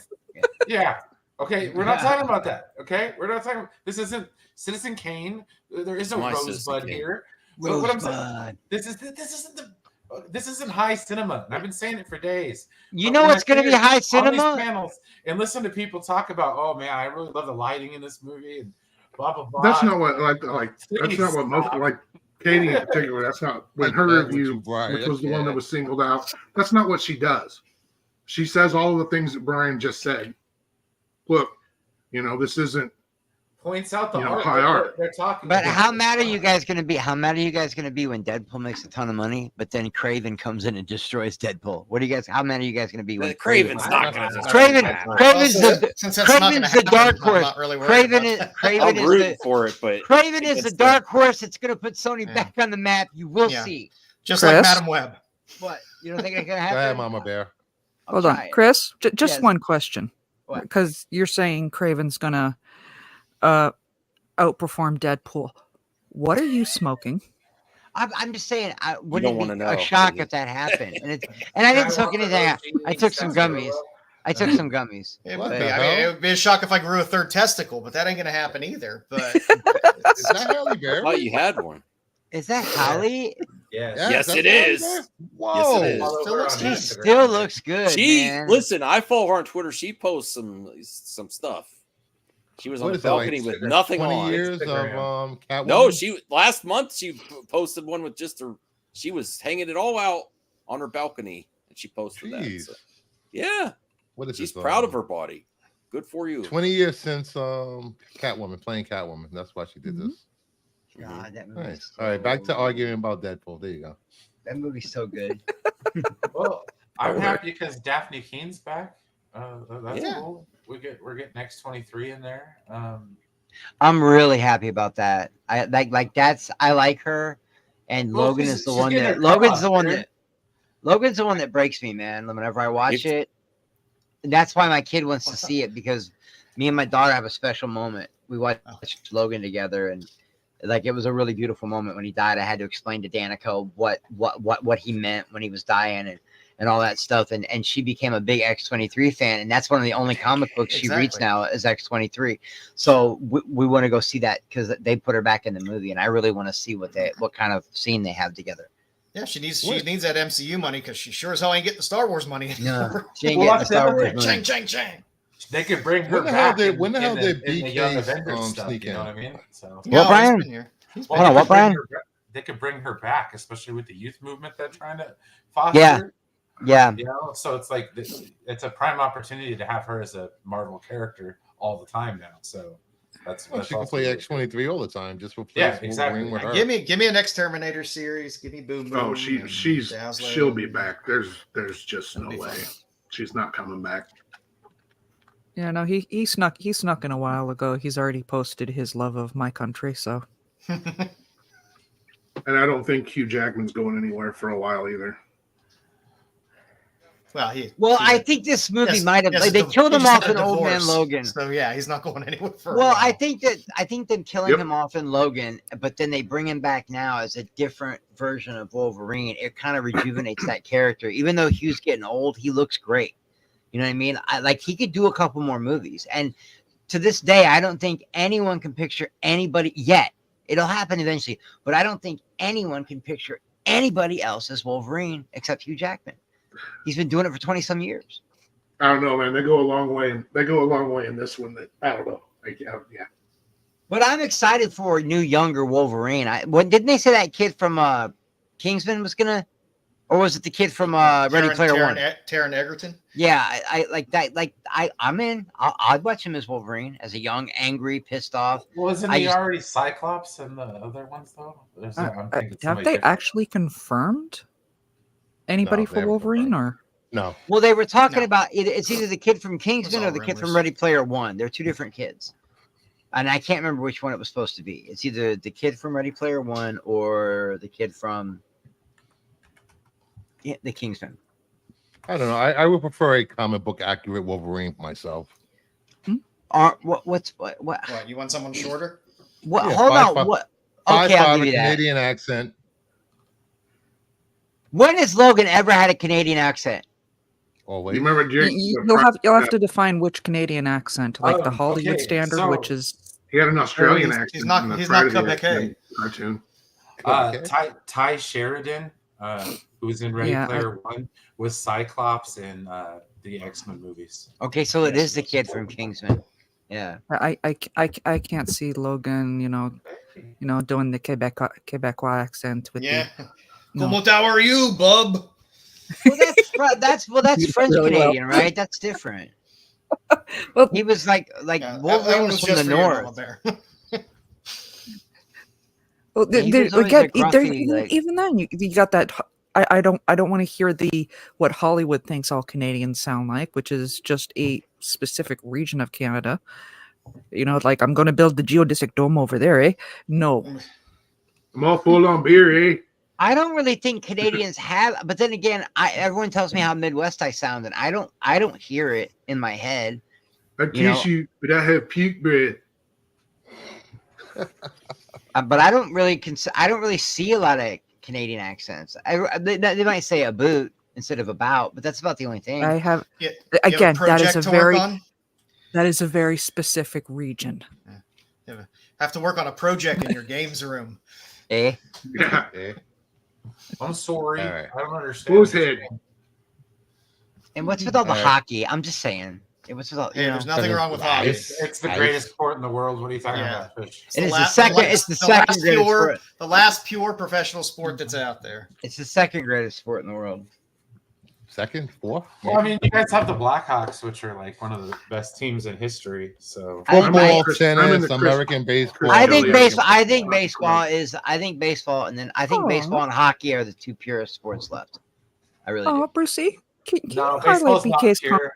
yeah. Okay, we're not talking about that. Okay, we're not talking. This isn't Citizen Kane. There is no Rosebud here. But what I'm saying, this isn't high cinema. And I've been saying it for days. You know what's going to be high cinema? On these panels and listen to people talk about, oh man, I really love the lighting in this movie and blah blah blah. That's not what that's not what most like Katie in particular. That's not when her review, which was the one that was singled out. That's not what she does. She says all of the things that Brian just said. Look, you know, this isn't. Points out the high art. They're talking. But how mad are you guys going to be? How mad are you guys going to be when Deadpool makes a ton of money, but then Craven comes in and destroys Deadpool? What do you guys? How mad are you guys going to be when Craven's not going to? Craven's the dark horse. Craven is the dark horse that's going to put Sony back on the map. You will see. Just like Madam Web. What? You don't think it's going to happen? Go ahead, Mama Bear. Hold on, Chris. Just one question, because you're saying Craven's gonna outperform Deadpool. What are you smoking? I'm just saying, wouldn't it be a shock if that happened? And I didn't took anything. I took some gummies. It would be. I mean, it would be a shock if I grew a third testicle, but that ain't gonna happen either. But is that Halle Berry? I thought you had one. Is that Holly? Yes, it is. Whoa, yes, she still looks good. Listen, I follow her on Twitter. She posts some stuff. She was on the balcony with nothing 20 on. years of Catwoman? No, last month she posted one with just her. She was hanging it all out on her balcony, and she posted that. So, yeah, what is she's proud of her body. Good for you. 20 years since Catwoman, playing Catwoman. That's why she did this. God, that movie. Nice. All right, back to arguing about Deadpool. There you go. That movie's so good. Well, I'm happy because Daphne Keene's back. That's cool. We're getting X-23 in there. I'm really happy about that. I like her, and Logan is the one that Logan's the one that breaks me, man. Whenever I watch it, and that's why my kid wants to see it, because me and my daughter have a special moment. We watched Logan together, and like it was a really beautiful moment when he died. I had to explain to Danica what he meant when he was dying and all that stuff. And she became a big X-23 fan, and that's one of the only comic books she reads now is X-23. So we want to go see that because they put her back in the movie, and I really want to see what kind of scene they have together. Yeah, she needs that MCU money because she sure as hell ain't getting the Star Wars money. No, she ain't getting the Star Wars money. Chang. They could bring her back. When the hell did BK stuff? You know what I mean? So, what, Brian? Hold on, what, Brian? They could bring her back, especially with the youth movement they're trying to foster. Yeah. You know, so it's like it's a prime opportunity to have her as a Marvel character all the time now. So that's she can play X-23 all the time. Just replace exactly. With her. Give me a next Terminator series. Give me Boom Boom. Oh, she'll be back. There's just no way she's not coming back. Yeah, no, he snuck in a while ago. He's already posted his love of my country, so. And I don't think Hugh Jackman's going anywhere for a while either. Well, I think this movie might have. They killed him off in Old Man Logan. So yeah, he's not going anywhere for. Well, I think them killing him off in Logan, but then they bring him back now as a different version of Wolverine. It kind of rejuvenates that character. Even though Hugh's getting old, he looks great. You know what I mean? He could do a couple more movies. And to this day, I don't think anyone can picture anybody yet. It'll happen eventually. But I don't think anyone can picture anybody else as Wolverine except Hugh Jackman. He's been doing it for 20-some years. I don't know, man. They go a long way. They go a long way in this one. That I don't know. Yeah. But I'm excited for a new, younger Wolverine. Didn't they say that kid from Kingsman was gonna, or was it the kid from Ready Player One? Taron Egerton. Yeah, I like that. I'm in. I'd watch him as Wolverine, as a young, angry, pissed off. Well, isn't he already Cyclops in the other ones though? Have they actually confirmed anybody for Wolverine or no? Well, they were talking about it. It's either the kid from Kingsman or the kid from Ready Player One. They're two different kids, and I can't remember which one it was supposed to be. It's either the kid from Ready Player One or the kid from the Kingsman. I don't know. I would prefer a comic book accurate Wolverine myself. What? What? You want someone shorter? What? Yeah, Hold 5'5". on. What? Okay, I'll give you that. Canadian accent. When has Logan ever had a Canadian accent? Always. You remember You'll have to define which Canadian accent, like the Hollywood standard, which is he had an Australian accent. He's not Quebec cartoon. Ty Sheridan, who's in Ready Player One, was Cyclops in the X-Men movies. Okay, so it is the kid from Kingsman. Yeah. I can't see Logan, doing the Quebecois accent with Comment are you, bub? Well, that's French Canadian, right? That's different. Well, he was like Wolverine was from the north. Well, even then, you got that. I don't want to hear what Hollywood thinks all Canadians sound like, which is just a specific region of Canada. Like I'm going to build the geodesic dome over there, eh? No. I'm all full on beer, eh? I don't really think Canadians have, but then again, everyone tells me how Midwest I sound, and I don't hear it in my head. I kiss you, but I have puke breath. But I don't really see a lot of Canadian accents. They might say a boot instead of about, but that's about the only thing. I have. Again, that is a very specific region. Yeah. Have to work on a project in your games room. Eh? Yeah. I'm sorry. Right. I don't understand. Who's head? And what's with all the hockey? I'm just saying. There's nothing wrong with hockey. It's the greatest sport in the world. What are you talking about? It's the second. The last pure professional sport that's out there. It's the second greatest sport in the world. Second, fourth. Well, I mean, you guys have the Blackhawks, which are like one of the best teams in history. So football, tennis, American baseball. I think baseball, and then I think baseball and hockey are the two purest sports left. I really do. Oh, Brucey, can you baseball's highlight BK's pure.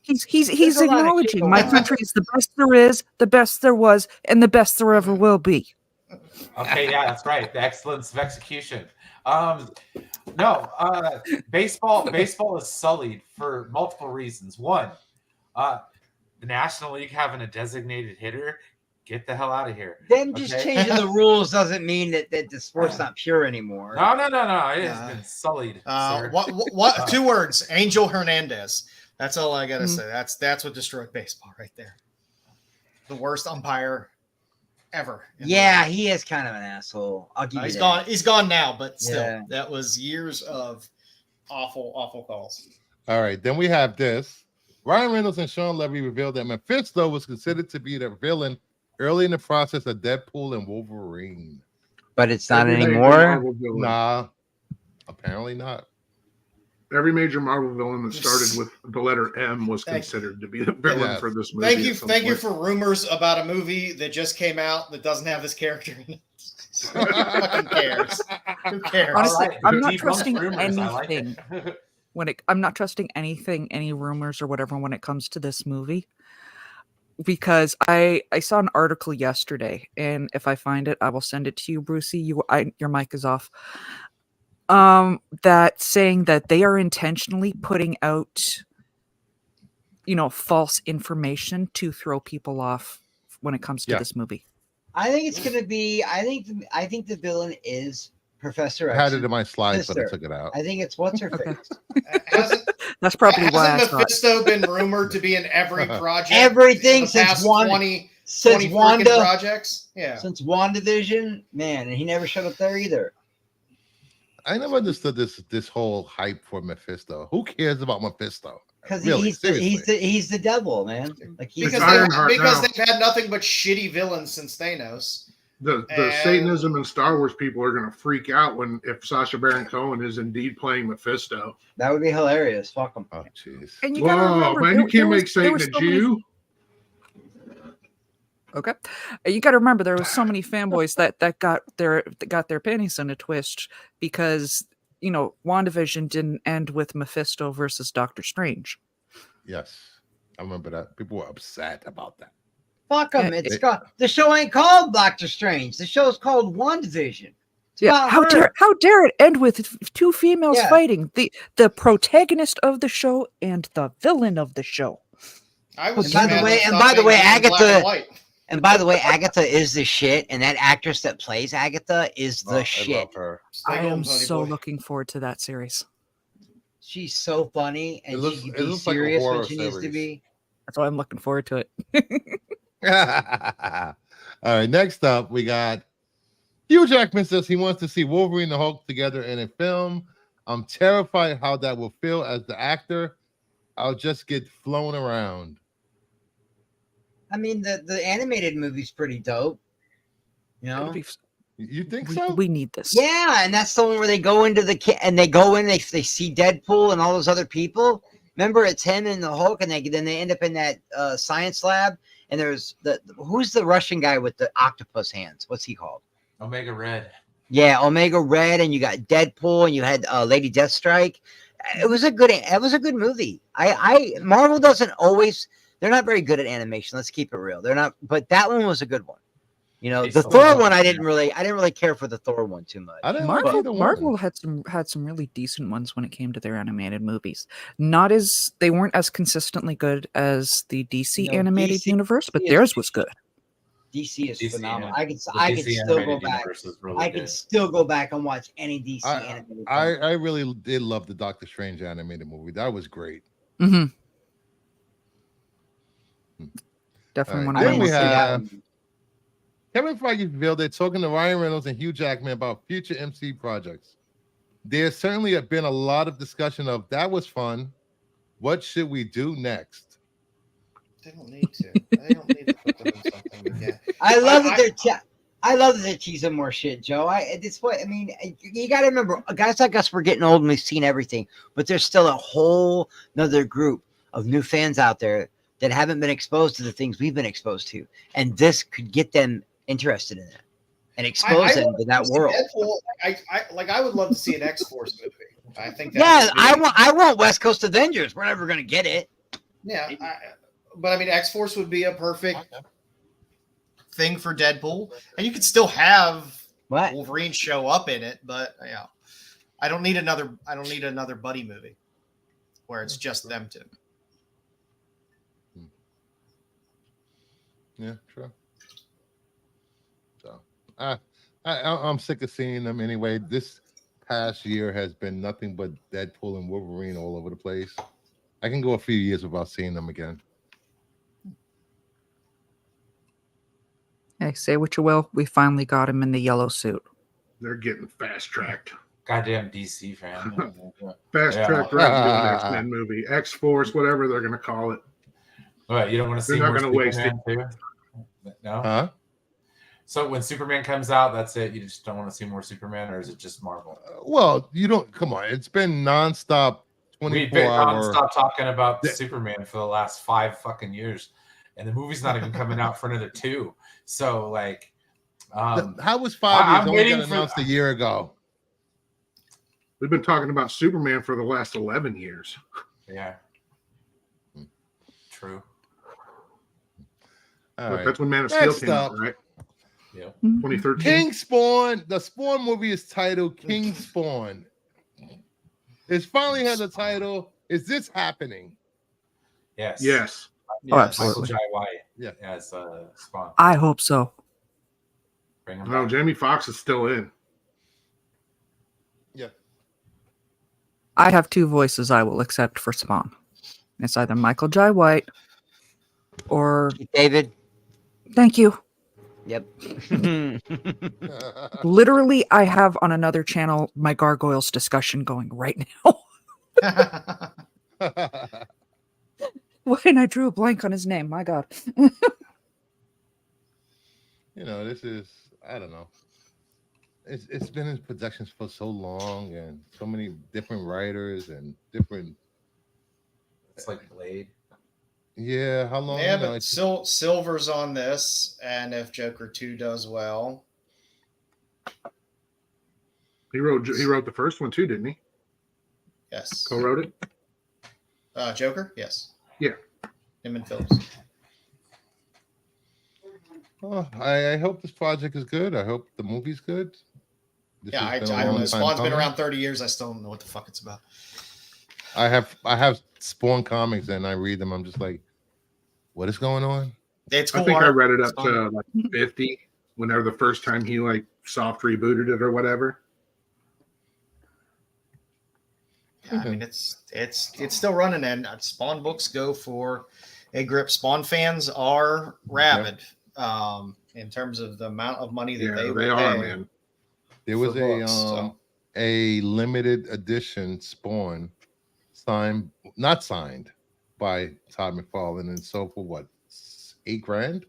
He's acknowledging my country is the best there is, the best there was, and the best there ever will be. Okay, yeah, that's right. The excellence of execution. Baseball is sullied for multiple reasons. One, the National League having a designated hitter. Get the hell out of here. Them just changing the rules doesn't mean that the sport's not pure anymore. No. It has been sullied. What? 2 words: Angel Hernandez. That's all I gotta say. That's what destroyed baseball right there. The worst umpire ever. Yeah, he is kind of an asshole. I'll give you that. He's gone now, but still, that was years of awful calls. All right, then we have this. Ryan Reynolds and Sean Levy revealed that Mephisto was considered to be the villain early in the process of Deadpool and Wolverine. But it's not anymore? Nah, apparently not. Every major Marvel villain that started with the letter M was considered to be the villain for this movie. Thank you for rumors about a movie that just came out that doesn't have this character in it. Who fucking cares? Who cares? Honestly, I'm not trusting anything. I'm not trusting anything, any rumors or whatever when it comes to this movie. Because I saw an article yesterday, and if I find it, I will send it to you, Brucey. Your mic is off. That saying that they are intentionally putting out, false information to throw people off when it comes to this movie. I think it's gonna be. I think the villain is Professor X. I had it in my slides, but I took it out. I think it's what's her face. That's probably why. Hasn't Mephisto been rumored to be in every project? Everything since 20 Wanda projects. Yeah, since WandaVision, man, and he never showed up there either. I never understood this whole hype for Mephisto. Who cares about Mephisto? Because he's the devil, man. Like because they've had nothing but shitty villains since Thanos. The Satanism and Star Wars people are going to freak out if Sacha Baron Cohen is indeed playing Mephisto. That would be hilarious. Fuck him. Oh, jeez. Whoa, man, you can't make Satan a Jew. Okay, you got to remember there was so many fanboys that got their panties in a twist because WandaVision didn't end with Mephisto versus Doctor Strange. Yes, I remember that. People were upset about that. Fuck them. The show ain't called Doctor Strange. The show's called WandaVision. How dare it end with two females fighting, the protagonist of the show and the villain of the show. I was. And by the way, Agatha. And by the way, Agatha is the shit, and that actress that plays Agatha is the shit. I love her. I am so looking forward to that series. She's so funny, and she can be looks like a serious when horror she needs to series. be. That's why I'm looking forward to it. All right, next up, we got Hugh Jackman says he wants to see Wolverine and the Hulk together in a film. I'm terrified how that will feel as the actor. I'll just get flown around. I mean, the animated movie's pretty dope. You know? You think so? We need this. Yeah, and that's the one where they go into and they go in, they see Deadpool and all those other people. Remember, it's him and the Hulk, and then they end up in that science lab. And there's who's the Russian guy with the octopus hands? What's he called? Omega Red. Yeah, Omega Red, and you got Deadpool, and you had Lady Deathstrike. It was a good movie. Marvel doesn't always. They're not very good at animation. Let's keep it real. They're not, but that one was a good one. You know, the Thor one, I didn't really care for the Thor one too much. Marvel had some really decent ones when it came to their animated movies. They weren't as consistently good as the DC animated universe, but theirs was good. DC is phenomenal. I could still go back. I could still go back and watch any DC animated. I really did love the Doctor Strange animated movie. That was great. Mm-hmm. Definitely one of Then we my have Kevin Feige revealed they're talking to Ryan Reynolds and Hugh Jackman about future MC projects. There's certainly been a lot of discussion of that was fun. What should we do next? They don't need to. They don't need to put them in something again. I love that they're teasing more shit, Joe. At this point, I mean, you got to remember, guys like us, we're getting old and we've seen everything, but there's still a whole another group of new fans out there that haven't been exposed to the things we've been exposed to, and this could get them interested in it and expose them to that world. Deadpool, I would love to see an X-Force movie. I think. I want West Coast Avengers. We're never going to get it. Yeah, but I mean, X-Force would be a perfect thing for Deadpool, and you could still have Wolverine show up in it. But yeah, I don't need another buddy movie where it's just them two. Yeah, true. So I'm sick of seeing them anyway. This past year has been nothing but Deadpool and Wolverine all over the place. I can go a few years without seeing them again. Hey, say what you will. We finally got him in the yellow suit. They're getting fast tracked. Goddamn DC fan. Fast tracked right into an X-Men movie, X-Force, whatever they're going to call it. What, you don't want to see more Superman too? No? Huh? So when Superman comes out, that's it? You just don't want to see more Superman, or is it just Marvel? Well, you don't. Come on. It's been nonstop 24 We've been hour. nonstop talking about Superman for the last 5 fucking years. And the movie's not even coming out for another 2. So, like... how was 5 years? Only got announced a year ago. We've been talking about Superman for the last 11 years. Yeah. True. That's when Man of Steel came out, right? Yeah. 2013. King Spawn. The Spawn movie is titled King Spawn. It finally has a title. Is this happening? Yes. Yes. Oh, absolutely. Michael Jai White. Yeah. As Spawn. I hope so. Bring him No, back. Jamie Foxx is still in. Yeah. I have 2 voices I will accept for Spawn. It's either Michael Jai White or David. Thank you. Yep. Literally, I have on another channel my Gargoyles discussion going right now. When I drew a blank on his name, my God. This is, I don't know. It's been in productions for so long, and so many different writers and different. It's like Blade. Yeah, how long? Yeah, but Silver's on this, and if Joker 2 does well, He wrote the first one too, didn't he? yes. Co-wrote it. Joker, yes. Yeah. Him and Phillips. Oh, I hope this project is good. I hope the movie's good. I don't know. Spawn's been around 30 years. I still don't know what the fuck it's about. I have Spawn comics and I read them. I'm just like, What is going on? It's cool. I think I read it It's up fun. to like 50 whenever the first time he like soft rebooted it or whatever. Yeah, I mean it's still running, and Spawn books go for a grip. Spawn fans are rabid in terms of the amount of money that they will are, pay. man. There was books, a limited edition Spawn signed, not signed by Todd McFarlane, and sold for what, $8,000 a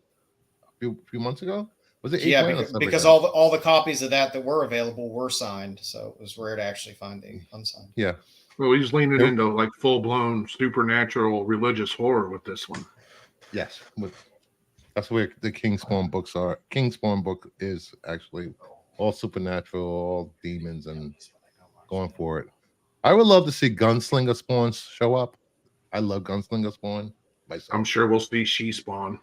few months ago? Was it $8,000? Yeah, because all the copies of that were available were signed, so it was rare to actually find the unsigned. Yeah. Well, he's leaning into like full blown supernatural religious horror with this one. Yes, that's where the King Spawn books are. King Spawn book is actually all supernatural, all demons, and going for it. I would love to see Gunslinger Spawn show up. I love Gunslinger Spawn myself. I'm sure we'll see She Spawn.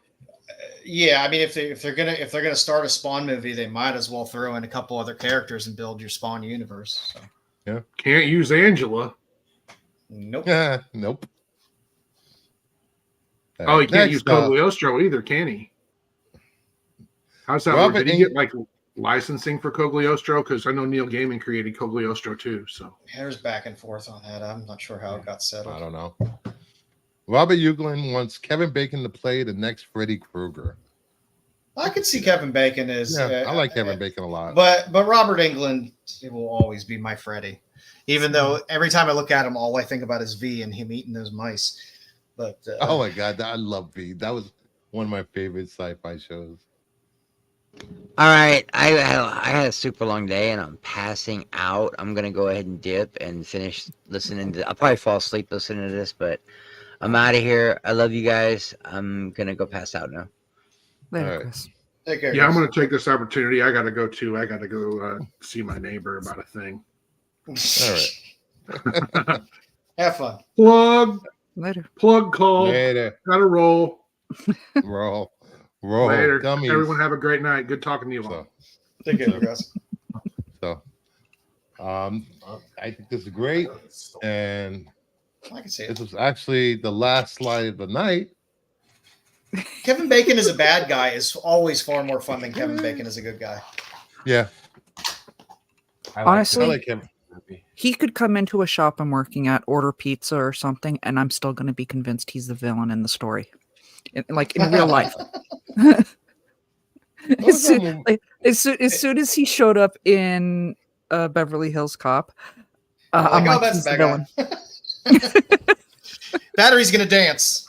Yeah, I mean, if they're gonna start a Spawn movie, they might as well throw in a couple other characters and build your Spawn universe. So. Yeah, can't use Angela. Nope. Yeah, nope. Oh, he can't use Cogliostro either, can he? How's that work? Did he get like licensing for Cogliostro? Because I know Neil Gaiman created Cogliostro too. So there's back and forth on that. I'm not sure how it got settled. I don't know. Robert Englund wants Kevin Bacon to play the next Freddy Krueger. I could see Kevin Bacon as. Yeah, I like Kevin Bacon a lot. But Robert Englund will always be my Freddy. Even though every time I look at him, all I think about is V and him eating those mice. But oh my God, I love V. That was one of my favorite sci-fi shows. All right, I had a super long day and I'm passing out. I'm gonna go ahead and dip and finish listening to. I'll probably fall asleep listening to this, but I'm out of here. I love you guys. I'm gonna go pass out now. Later, Chris. Take care. Yeah, I'm gonna take this opportunity. I gotta go see my neighbor about a thing. All right. Have fun. Later. Plug call. Later. Gotta roll. Roll. Later. Gummies. Everyone have a great night. Good talking to you all. Take care, guys. So, I think this is great, and I can see it. this was actually the last slide of the night. Kevin Bacon as a bad guy is always far more fun than Kevin Bacon as a good guy. Yeah. Honestly, I like him. He could come into a shop I'm working at, order pizza or something, and I'm still going to be convinced he's the villain in the story, like in real life. as soon as he showed up in Beverly Hills Cop, I'm like, that's he's the villain. Battery's gonna dance.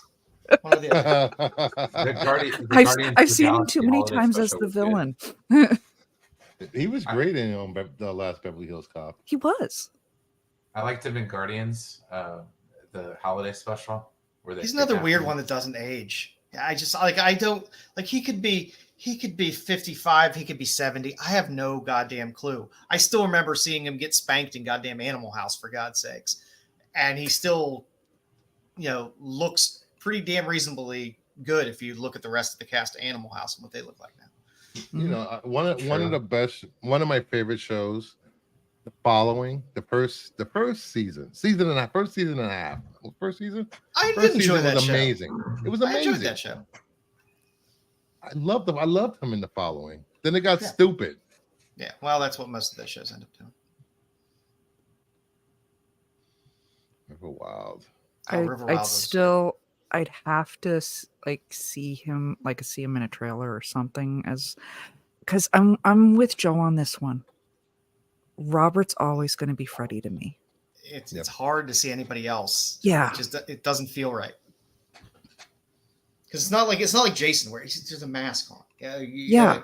I've seen him too many times as the villain. He was great in the last Beverly Hills Cop. He was. I liked him in Guardians, the holiday special. Where he's another weird one that doesn't age. I don't like. He could be 55. He could be 70. I have no goddamn clue. I still remember seeing him get spanked in goddamn Animal House, for God's sakes, and he still, looks pretty damn reasonably good if you look at the rest of the cast of Animal House and what they look like now. One of the best, one of my favorite shows, The Following, the first season and a half. First season. I did enjoy that show. Amazing. It was amazing. I enjoyed that show. I loved him in The Following. Then it got stupid. Yeah, well, that's what most of the shows end up doing. River Wild. I'd have to see him in a trailer or something, because I'm with Joe on this one. Robert's always going to be Freddy to me. It's hard to see anybody else. Yeah, it doesn't feel right. Because it's not like Jason where he's just a mask on. You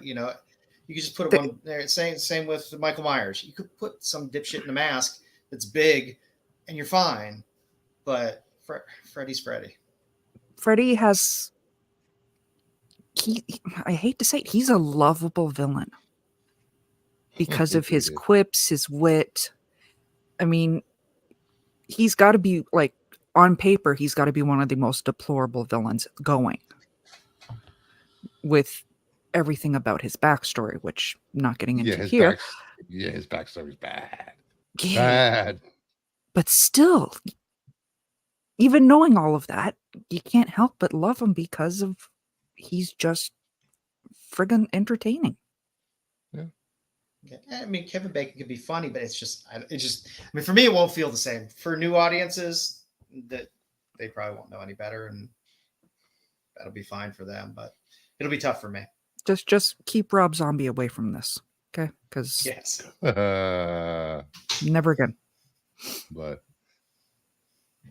could just put one there. Same with Michael Myers. You could put some dipshit in a mask that's big, and you're fine. But Freddy's Freddy. Freddy has. I hate to say it, he's a lovable villain because of his quips, his wit. I mean, he's got to be on paper. He's got to be one of the most deplorable villains going. With everything about his backstory, which I'm not getting into here. His backstory's bad. Yeah. Bad. But still, even knowing all of that, you can't help but love him because of he's just friggin' entertaining. Yeah, I mean, Kevin Bacon can be funny, but I mean, for me, it won't feel the same. For new audiences, that they probably won't know any better, and that'll be fine for them. But it'll be tough for me. Just keep Rob Zombie away from this, okay? Because Yes, never again. But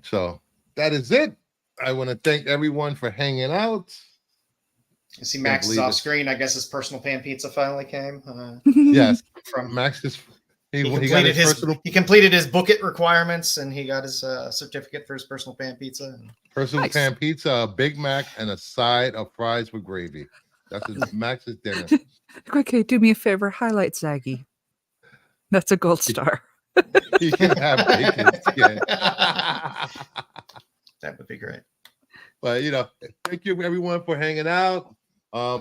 so that is it. I want to thank everyone for hanging out. You see Max is off screen. I guess his personal pan pizza finally came. Yes, from Max just he completed his book it requirements, and he got his certificate for his personal pan pizza. Personal pan pizza, a Big Mac, and a side of fries with gravy. That's Max's dinner. Okay, do me a favor. Highlight Zaggy. That's a gold star. He can have bacon. That would be great. But thank you everyone for hanging out.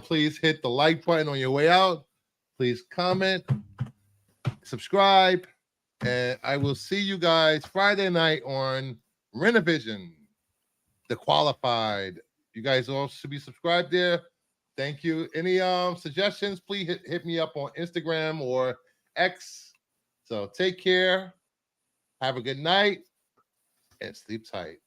Please hit the like button on your way out. Please comment, subscribe, and I will see you guys Friday night on Renovision, The Qualified. You guys all should be subscribed there. Thank you. Any suggestions, please hit me up on Instagram or X. So take care. Have a good night and sleep tight.